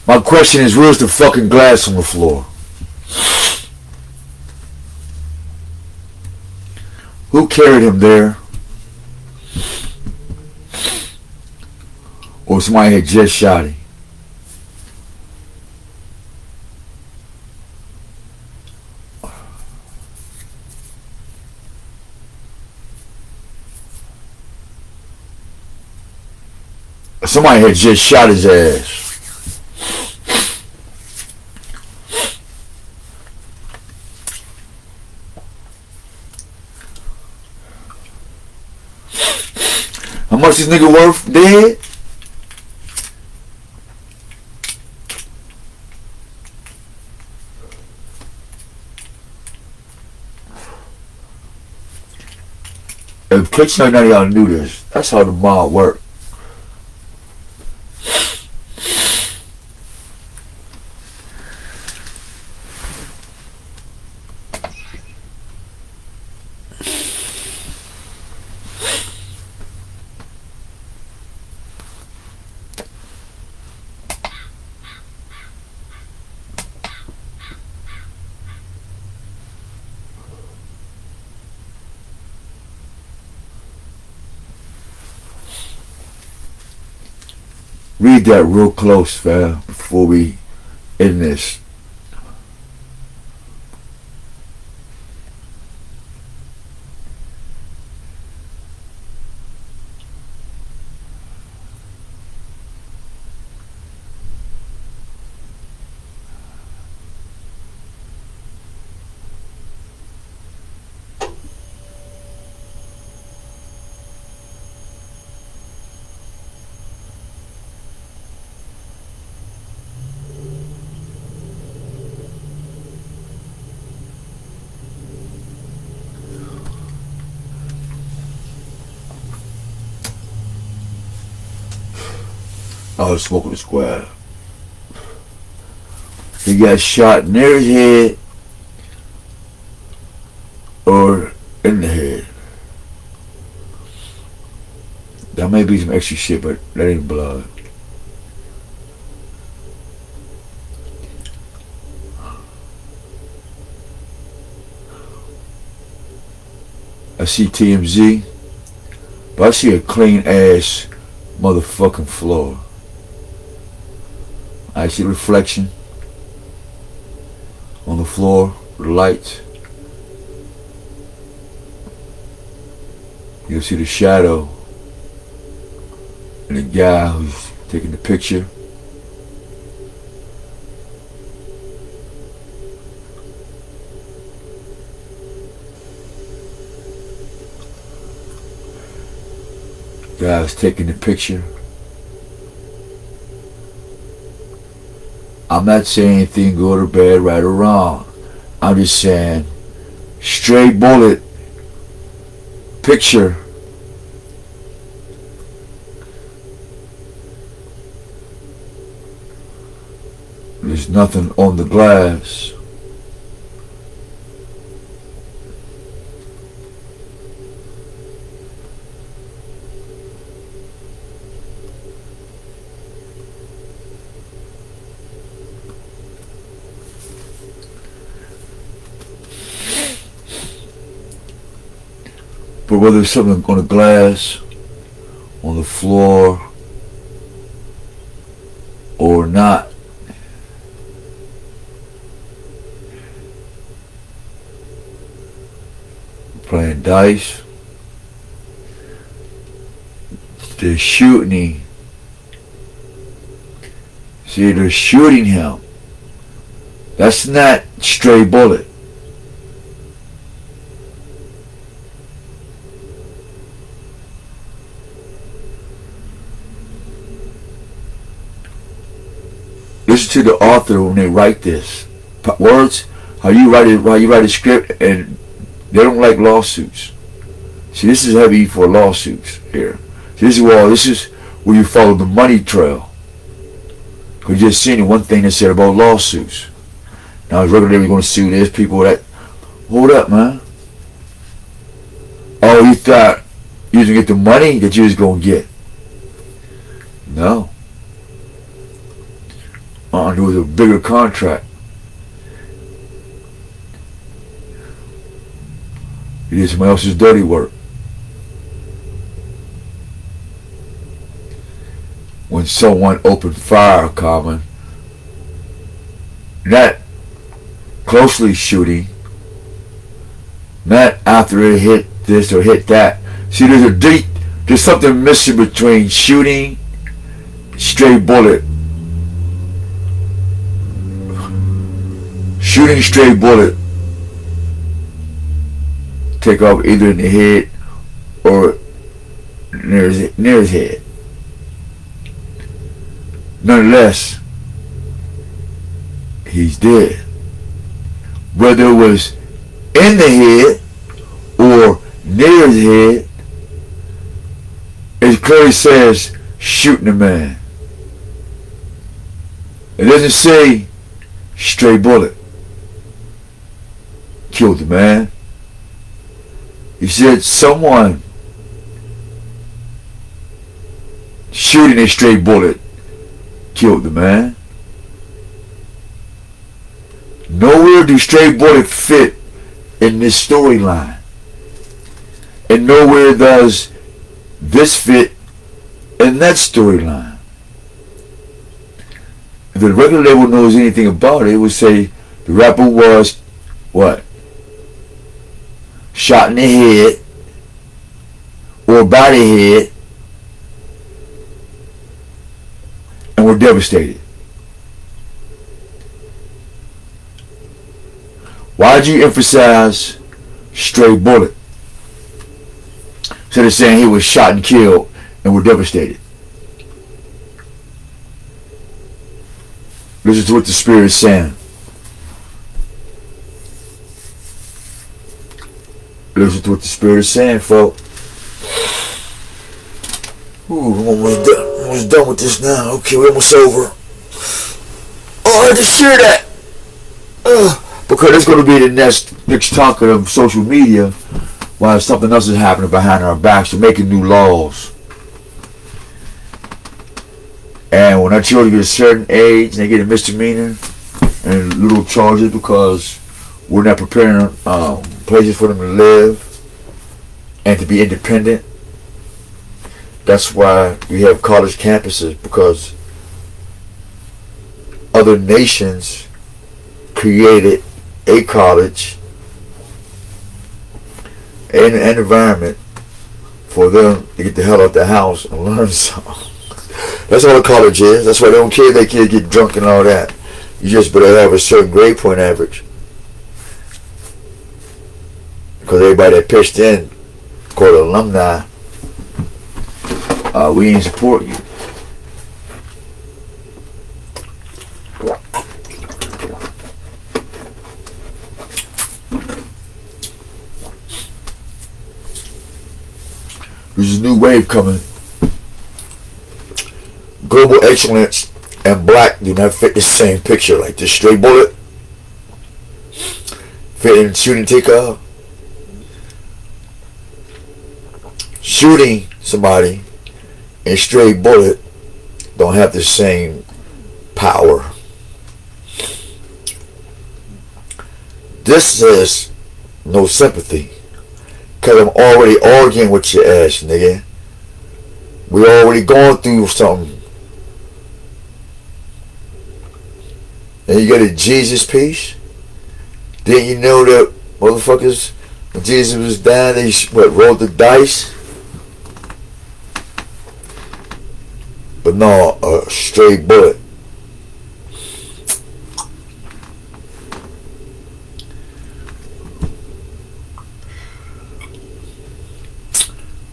My question is, where's the fucking glass on the floor? Who carried him there? Or somebody had just shot him? Somebody had just shot his ass. How much this nigga worth dead? In case none of y'all knew this, that's how the mob worked. Read that real close, fam, before we end this. I was smoking the square. He got shot near his head or in the head. That may be some extra shit, but that ain't blood. I see TMZ, but I see a clean ass motherfucking floor. I see reflection on the floor, the lights. You'll see the shadow and the guy who's taking the picture. Guy's taking the picture. I'm not saying anything good or bad, right or wrong. I'm just saying, Straight Bullet picture there's nothing on the glass. But whether there's something on the glass, on the floor, or not, playing dice, they're shooting. See, they're shooting him. That's not stray bullet. Listen to the author when they write this. Words, how you write a script, and they don't like lawsuits. See, this is heavy for lawsuits here. See, this is where you follow the money trail. Because you just seen one thing that said about lawsuits. Now, regularly we're going to sue this people that. Hold up, man. Oh, you thought you was going to get the money that you was going to get. No. There was a bigger contract. You did somebody else's dirty work. When someone opened fire, common, not closely shooting, not after it hit this or hit that. See, there's something missing between shooting, stray bullet. Shooting stray bullet, take off either in the head or near his head. Nonetheless, he's dead. Whether it was in the head or near his head, it clearly says shooting a man. It doesn't say stray bullet killed the man. He said someone shooting a stray bullet killed the man. Nowhere do stray bullet fit in this storyline. And nowhere does this fit in that storyline. If the record label knows anything about it, it would say the rapper was what? Shot in the head or by the head and were devastated. Why did you emphasize stray bullet instead of saying he was shot and killed and were devastated? Listen to what the Spirit is saying. Listen to what the Spirit is saying, folks. Ooh, I'm almost done with this now. Okay, we're almost over. Oh, I had to share that. Because it's going to be the next talk of social media while something else is happening behind our backs. They're making new laws. And when our children get a certain age and they get a misdemeanor and little charges because we're not preparing places for them to live and to be independent. That's why we have college campuses, because other nations created a college and an environment for them to get the hell out the house and learn something. That's all a college is. That's why they don't care if their kids get drunk and all that. You just better have a certain grade point average. Because everybody that pitched in, called alumni, we ain't support you. There's a new wave coming. Global excellence and black do not fit the same picture. Like this stray bullet fit in shooting takeoff. Shooting somebody and stray bullet don't have the same power. This is no sympathy. Because I'm already arguing with your ass, nigga. We already going through something. And you got a Jesus piece? Didn't you know that motherfuckers, when Jesus was dying, they rolled the dice? But no, a straight bullet.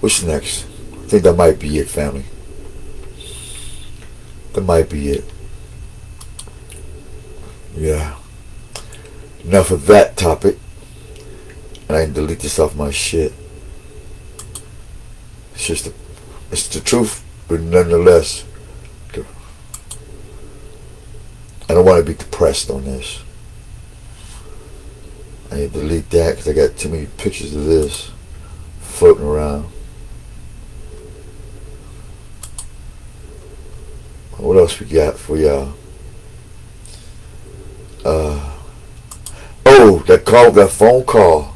What's next? I think that might be it, family. That might be it. Yeah. Enough of that topic. And I can delete this off my shit. It's the truth, but nonetheless, I don't want to be depressed on this. I need to delete that because I got too many pictures of this floating around. What else we got for y'all? Oh, that phone call.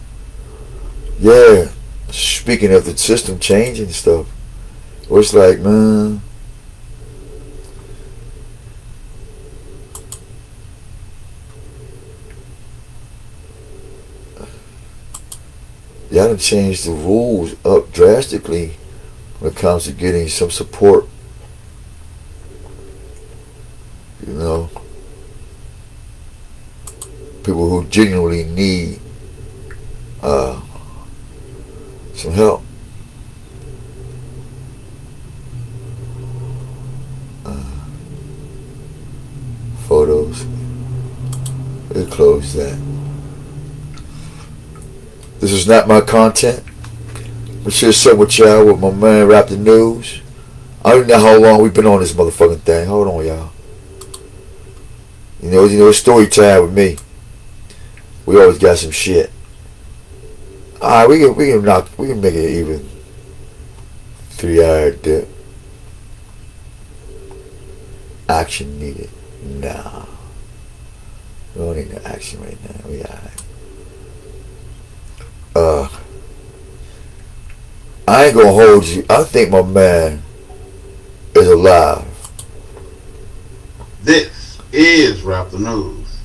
Yeah. Speaking of the system changing and stuff, it's like, man, y'all done changed the rules up drastically when it comes to getting some support. You know, people who genuinely need some help. Photos. We'll close that. This is not my content. I'm share something with y'all with my man Rap the News. I don't know how long we've been on this motherfucking thing. Hold on, y'all. You know, it's story time with me. We always got some shit. Alright, we can make it even 3-hour dip. Action needed. Nah. We don't need no action right now. We alright. I ain't gonna hold you. I think my man is alive. This is Rap the News.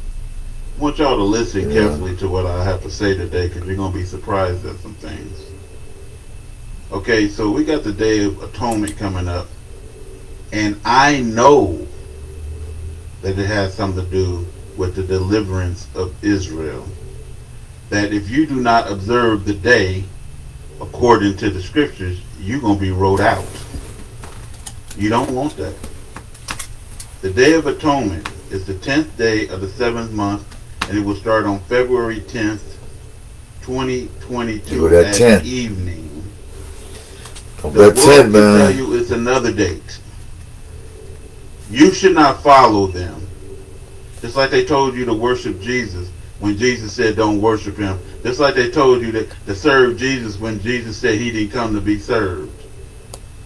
I want y'all to listen carefully to what I have to say today because you're going to be surprised at some things. Okay, so we got the Day of Atonement coming up, and I know that it has something to do with the deliverance of Israel. That if you do not observe the day according to the scriptures, you're going to be wrote out. You don't want that. The Day of Atonement is the 10th day of the 7th month, and it will start on February 10th, 2022 at 10. evening. The world can tell you it's another date. You should not follow them. Just like they told you to worship Jesus when Jesus said don't worship him. Just like they told you to serve Jesus when Jesus said he didn't come to be served.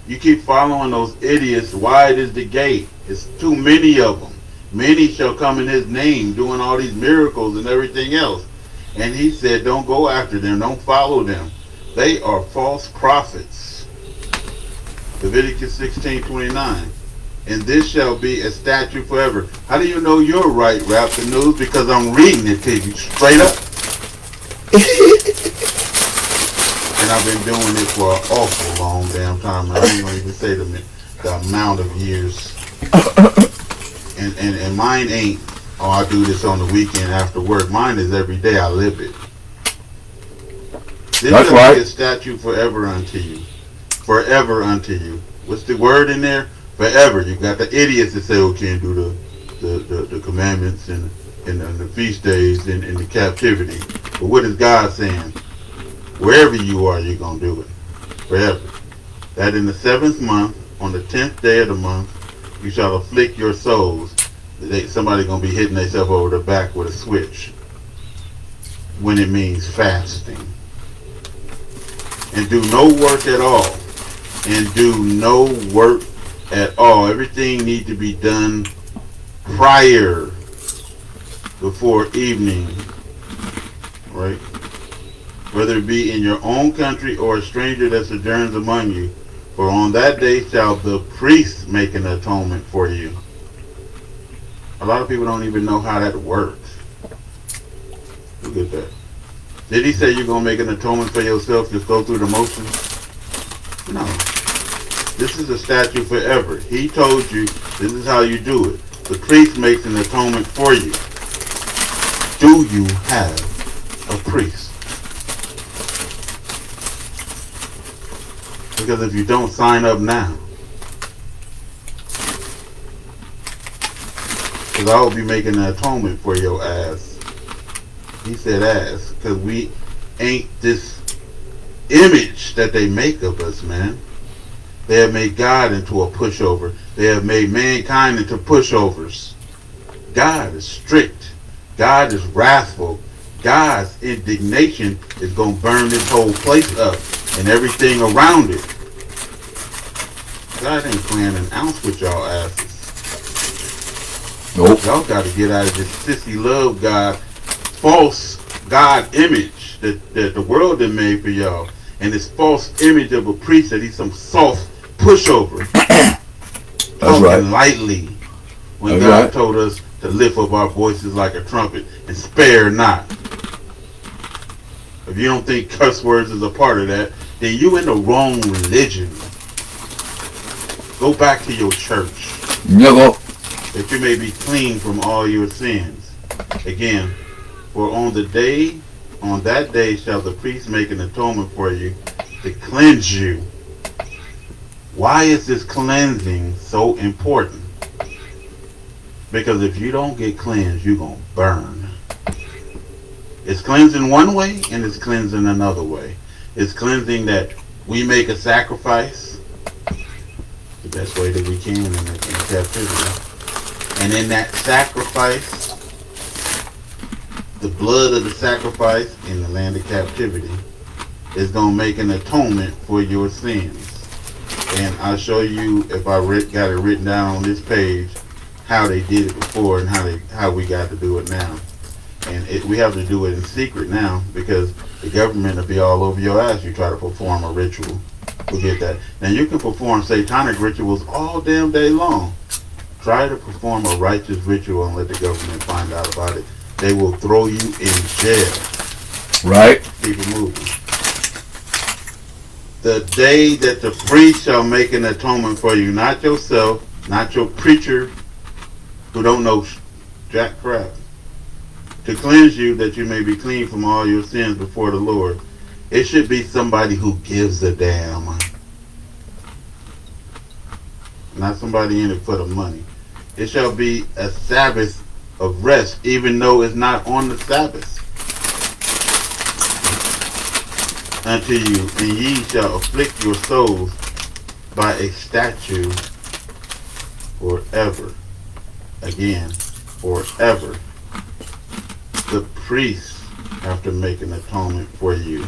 You keep following those idiots. Wide is the gate. It's too many of them. Many shall come in his name doing all these miracles and everything else. And he said, don't go after them. Don't follow them. They are false prophets. Leviticus 16:29. And this shall be a statute forever. How do you know you're right, Rap the News? Because I'm reading it to you straight up. And I've been doing it for an awful long damn time. I don't even say the amount of years. And mine ain't, oh, I do this on the weekend after work. Mine is every day. I live it. This That's shall right. be a statute forever unto you. Forever unto you. What's the word in there? Forever. You got the idiots that say, oh, can't do the commandments and the feast days and the captivity. But what is God saying? Wherever you are, you're going to do it. Forever. That in the 7th month, on the 10th day of the month, you shall afflict your souls. Somebody going to be hitting themselves over the back with a switch. When it means fasting. And do no work at all. And do no work at all. Everything needs to be done prior, before evening. Right? Whether it be in your own country or a stranger that sojourns among you. For on that day shall the priest make an atonement for you. A lot of people don't even know how that works. Look at that. Did he say you're going to make an atonement for yourself? Just go through the motions? No. This is a statute forever. He told you this is how you do it. The priest makes an atonement for you. Do you have a priest? Because if you don't, sign up now. Because I will be making an atonement for your ass. He said ass. Because we ain't this image that they make of us, man. They have made God into a pushover. They have made mankind into pushovers. God is strict. God is wrathful. God's indignation is going to burn this whole place up and everything around it. God ain't playing an ounce with y'all asses. Nope. Y'all got to get out of this sissy love God, false God image that the world has made for y'all. And this false image of a priest that he's some soft pushover. That's right. Lightly. When That's God right. told us to lift up our voices like a trumpet and spare not. If you don't think cuss words is a part of that, then you in the wrong religion. Go back to your church. Never. That you may be clean from all your sins. Again, for on that day shall the priest make an atonement for you to cleanse you. Why is this cleansing so important? Because if you don't get cleansed, you're going to burn. It's cleansing one way and it's cleansing another way. It's cleansing that we make a sacrifice the best way that we can in captivity. And in that sacrifice, the blood of the sacrifice in the land of captivity is going to make an atonement for your sins. And I'll show you, if I got it written down on this page, how they did it before and how we got to do it now. And we have to do it in secret now because the government will be all over your ass. You try to perform a ritual. Forget that. Now you can perform satanic rituals all damn day long. Try to perform a righteous ritual and let the government find out about it. They will throw you in jail. Right. Keep it moving. The day that the priest shall make an atonement for you, not yourself, not your preacher who don't know jack crap, to cleanse you that you may be clean from all your sins before the Lord. It should be somebody who gives a damn. Not somebody in it for the money. It shall be a Sabbath of rest, even though it's not on the Sabbath. Unto you, and ye shall afflict your souls by a statute forever. Again, forever. The priests have to make an atonement for you.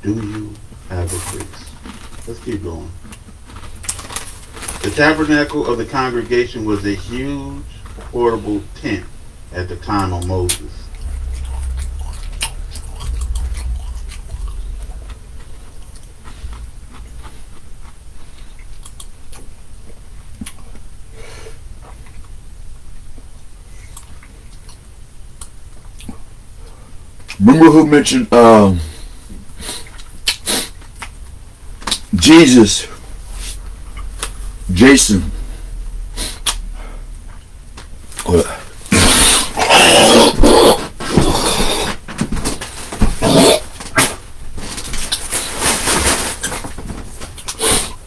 Do you have a priest? Let's keep going. The tabernacle of the congregation was a huge portable tent at the time of Moses. Remember who mentioned Jesus, Jason.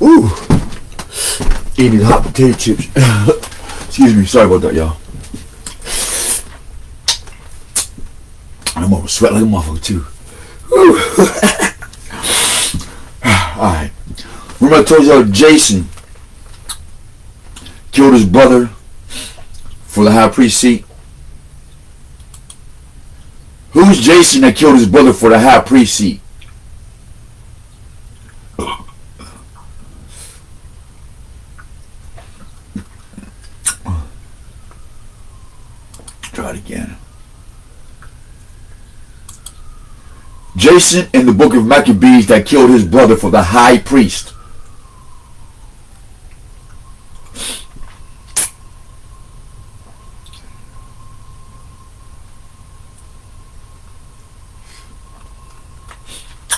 Ooh, eating hot potato chips. Excuse me, sorry about that, y'all. I'm gonna sweat like a motherfucker too. Alright. Remember I told y'all Jason killed his brother for the high priest seat? Who's Jason that killed his brother for the high priest seat? Try it again. Jason in the book of Maccabees that killed his brother for the high priest.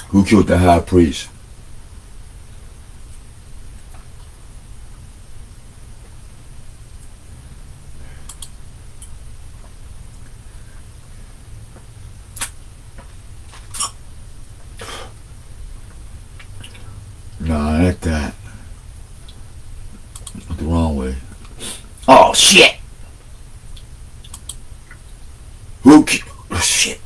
Who killed the high priest? No, not that. Went the wrong way. Oh shit! Oh shit!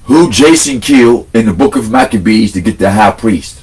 Who Jason killed in the book of Maccabees to get the high priest?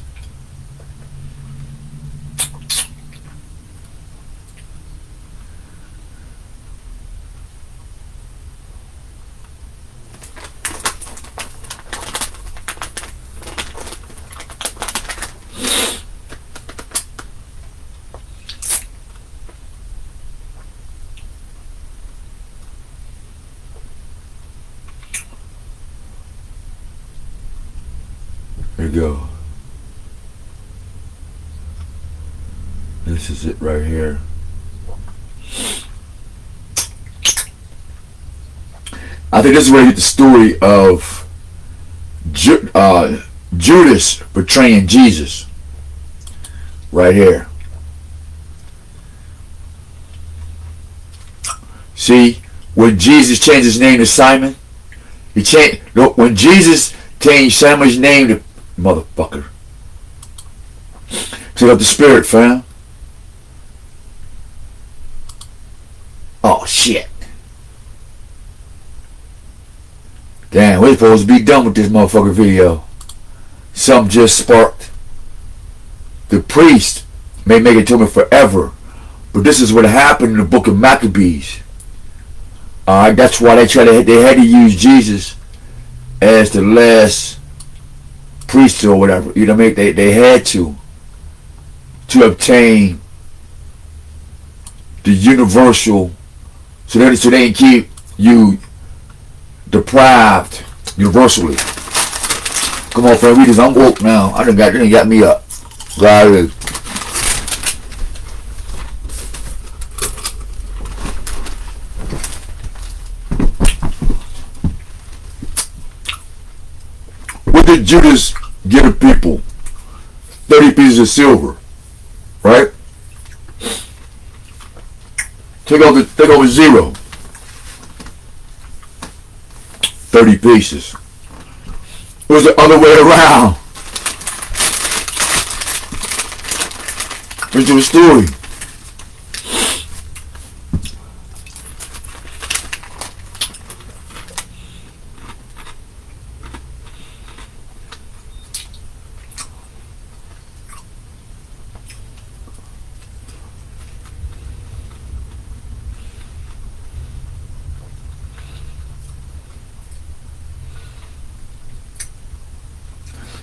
There you go. This is it right here. I think this is where you get the story of Judas betraying Jesus. Right here. See, when Jesus changed his name to Simon, he changed. When Jesus changed Simon's name to motherfucker. Set up the spirit, fam. Oh shit. Damn, we're supposed to be done with this motherfucker video. Something just sparked. The priest may make it to me forever, but this is what happened in the book of Maccabees. That's why they had to use Jesus as the last priest or whatever. You know what I mean? They had to obtain the universal, so they can keep you deprived universally. Come on, friend, read this. I'm woke now. I done got me up. Got it. What did Judas give the people? 30 pieces of silver, right? Take off a zero. 30 pieces. It was the other way around. Let's do a story.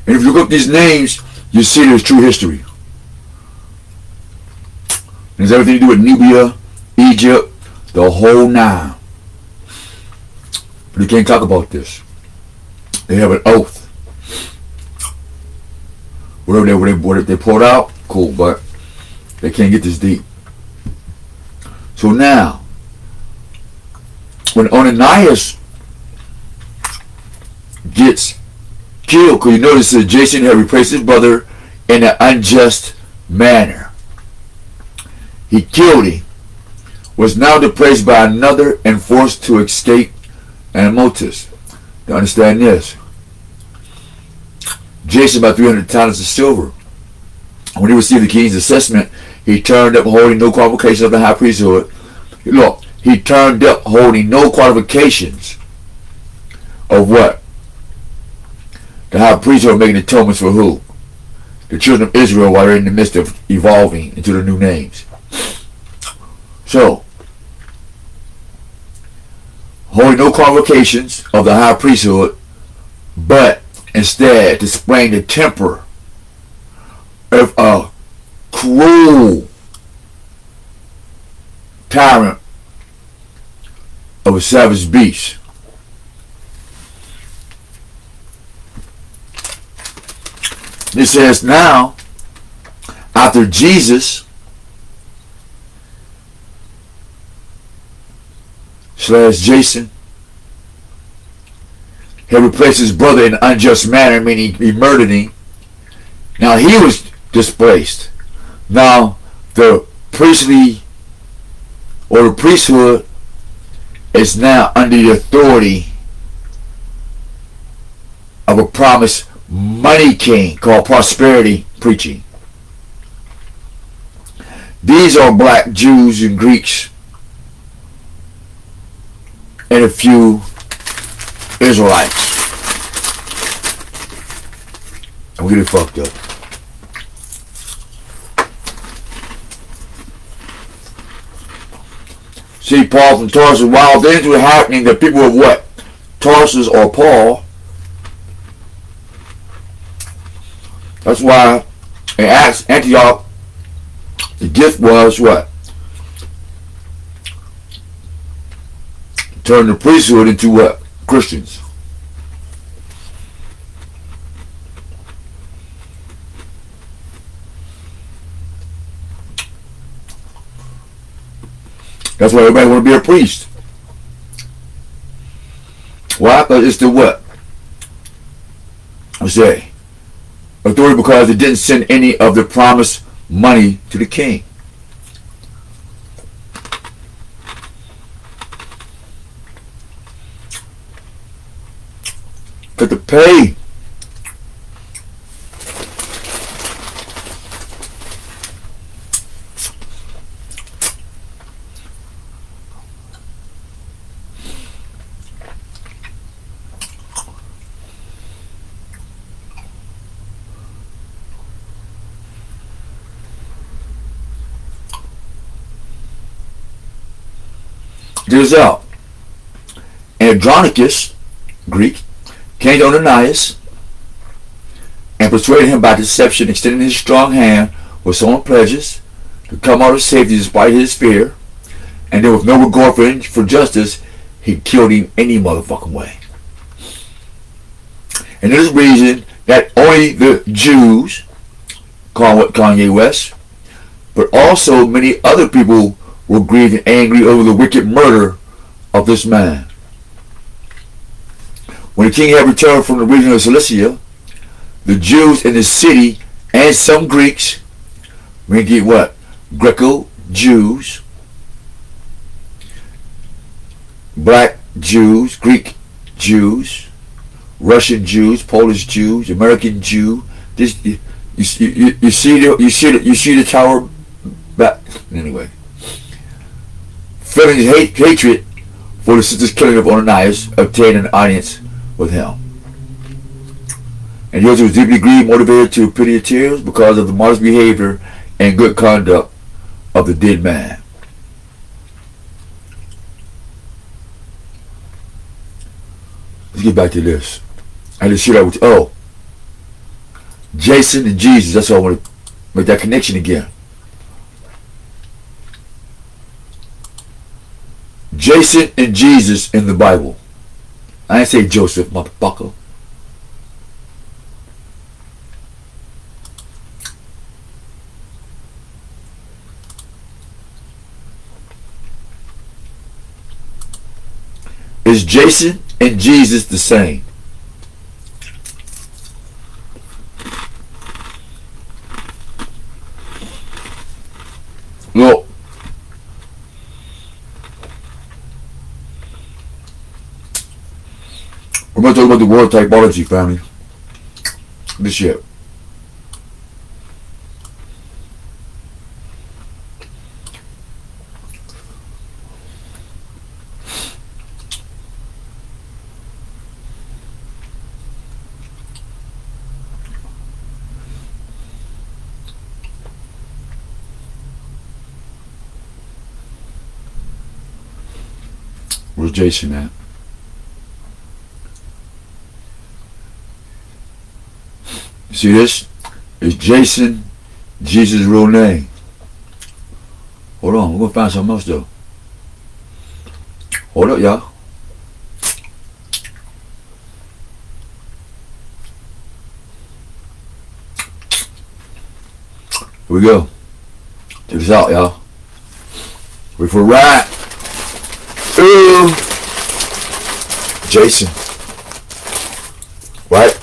And if you look up these names, you see there's true history. There's everything to do with Nubia, Egypt, the whole nine. But you can't talk about this. They have an oath. Whatever they poured out, cool, but they can't get this deep. So now, when Ananias gets killed, because you notice that Jason had replaced his brother in an unjust manner. He killed him, was now replaced by another and forced to escape Anamotis. To understand this, Jason about 300 talents of silver. When he received the king's assessment, he turned up holding no qualifications of the high priesthood. Look, he turned up holding no qualifications of what? The high priesthood making atonements for who? The children of Israel, while they're in the midst of evolving into the new names. So, holding no qualifications of the high priesthood, but instead displaying the temper of a cruel tyrant of a savage beast. It says now, after Jesus / Jason had replaced his brother in an unjust manner, meaning he murdered him. Now he was displaced. Now, the priestly or the priesthood is now under the authority of a promised money king called prosperity preaching. These are black Jews and Greeks and a few Israelites. I'm getting fucked up. See, Paul from Tarsus, while things were happening, the people of what? Tarsus or Paul. That's why in Acts, Antioch, the gift was what? Turn the priesthood into what? Christians. That's why everybody want to be a priest. Why? Because it's the what? I say authority, because it didn't send any of the promised money to the king. Got to pay. This out. Andronicus, Greek, came to Ananias and persuaded him by deception, extending his strong hand with solemn pledges to come out of safety despite his fear, and then with no regard for justice, he killed him any motherfucking way. And there's a reason that only the Jews, Kanye West, but also many other people were grieved and angry over the wicked murder of this man. When the king had returned from the region of Cilicia, the Jews in the city and some Greeks, we get what? Greco-Jews, black Jews, Greek Jews, Russian Jews, Polish Jews, American Jew. This you see the tower back anyway. Feeling hatred for the sister's killing of Ananias, obtained an audience with him. And Joseph was deeply grieved, motivated to pity and tears because of the modest behavior and good conduct of the dead man. Let's get back to this. I just share that with you. Oh, Jason and Jesus. That's why I want to make that connection again. Jason and Jesus in the Bible. I ain't say Joseph, motherfucker. Is Jason and Jesus the same? Look. We're going to talk about the word typology, family. This shit. Where's Jason at? See this? Is Jason Jesus' real name? Hold on, we're gonna find something else though. Hold up, y'all. Here we go. Check this out, y'all. Wait for a ride. Ooh. Jason. Right?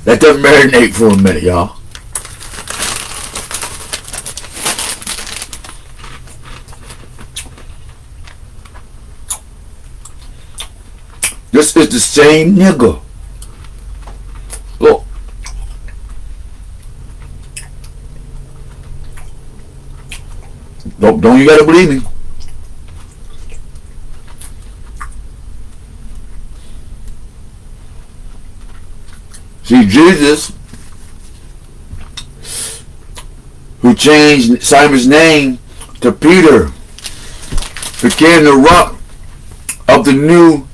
Let that marinate for a minute, y'all. This is the same nigga. Look. Don't you gotta believe me. See, Jesus, who changed Simon's name to Peter, became the rock of the new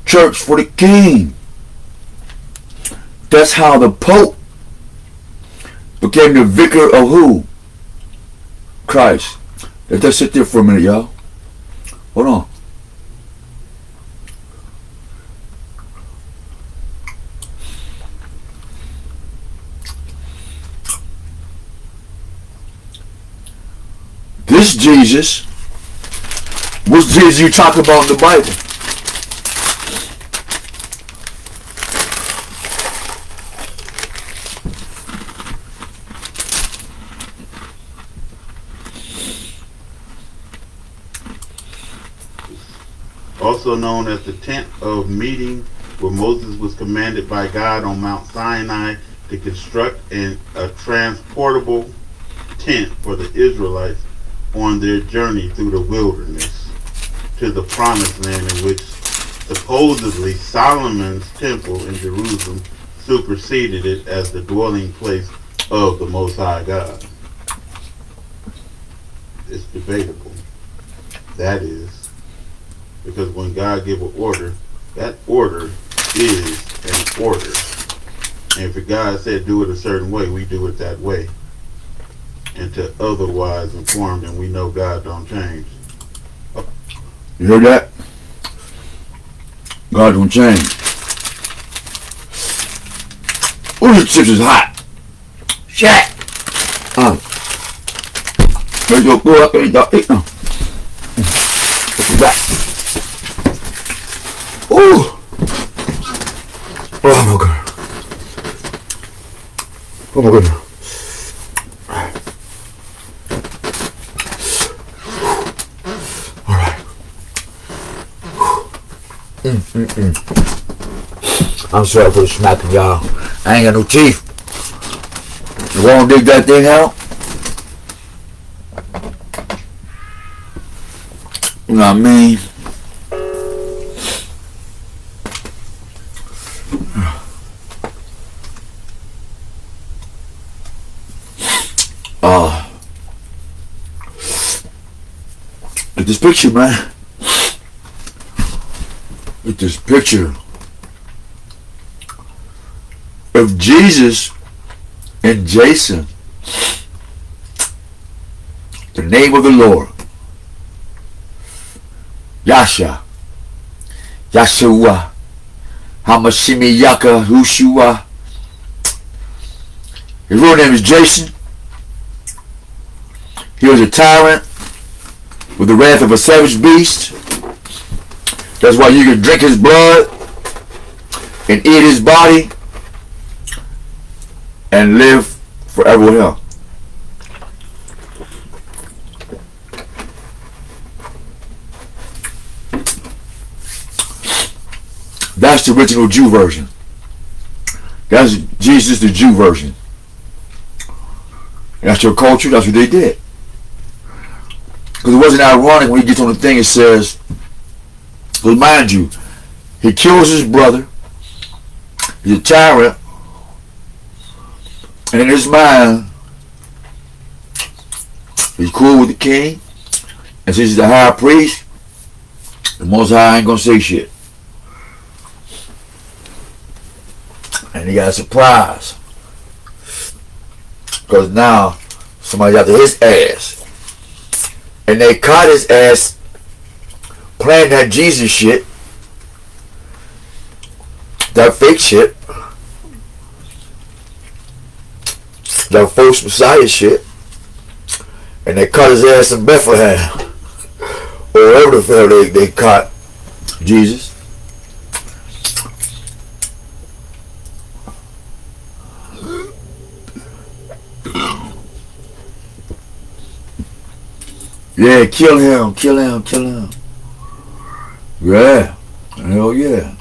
church for the king. That's how the Pope became the vicar of who? Christ. Let that sit there for a minute, y'all. Hold on. This Jesus was Jesus you talk about in the Bible. Also known as the tent of meeting, where Moses was commanded by God on Mount Sinai to construct a transportable tent for the Israelites on their journey through the wilderness to the promised land, in which supposedly Solomon's temple in Jerusalem superseded it as the dwelling place of the Most High God. It's debatable. That is, because when God gives an order, that order is an order. And if God said do it a certain way, we do it that way. And to otherwise inform them, we know God don't change. You heard that? God don't change. Oh, this chips is hot. Shit. There you go up and eat now. Back. Ooh. Oh my God. Oh my goodness. I'm sorry for the smacking, y'all. I ain't got no teeth. You wanna dig that thing out? You know what I mean? Look at this picture, man. Look at this picture of Jesus and Jason. The name of the Lord. Yasha. Yashua. Hamashimi Yaka Hushua. His real name is Jason. He was a tyrant with the wrath of a savage beast. That's why you can drink his blood and eat his body and live forever with him. That's the original Jew version. That's Jesus, the Jew version. That's your culture. That's what they did. Because it wasn't ironic when he gets on the thing. It says, because mind you, he kills his brother. He's a tyrant. And in his mind, he's cool with the king. And since he's the high priest, the Most High ain't gonna say shit. And he got a surprise. Because now, somebody's after his ass. And they caught his ass playing that Jesus shit. That fake shit. That false Messiah shit. And they caught his ass in Bethlehem. Or wherever the hell they caught Jesus. Yeah, kill him, kill him, kill him. Yeah, hell yeah.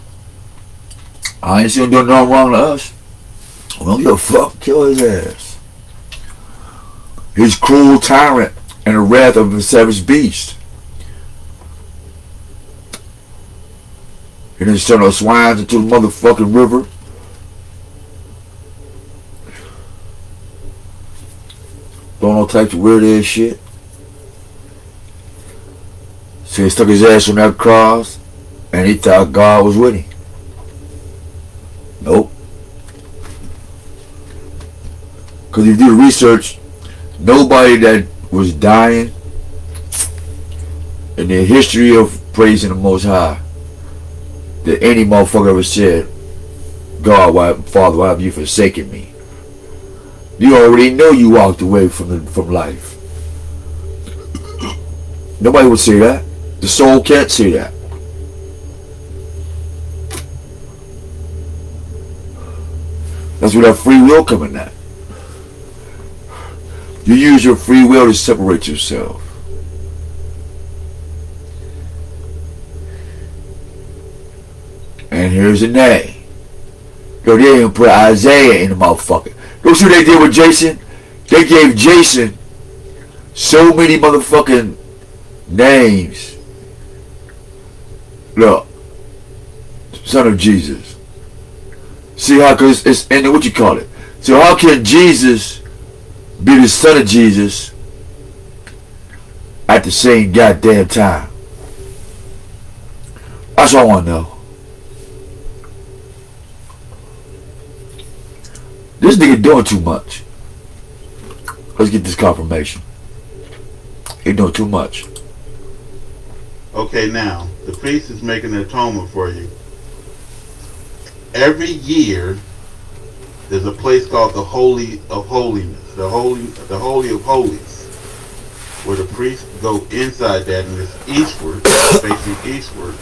I ain't seen him do nothing wrong to us. We don't give a fuck, kill his ass. He's cruel tyrant and the wrath of a savage beast. He didn't turn those swines into the motherfucking river. Doing all types of weird ass shit. So he stuck his ass on that cross and he thought God was with him. Nope. Because if you do the research, nobody that was dying in the history of praising the Most High that any motherfucker ever said, God, why, Father, why have you forsaken me? You already know you walked away from life. Nobody would say that. The soul can't say that. That's where that free will come in at. You use your free will to separate yourself. And here's the name. Yo, they didn't even put Isaiah in the motherfucker. You see what they did with Jason? They gave Jason so many motherfucking names. Look. Son of Jesus. See how, cause it's, and what you call it? So how can Jesus be the son of Jesus at the same goddamn time? That's all I want to know. This nigga doing too much. Let's get this confirmation. He doing too much. Okay, now the priest is making an atonement for you. Every year, there's a place called the Holy of Holiness, the Holy of Holies, where the priests go inside that, and it's eastward, facing eastward.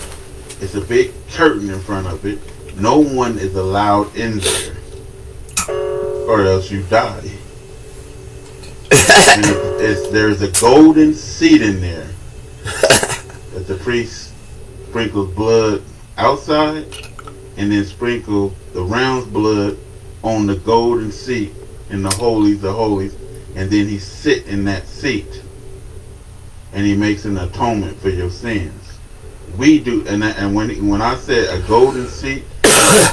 It's a big curtain in front of it. No one is allowed in there, or else you die. And there's a golden seat in there that the priest sprinkles blood outside, and then sprinkle the ram's blood on the golden seat in the Holies of Holies, and then he sit in that seat, and he makes an atonement for your sins. We do, and when I said a golden seat,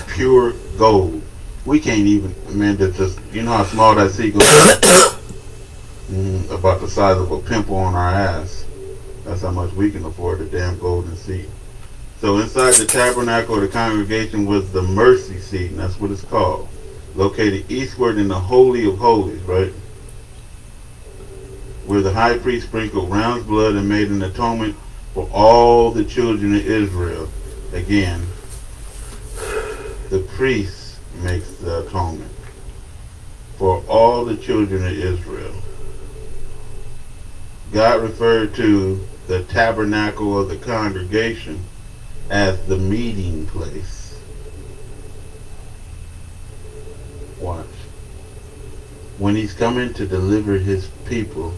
pure gold. We can't even, man, just, you know how small that seat goes? About the size of a pimple on our ass. That's how much we can afford a damn golden seat. So inside the tabernacle of the congregation was the mercy seat, and that's what it's called. Located eastward in the Holy of Holies, right? Where the high priest sprinkled ram's blood and made an atonement for all the children of Israel. Again, the priest makes the atonement for all the children of Israel. God referred to the tabernacle of the congregation as the meeting place. Watch. When he's coming to deliver his people,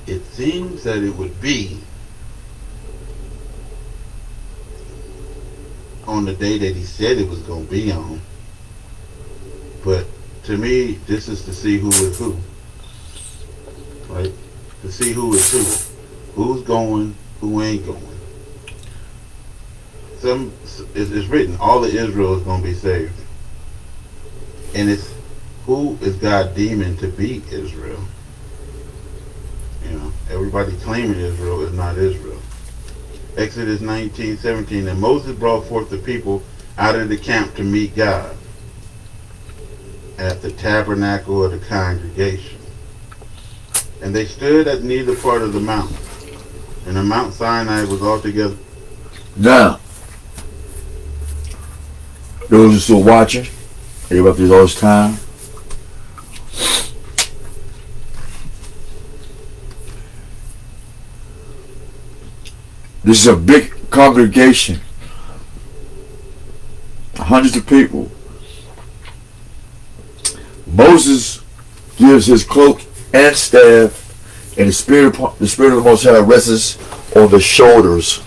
it seems that it would be on the day that he said it was going to be on. But to me, this is to see who is who. Right? To see who is who. Who's going, who ain't going. It's written, all of Israel is going to be saved. And it's, who is God deeming to be Israel? You know, everybody claiming Israel is not Israel. Exodus 19:17, and Moses brought forth the people out of the camp to meet God at the tabernacle of the congregation. And they stood at neither part of the mountain. And the Mount Sinai was altogether. Now, those who are still watching, everybody all this time, this is a big congregation, hundreds of people. Moses gives his cloak and staff And the Spirit of the Most High rests on the shoulders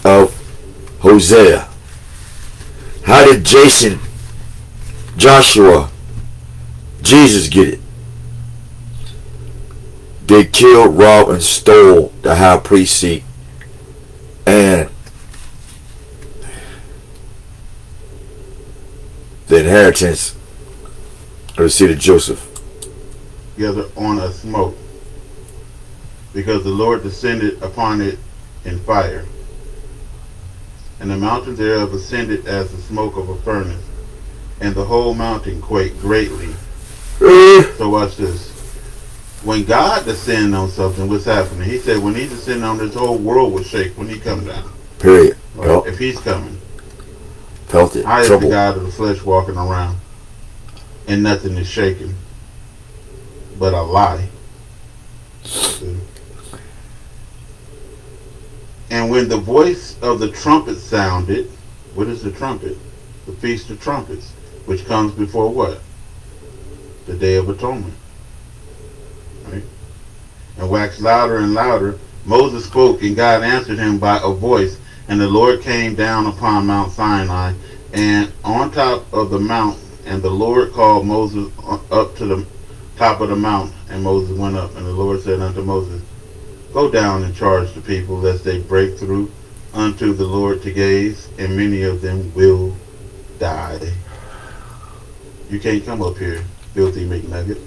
of Hosea. How did Joshua, Jesus get it? They killed, robbed, and stole the high priest seat and the inheritance of the seed of Joseph. Together on a smoke, because the Lord descended upon it in fire, and the mountain thereof ascended as the smoke of a furnace, and the whole mountain quaked greatly. So watch this. When God descended on something, what's happening? He said when he descended on this, whole world will shake when he come down. Period. Right? Yep. If he's coming. Felt it. I is Trouble. the God of the flesh walking around, and nothing is shaking but a lie. And when the voice of the trumpet sounded, what is the trumpet? The Feast of Trumpets, which comes before what? The Day of Atonement. Right? And waxed louder and louder, Moses spoke, and God answered him by a voice. And the Lord came down upon Mount Sinai, and on top of the mount, and the Lord called Moses up to the top of the mount, and Moses went up. And the Lord said unto Moses, Go down and charge the people, lest they break through unto the Lord to gaze, and many of them will die. You can't come up here, filthy McNugget.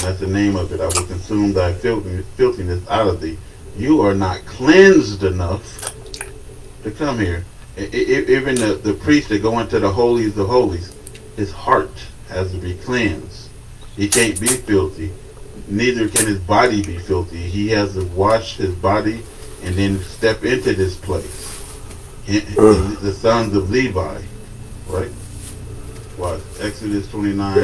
That's the name of it. I will consume thy filthiness out of thee. You are not cleansed enough to come here. Even the priest that go into the holies of holies, his heart has to be cleansed. He can't be filthy. Neither can his body be filthy. He has to wash his body and then step into this place. The sons of Levi, right? What? Exodus 29.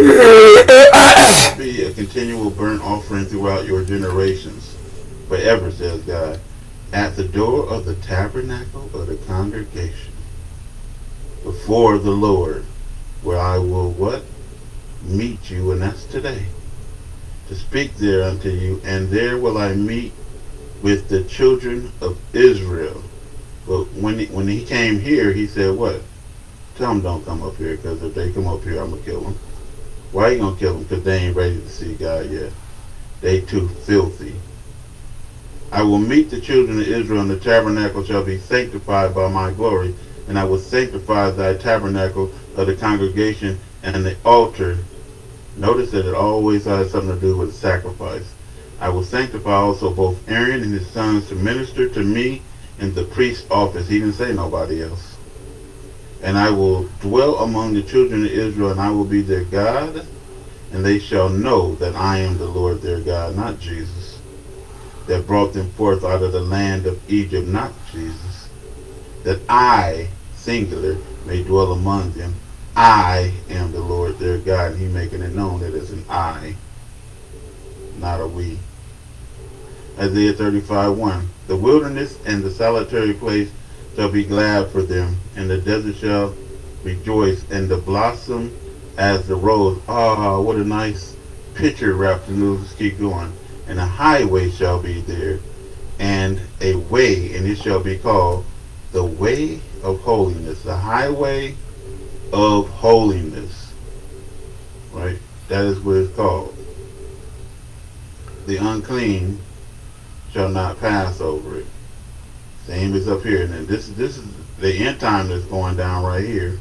Be a continual burnt offering throughout your generations, forever, says God, at the door of the tabernacle of the congregation, before the Lord, where I will what? Meet you, and that's today, to speak there unto you, and there will I meet with the children of Israel. But when he came here, he said what? Tell them don't come up here, because if they come up here, I'm going to kill them. Why are you going to kill them? Because they ain't ready to see God yet. They too filthy. I will meet the children of Israel, and the tabernacle shall be sanctified by my glory, and I will sanctify thy tabernacle of the congregation and the altar. Notice that it always has something to do with sacrifice. I will sanctify also both Aaron and his sons to minister to me in the priest's office. He didn't say nobody else. And I will dwell among the children of Israel, and I will be their God, and they shall know that I am the Lord their God, not Jesus, that brought them forth out of the land of Egypt, not Jesus, that I, singular, may dwell among them. I am the Lord their God. And he making it known that it's an I, not a we. Isaiah 35:1. The wilderness and the solitary place shall be glad for them, and the desert shall rejoice, and the blossom as the rose. Ah, what a nice picture, Raptor News. Let's keep going. And a highway shall be there, and a way, and it shall be called the way of holiness. The highway of holiness. Right? That is what it's called. The unclean shall not pass over it. Same as up here. And this is the end time that's going down right here.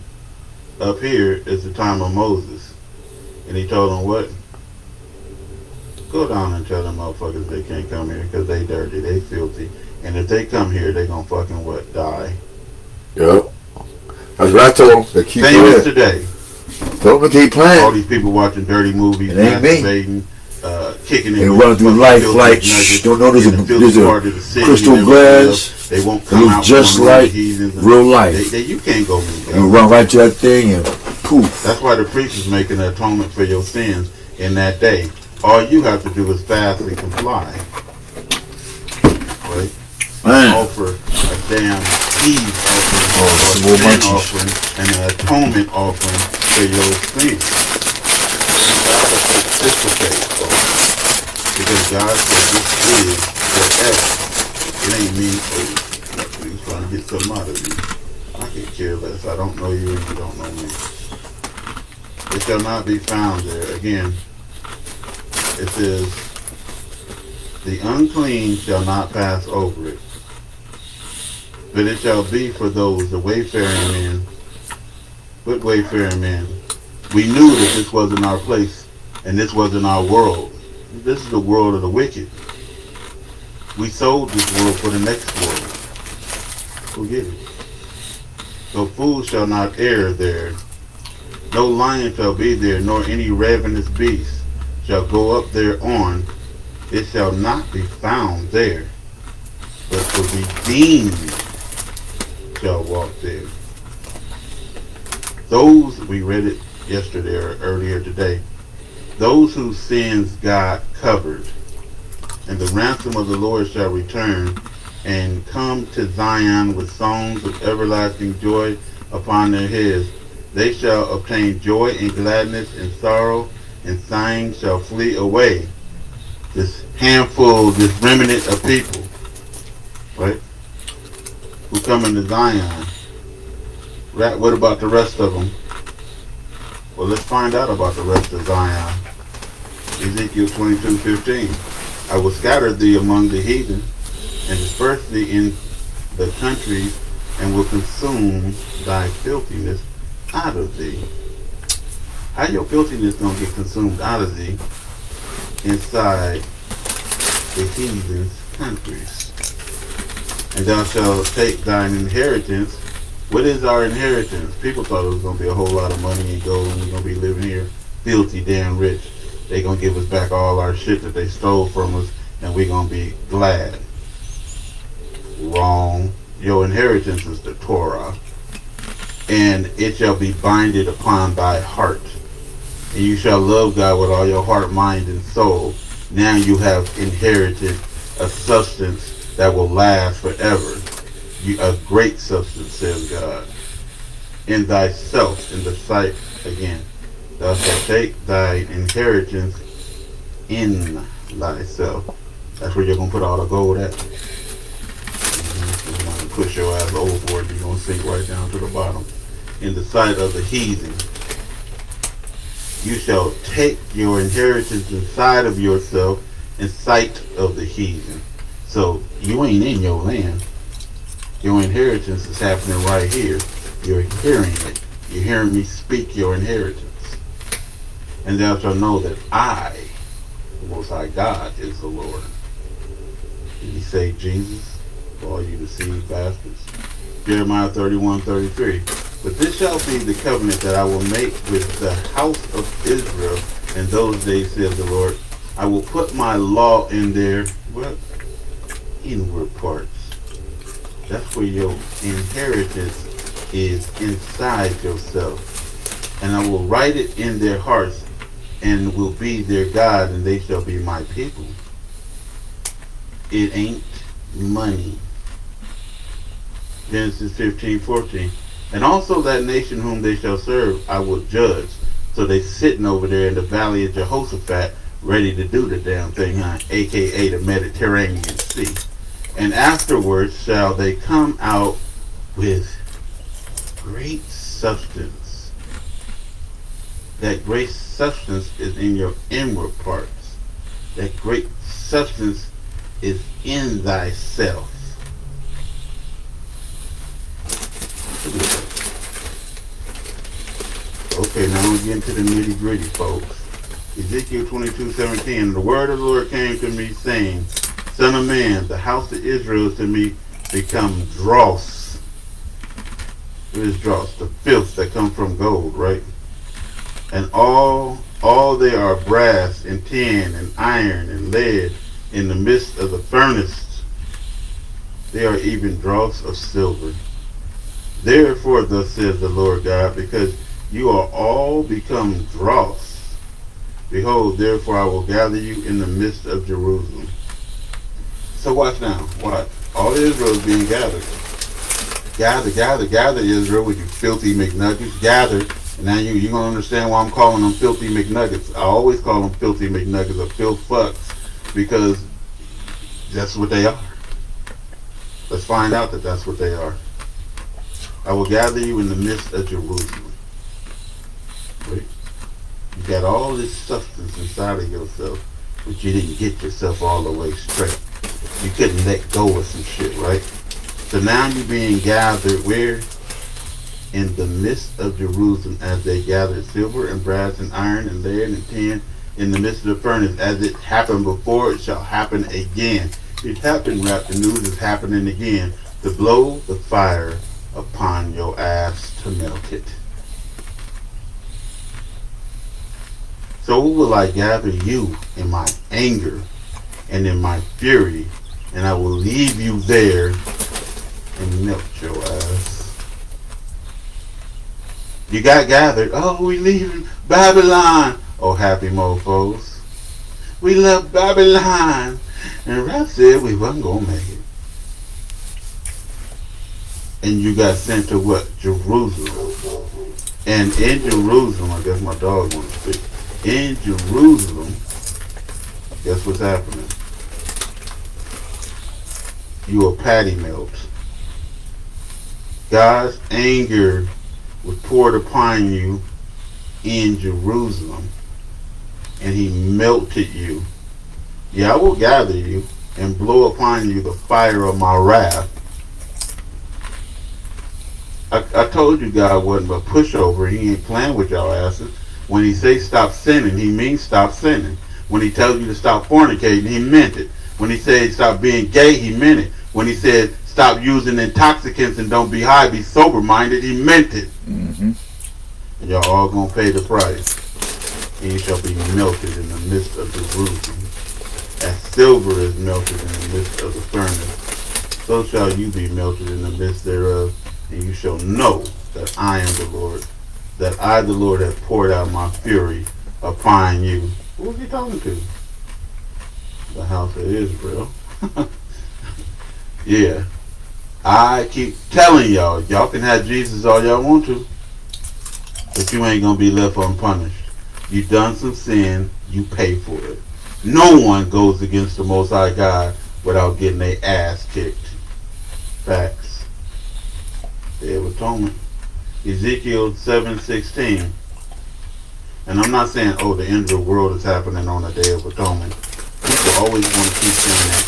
Up here is the time of Moses. And he told them what? Go down and tell them motherfuckers they can't come here because they dirty, they filthy. And if they come here, they gonna fucking what? Die. Yep. That's what I told them. They keep Same as today. Told them to keep playing. All these people watching dirty movies, it ain't masturbating, kicking in. They run through life like, don't know there's a crystal glass. They won't come out just like real life. You can't go in. You run right to that thing and poof. That's why the priest is making an atonement for your sins in that day. All you have to do is fast and comply. Right? Man. Offer a damn peace or a sin offering and an atonement offering for your sins. Simple faith, folks. Because God is forever. It ain't me, so he's trying to get something out of you. I can care less. I don't know you and you don't know me. It shall not be found there. Again, it says, the unclean shall not pass over it. But it shall be for those, the wayfaring men. What wayfaring men? We knew that this wasn't our place and this wasn't our world. This is the world of the wicked. We sold this world for the next world. Forget it. So fools shall not err there. No lion shall be there, nor any ravenous beast shall go up thereon. It shall not be found there, but the redeemed shall walk there. Those, we read it yesterday or earlier today, those whose sins God covered, and the ransom of the Lord shall return, and come to Zion with songs of everlasting joy upon their heads. They shall obtain joy and gladness, and sorrow and sighing shall flee away. This handful, this remnant of people, right, who come into Zion. Right, what about the rest of them? Well, let's find out about the rest of Zion. Ezekiel 22:15. I will scatter thee among the heathen, and disperse thee in the countries, and will consume thy filthiness out of thee. How your filthiness gonna get consumed out of thee? Inside the heathen's countries. And thou shalt take thine inheritance. What is our inheritance? People thought it was going to be a whole lot of money and gold, and we're going to be living here filthy, damn rich. They're going to give us back all our shit that they stole from us, and we're going to be glad. Wrong. Your inheritance is the Torah, and it shall be binded upon thy heart. And you shall love God with all your heart, mind, and soul. Now you have inherited a substance that will last forever. A great substance, says God. In thyself, in the sight, again, thou shalt take thy inheritance in thyself. That's where you're going to put all the gold at. You're going to push your ass overboard, you're going to sink right down to the bottom. In the sight of the heathen. You shall take your inheritance inside of yourself in sight of the heathen. So you ain't in your land. Your inheritance is happening right here. You're hearing it. You're hearing me speak your inheritance. And thou shalt know that I, the Most High God, is the Lord. Did he say Jesus? For all you deceived bastards. Jeremiah 31:33. But this shall be the covenant that I will make with the house of Israel in those days, says the Lord. I will put my law in their inward parts. That's where your inheritance is, inside yourself. And I will write it in their hearts, and will be their God, and they shall be my people. It ain't money. Genesis 15:14. And also that nation whom they shall serve I will judge. So they sitting over there in the valley of Jehoshaphat, ready to do the damn thing, huh? AKA the Mediterranean Sea. And afterwards shall they come out with great substance. That great substance is in your inward parts. That great substance is in thyself. Okay, now we get into the nitty gritty, folks. Ezekiel 22:17. The word of the Lord came to me, saying, Son of man, the house of Israel is to me become dross. What is dross? The filth that comes from gold, right? And all they are brass and tin and iron and lead in the midst of the furnace. They are even dross of silver. Therefore, thus says the Lord God, because you are all become dross. Behold, therefore I will gather you in the midst of Jerusalem. So watch now. Watch. All Israel is being gathered. Gather, Israel, with you filthy McNuggets. Gather. And now you're going to understand why I'm calling them filthy McNuggets. I always call them filthy McNuggets or filth fucks. because that's what they are. Let's find out that that's what they are. I will gather you in the midst of Jerusalem. Wait. You got all this substance inside of yourself, but you didn't get yourself all the way straight. You couldn't let go of some shit, right? So now you're being gathered where? In the midst of Jerusalem, as they gathered silver and brass and iron and lead and tin in the midst of the furnace. As it happened before, it shall happen again. It happened, rap. The news is happening again. To blow the fire upon your ass to melt it. So will I gather you in my anger and in my fury, and I will leave you there and melt your ass. You got gathered. Oh, we leaving Babylon. Oh, happy mofos. We left Babylon. And Rap said we wasn't going to make it. And you got sent to what? Jerusalem. And in Jerusalem, I guess my dog wants to speak. In Jerusalem, guess what's happening? You a patty melt. God's anger was poured upon you in Jerusalem, and he melted you. Yeah, I will gather you and blow upon you the fire of my wrath. I told you God wasn't a pushover. He ain't playing with y'all asses. When he say stop sinning, he means stop sinning. When he tells you to stop fornicating, he meant it. When he said stop being gay, he meant it. When he said stop using intoxicants and don't be high, be sober-minded, he meant it. Mm-hmm. And y'all all gonna pay the price. And you shall be melted in the midst of Jerusalem. As silver is melted in the midst of the furnace, so shall you be melted in the midst thereof. And you shall know that I am the Lord, that I, the Lord, have poured out my fury upon you. Who was he talking to? The house of Israel. Yeah. I keep telling y'all, y'all can have Jesus all y'all want to, but you ain't going to be left unpunished. You done some sin, you pay for it. No one goes against the Most High God without getting their ass kicked. Facts. Day of Atonement. Ezekiel 7:16. And I'm not saying, oh, the end of the world is happening on the Day of Atonement. I always want to keep saying that.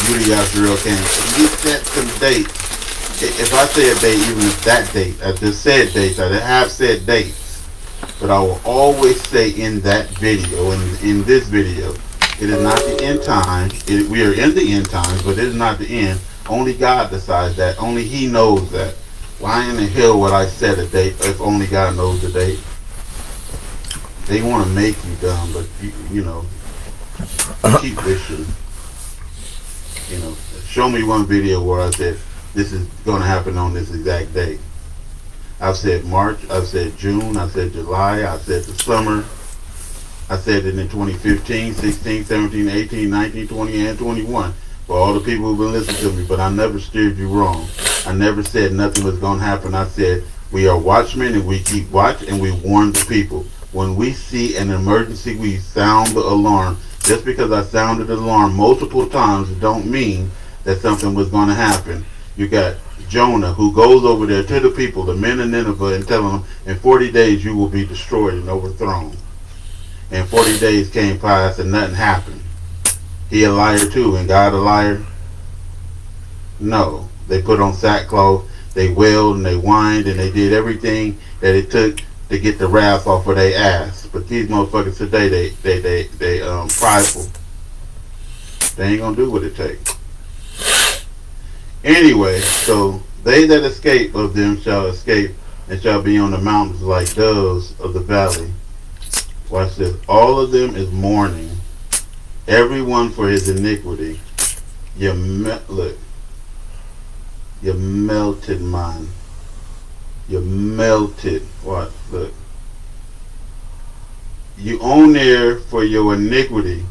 Beauty Yashiril can. You set some dates. If I say a date, even if that date, I just said dates, I have said dates. But I will always say in that video, in this video, it is not the end time. We are in the end times, but it is not the end. Only God decides that. Only He knows that. Why in the hell would I set a date if only God knows the date? They want to make you dumb, but you know, keep wishing. You know, show me one video where I said this is going to happen on this exact date. I've said March, I've said June, I said July, I said the summer. I said it in 2015, 16, 17, 18, 19, 20, and 21. For all the people who've been listening to me, but I never steered you wrong. I never said nothing was going to happen. I said we are watchmen and we keep watch and we warn the people. When we see an emergency, we sound the alarm. Just because I sounded the alarm multiple times don't mean that something was going to happen. You got Jonah, who goes over there to the people, the men of Nineveh, and telling them, in 40 days you will be destroyed and overthrown. And 40 days came past and nothing happened. He a liar too, and God a liar? No. They put on sackcloth, they wailed and they whined and they did everything that it took to get the wrath off of their ass. But these motherfuckers today, they prideful. They ain't gonna do what it takes. Anyway, so they that escape of them shall escape and shall be on the mountains like doves of the valley. Watch this. All of them is mourning, everyone for his iniquity. Look, you melted, man. You melted. What? Look. You own there for your iniquity.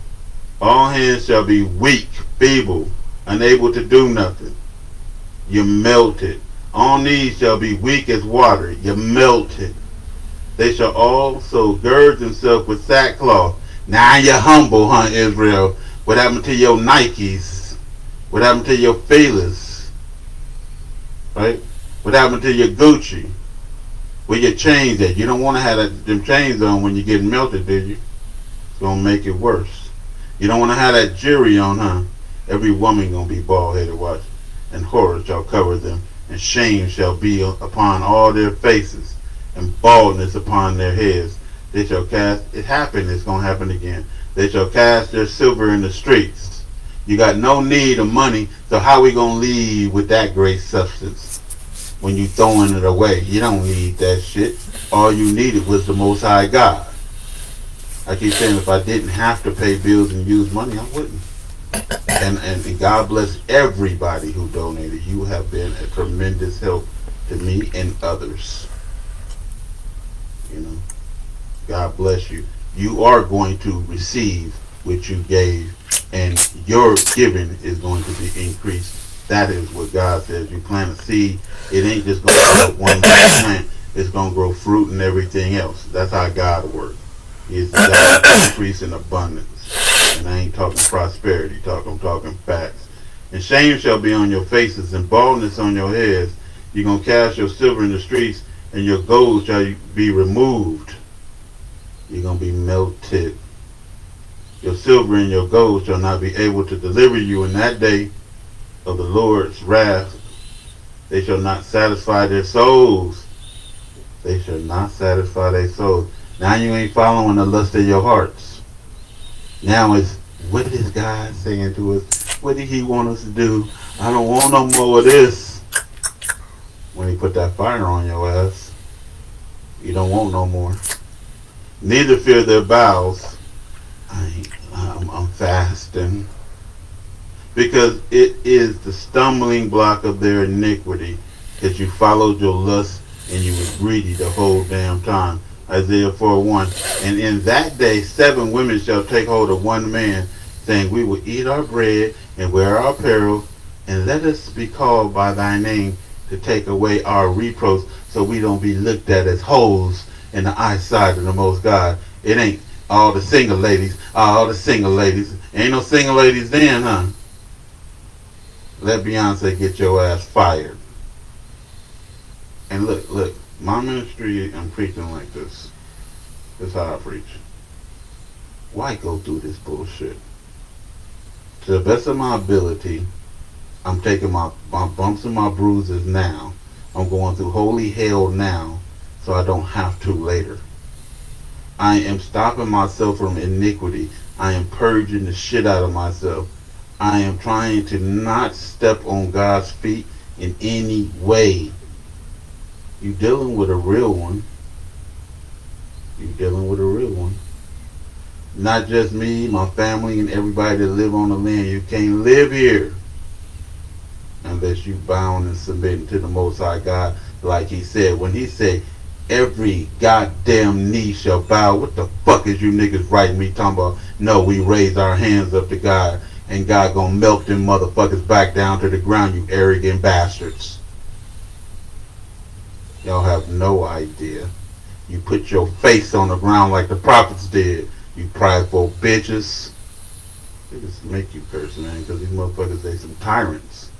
All hands shall be weak, feeble, unable to do nothing. You melted. All knees shall be weak as water. You melted. They shall also gird themselves with sackcloth. Now you're humble, huh, Israel? What happened to your Nikes? What happened to your Feelers? Right? What happened to your Gucci? Where your chains at? You don't want to have them chains on when you're getting melted, do you? It's going to make it worse. You don't want to have that jewelry on, huh? Every woman going to be bald-headed, watch. And horror shall cover them, and shame shall be upon all their faces, and baldness upon their heads. They shall cast, it happened, it's going to happen again. They shall cast their silver in the streets. You got no need of money, so how we going to leave with that great substance when you throwing it away? You don't need that shit. All you needed was the Most High God. I keep saying, if I didn't have to pay bills and use money, I wouldn't. And God bless everybody who donated. You have been a tremendous help to me and others. You know, God bless you. You are going to receive what you gave, and your giving is going to be increased. That is what God says. You plant a seed, it ain't just going to grow one plant. It's going to grow fruit and everything else. That's how God works. It's that increase in abundance. And I ain't talking prosperity talk, I'm talking facts. And shame shall be on your faces, and baldness on your heads. You're going to cast your silver in the streets, and your gold shall be removed. You're going to be melted. Your silver and your gold shall not be able to deliver you in that day of the Lord's wrath. They shall not satisfy their souls. They shall not satisfy their souls. Now you ain't following the lust of your hearts. Now it's, what is God saying to us? What did he want us to do? I don't want no more of this. When he put that fire on your ass, you don't want no more. Neither fear their bowels. I'm fasting. Because it is the stumbling block of their iniquity, that you followed your lust and you was greedy the whole damn time. Isaiah 4:1. And in that day 7 women shall take hold of one man, saying, we will eat our bread and wear our apparel, and let us be called by thy name, to take away our reproach, so we don't be looked at as hoes in the eyesight of the Most God. It ain't all the single ladies. All the single ladies. Ain't no single ladies then, huh? Let Beyonce get your ass fired. And look, my ministry, I'm preaching like this. This is how I preach. Why go through this bullshit? To the best of my ability, I'm taking my bumps and my bruises now. I'm going through holy hell now, so I don't have to later. I am stopping myself from iniquity. I am purging the shit out of myself. I am trying to not step on God's feet in any way. You dealing with a real one. You dealing with a real one. Not just me, my family, and everybody that live on the land. You can't live here unless you bound and submitting to the Most High God, like he said. When he said, every goddamn knee shall bow. What the fuck is you niggas writing me talking about? No, we raise our hands up to God, and God gonna melt them motherfuckers back down to the ground, you arrogant bastards. Y'all have no idea. You put your face on the ground like the prophets did, you prideful bitches. They just make you curse, man, because these motherfuckers, they some tyrants.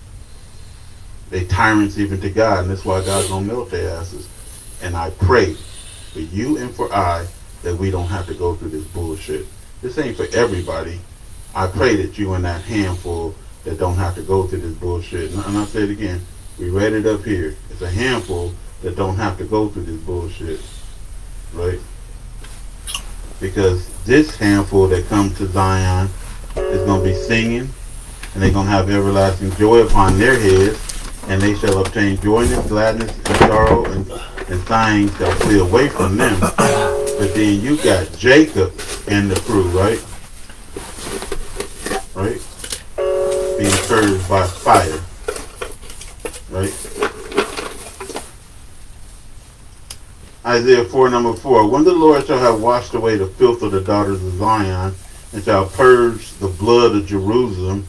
They tyrants even to God, and that's why God's gonna melt their asses. And I pray for you and for I that we don't have to go through this bullshit. This ain't for everybody. I pray that you and that handful that don't have to go through this bullshit. And I say it again, we read it up here. It's a handful that don't have to go through this bullshit, right? Because this handful that comes to Zion is going to be singing, and they're going to have everlasting joy upon their heads, and they shall obtain joyness, gladness, and sorrow, and sighing shall flee away from them. But then you got Jacob and the crew, right? Right? Being purged by fire, right? Isaiah 4:4. When the Lord shall have washed away the filth of the daughters of Zion, and shall purge the blood of Jerusalem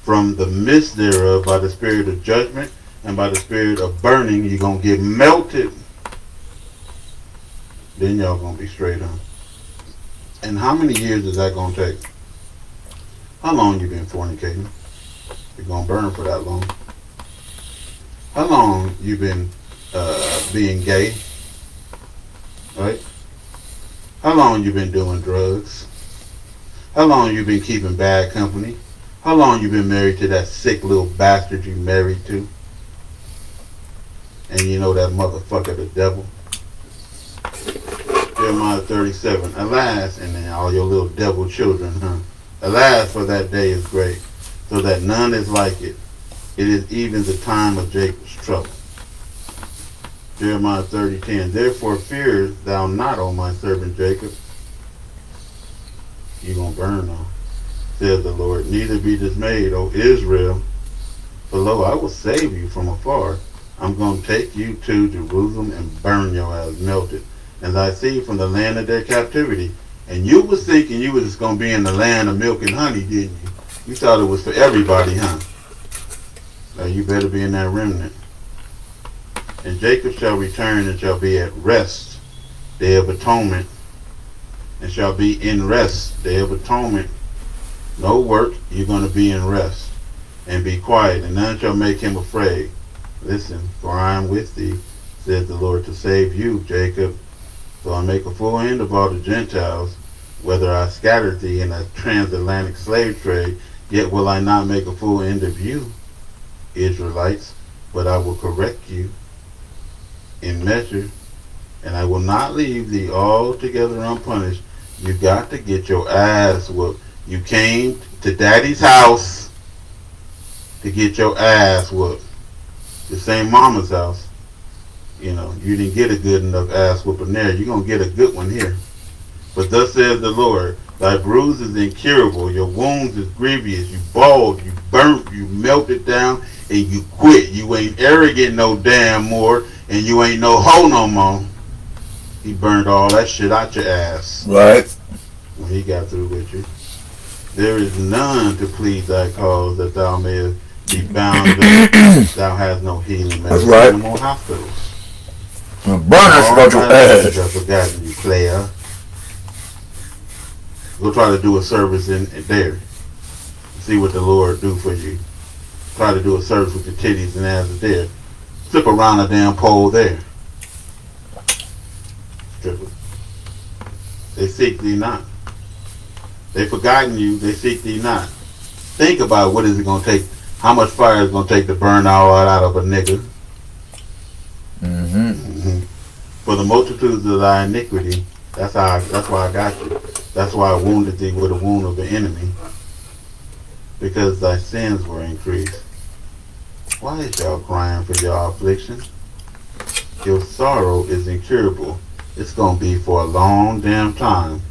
from the midst thereof by the spirit of judgment and by the spirit of burning, you're going to get melted. Then y'all going to be straight on. And how many years is that going to take? How long you been fornicating? You're going to burn for that long. How long you been being gay? Right? How long you been doing drugs? How long you been keeping bad company? How long you been married to that sick little bastard you married to? And you know that motherfucker, the devil. Jeremiah 37. Alas, and then all your little devil children, huh? Alas, for that day is great, so that none is like it. It is even the time of Jacob's trouble. Jeremiah 30:10. Therefore fear thou not, O my servant Jacob. You're going to burn though, says the Lord. Neither be dismayed, O Israel. For lo, I will save you from afar. I'm going to take you to Jerusalem and burn your ass melted. As I see from the land of their captivity. And you was thinking you was just going to be in the land of milk and honey, didn't you? You thought it was for everybody, huh? Now you better be in that remnant. And Jacob shall return and shall be at rest, day of atonement, and shall be in rest, day of atonement. No work, you're going to be in rest, and be quiet, and none shall make him afraid. Listen, for I am with thee, says the Lord, to save you, Jacob. So I make a full end of all the Gentiles, whether I scatter thee in a transatlantic slave trade, yet will I not make a full end of you, Israelites, but I will correct you in measure, and I will not leave thee altogether unpunished. You got to get your ass whooped. You came to daddy's house to get your ass whooped. This ain't mama's house. You know, you didn't get a good enough ass whooping there. You're going to get a good one here. But thus says the Lord, thy bruise is incurable, your wounds is grievous, you bald, you burnt, you melted down, and you quit. You ain't arrogant no damn more, and you ain't no hoe no more. He burned all that shit out your ass. Right. When he got through with you. There is none to plead thy cause, that thou mayest be bound up. Thou hast no healing. That's right. No more hospitals. Burners about your ass. I forgot you, player. Go try to do a service in there. See what the Lord do for you. Try to do a service with your titties and asses there. Flip around a damn pole there. Stripper. They seek thee not. They forgotten you. They seek thee not. Think about what is it going to take. How much fire is going to take to burn all that out of a nigga. For the multitudes of thy iniquity, that's why I got you. That's why I wounded thee with a wound of the enemy, because thy sins were increased. Why is y'all crying for your affliction? Your sorrow is incurable. It's going to be for a long damn time.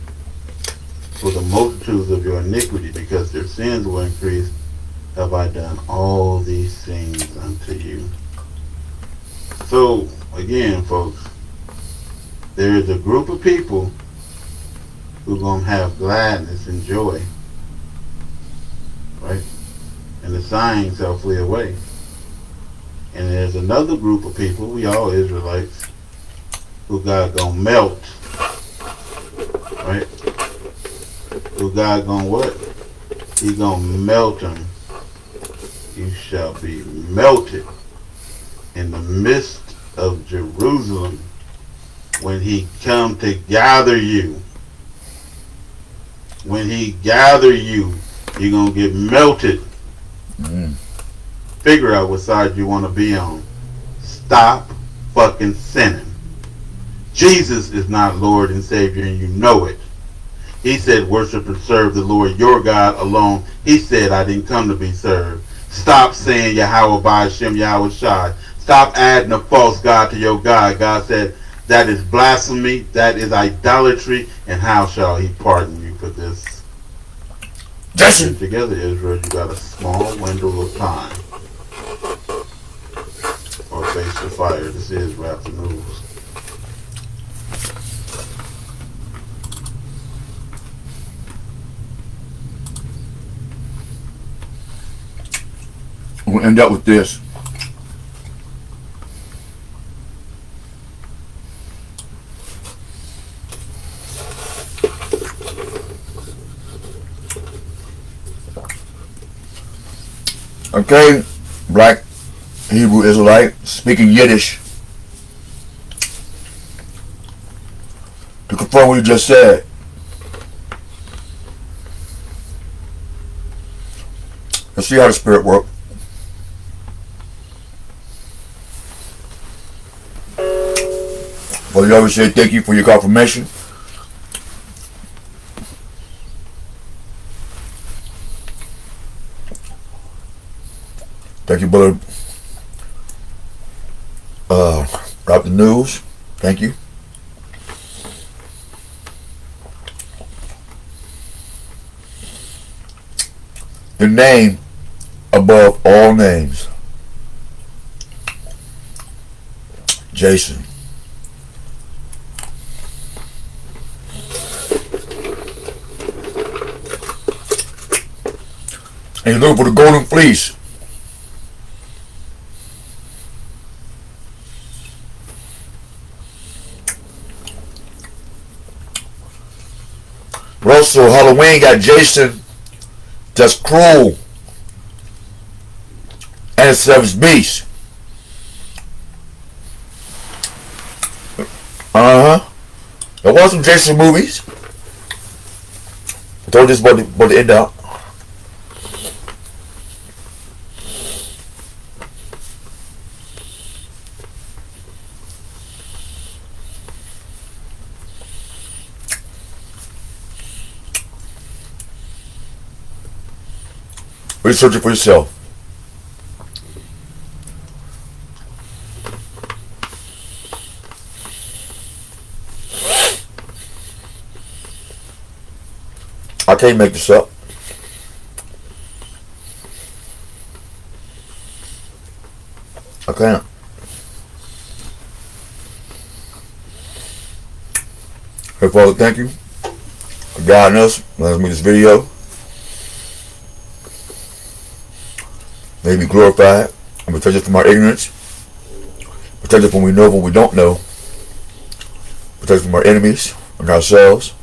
For the multitudes of your iniquity, because their sins were increased, have I done all these things unto you. So, again, folks, there is a group of people who are going to have gladness and joy, right? And the sighing shall flee away. And there's another group of people, we all Israelites, who God going to melt, right? Who God going to what? He going to melt them. You shall be melted in the midst of Jerusalem when he come to gather you. When he gather you, you're going to get melted. Figure out what side you want to be on. Stop fucking sinning. Jesus is not Lord and Savior, and you know it. He said worship and serve the Lord your God alone. He said I didn't come to be served. Stop saying Yahweh Ba'ashem Yahweh Shai. Stop adding a false God to your God. God said that is blasphemy, that is idolatry, and how shall he pardon you for this? Get together, Israel, you got a small window of time. Or face the fire. This is Rap the News. We'll end up with this. Okay, black Hebrew Israelite speaking Yiddish to confirm what you just said. Let's see how the Spirit works. Brother Yowie say thank you for your confirmation. Thank you, brother. About the news. Thank you. The name above all names. Jason. And you're looking for the golden fleece. Also, Halloween got Jason, that's cruel, and the seventh beast. There was some Jason movies. I told you this about the end out. Research it for yourself. I can't make this up. I can't. Hey, Father, thank you for guiding us. Let us make this video. May be glorified and protect us from our ignorance. Protect us when we know what we don't know. Protect us from our enemies and ourselves.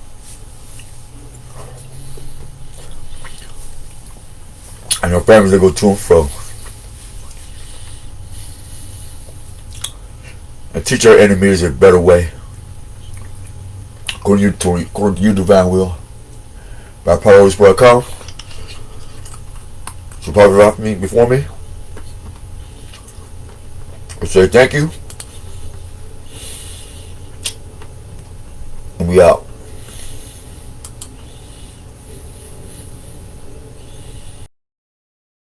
And our families that go to and fro. And teach our enemies a better way. According to your divine will. By power of the Spirit come. So probably right me before me. I say thank you. And we out.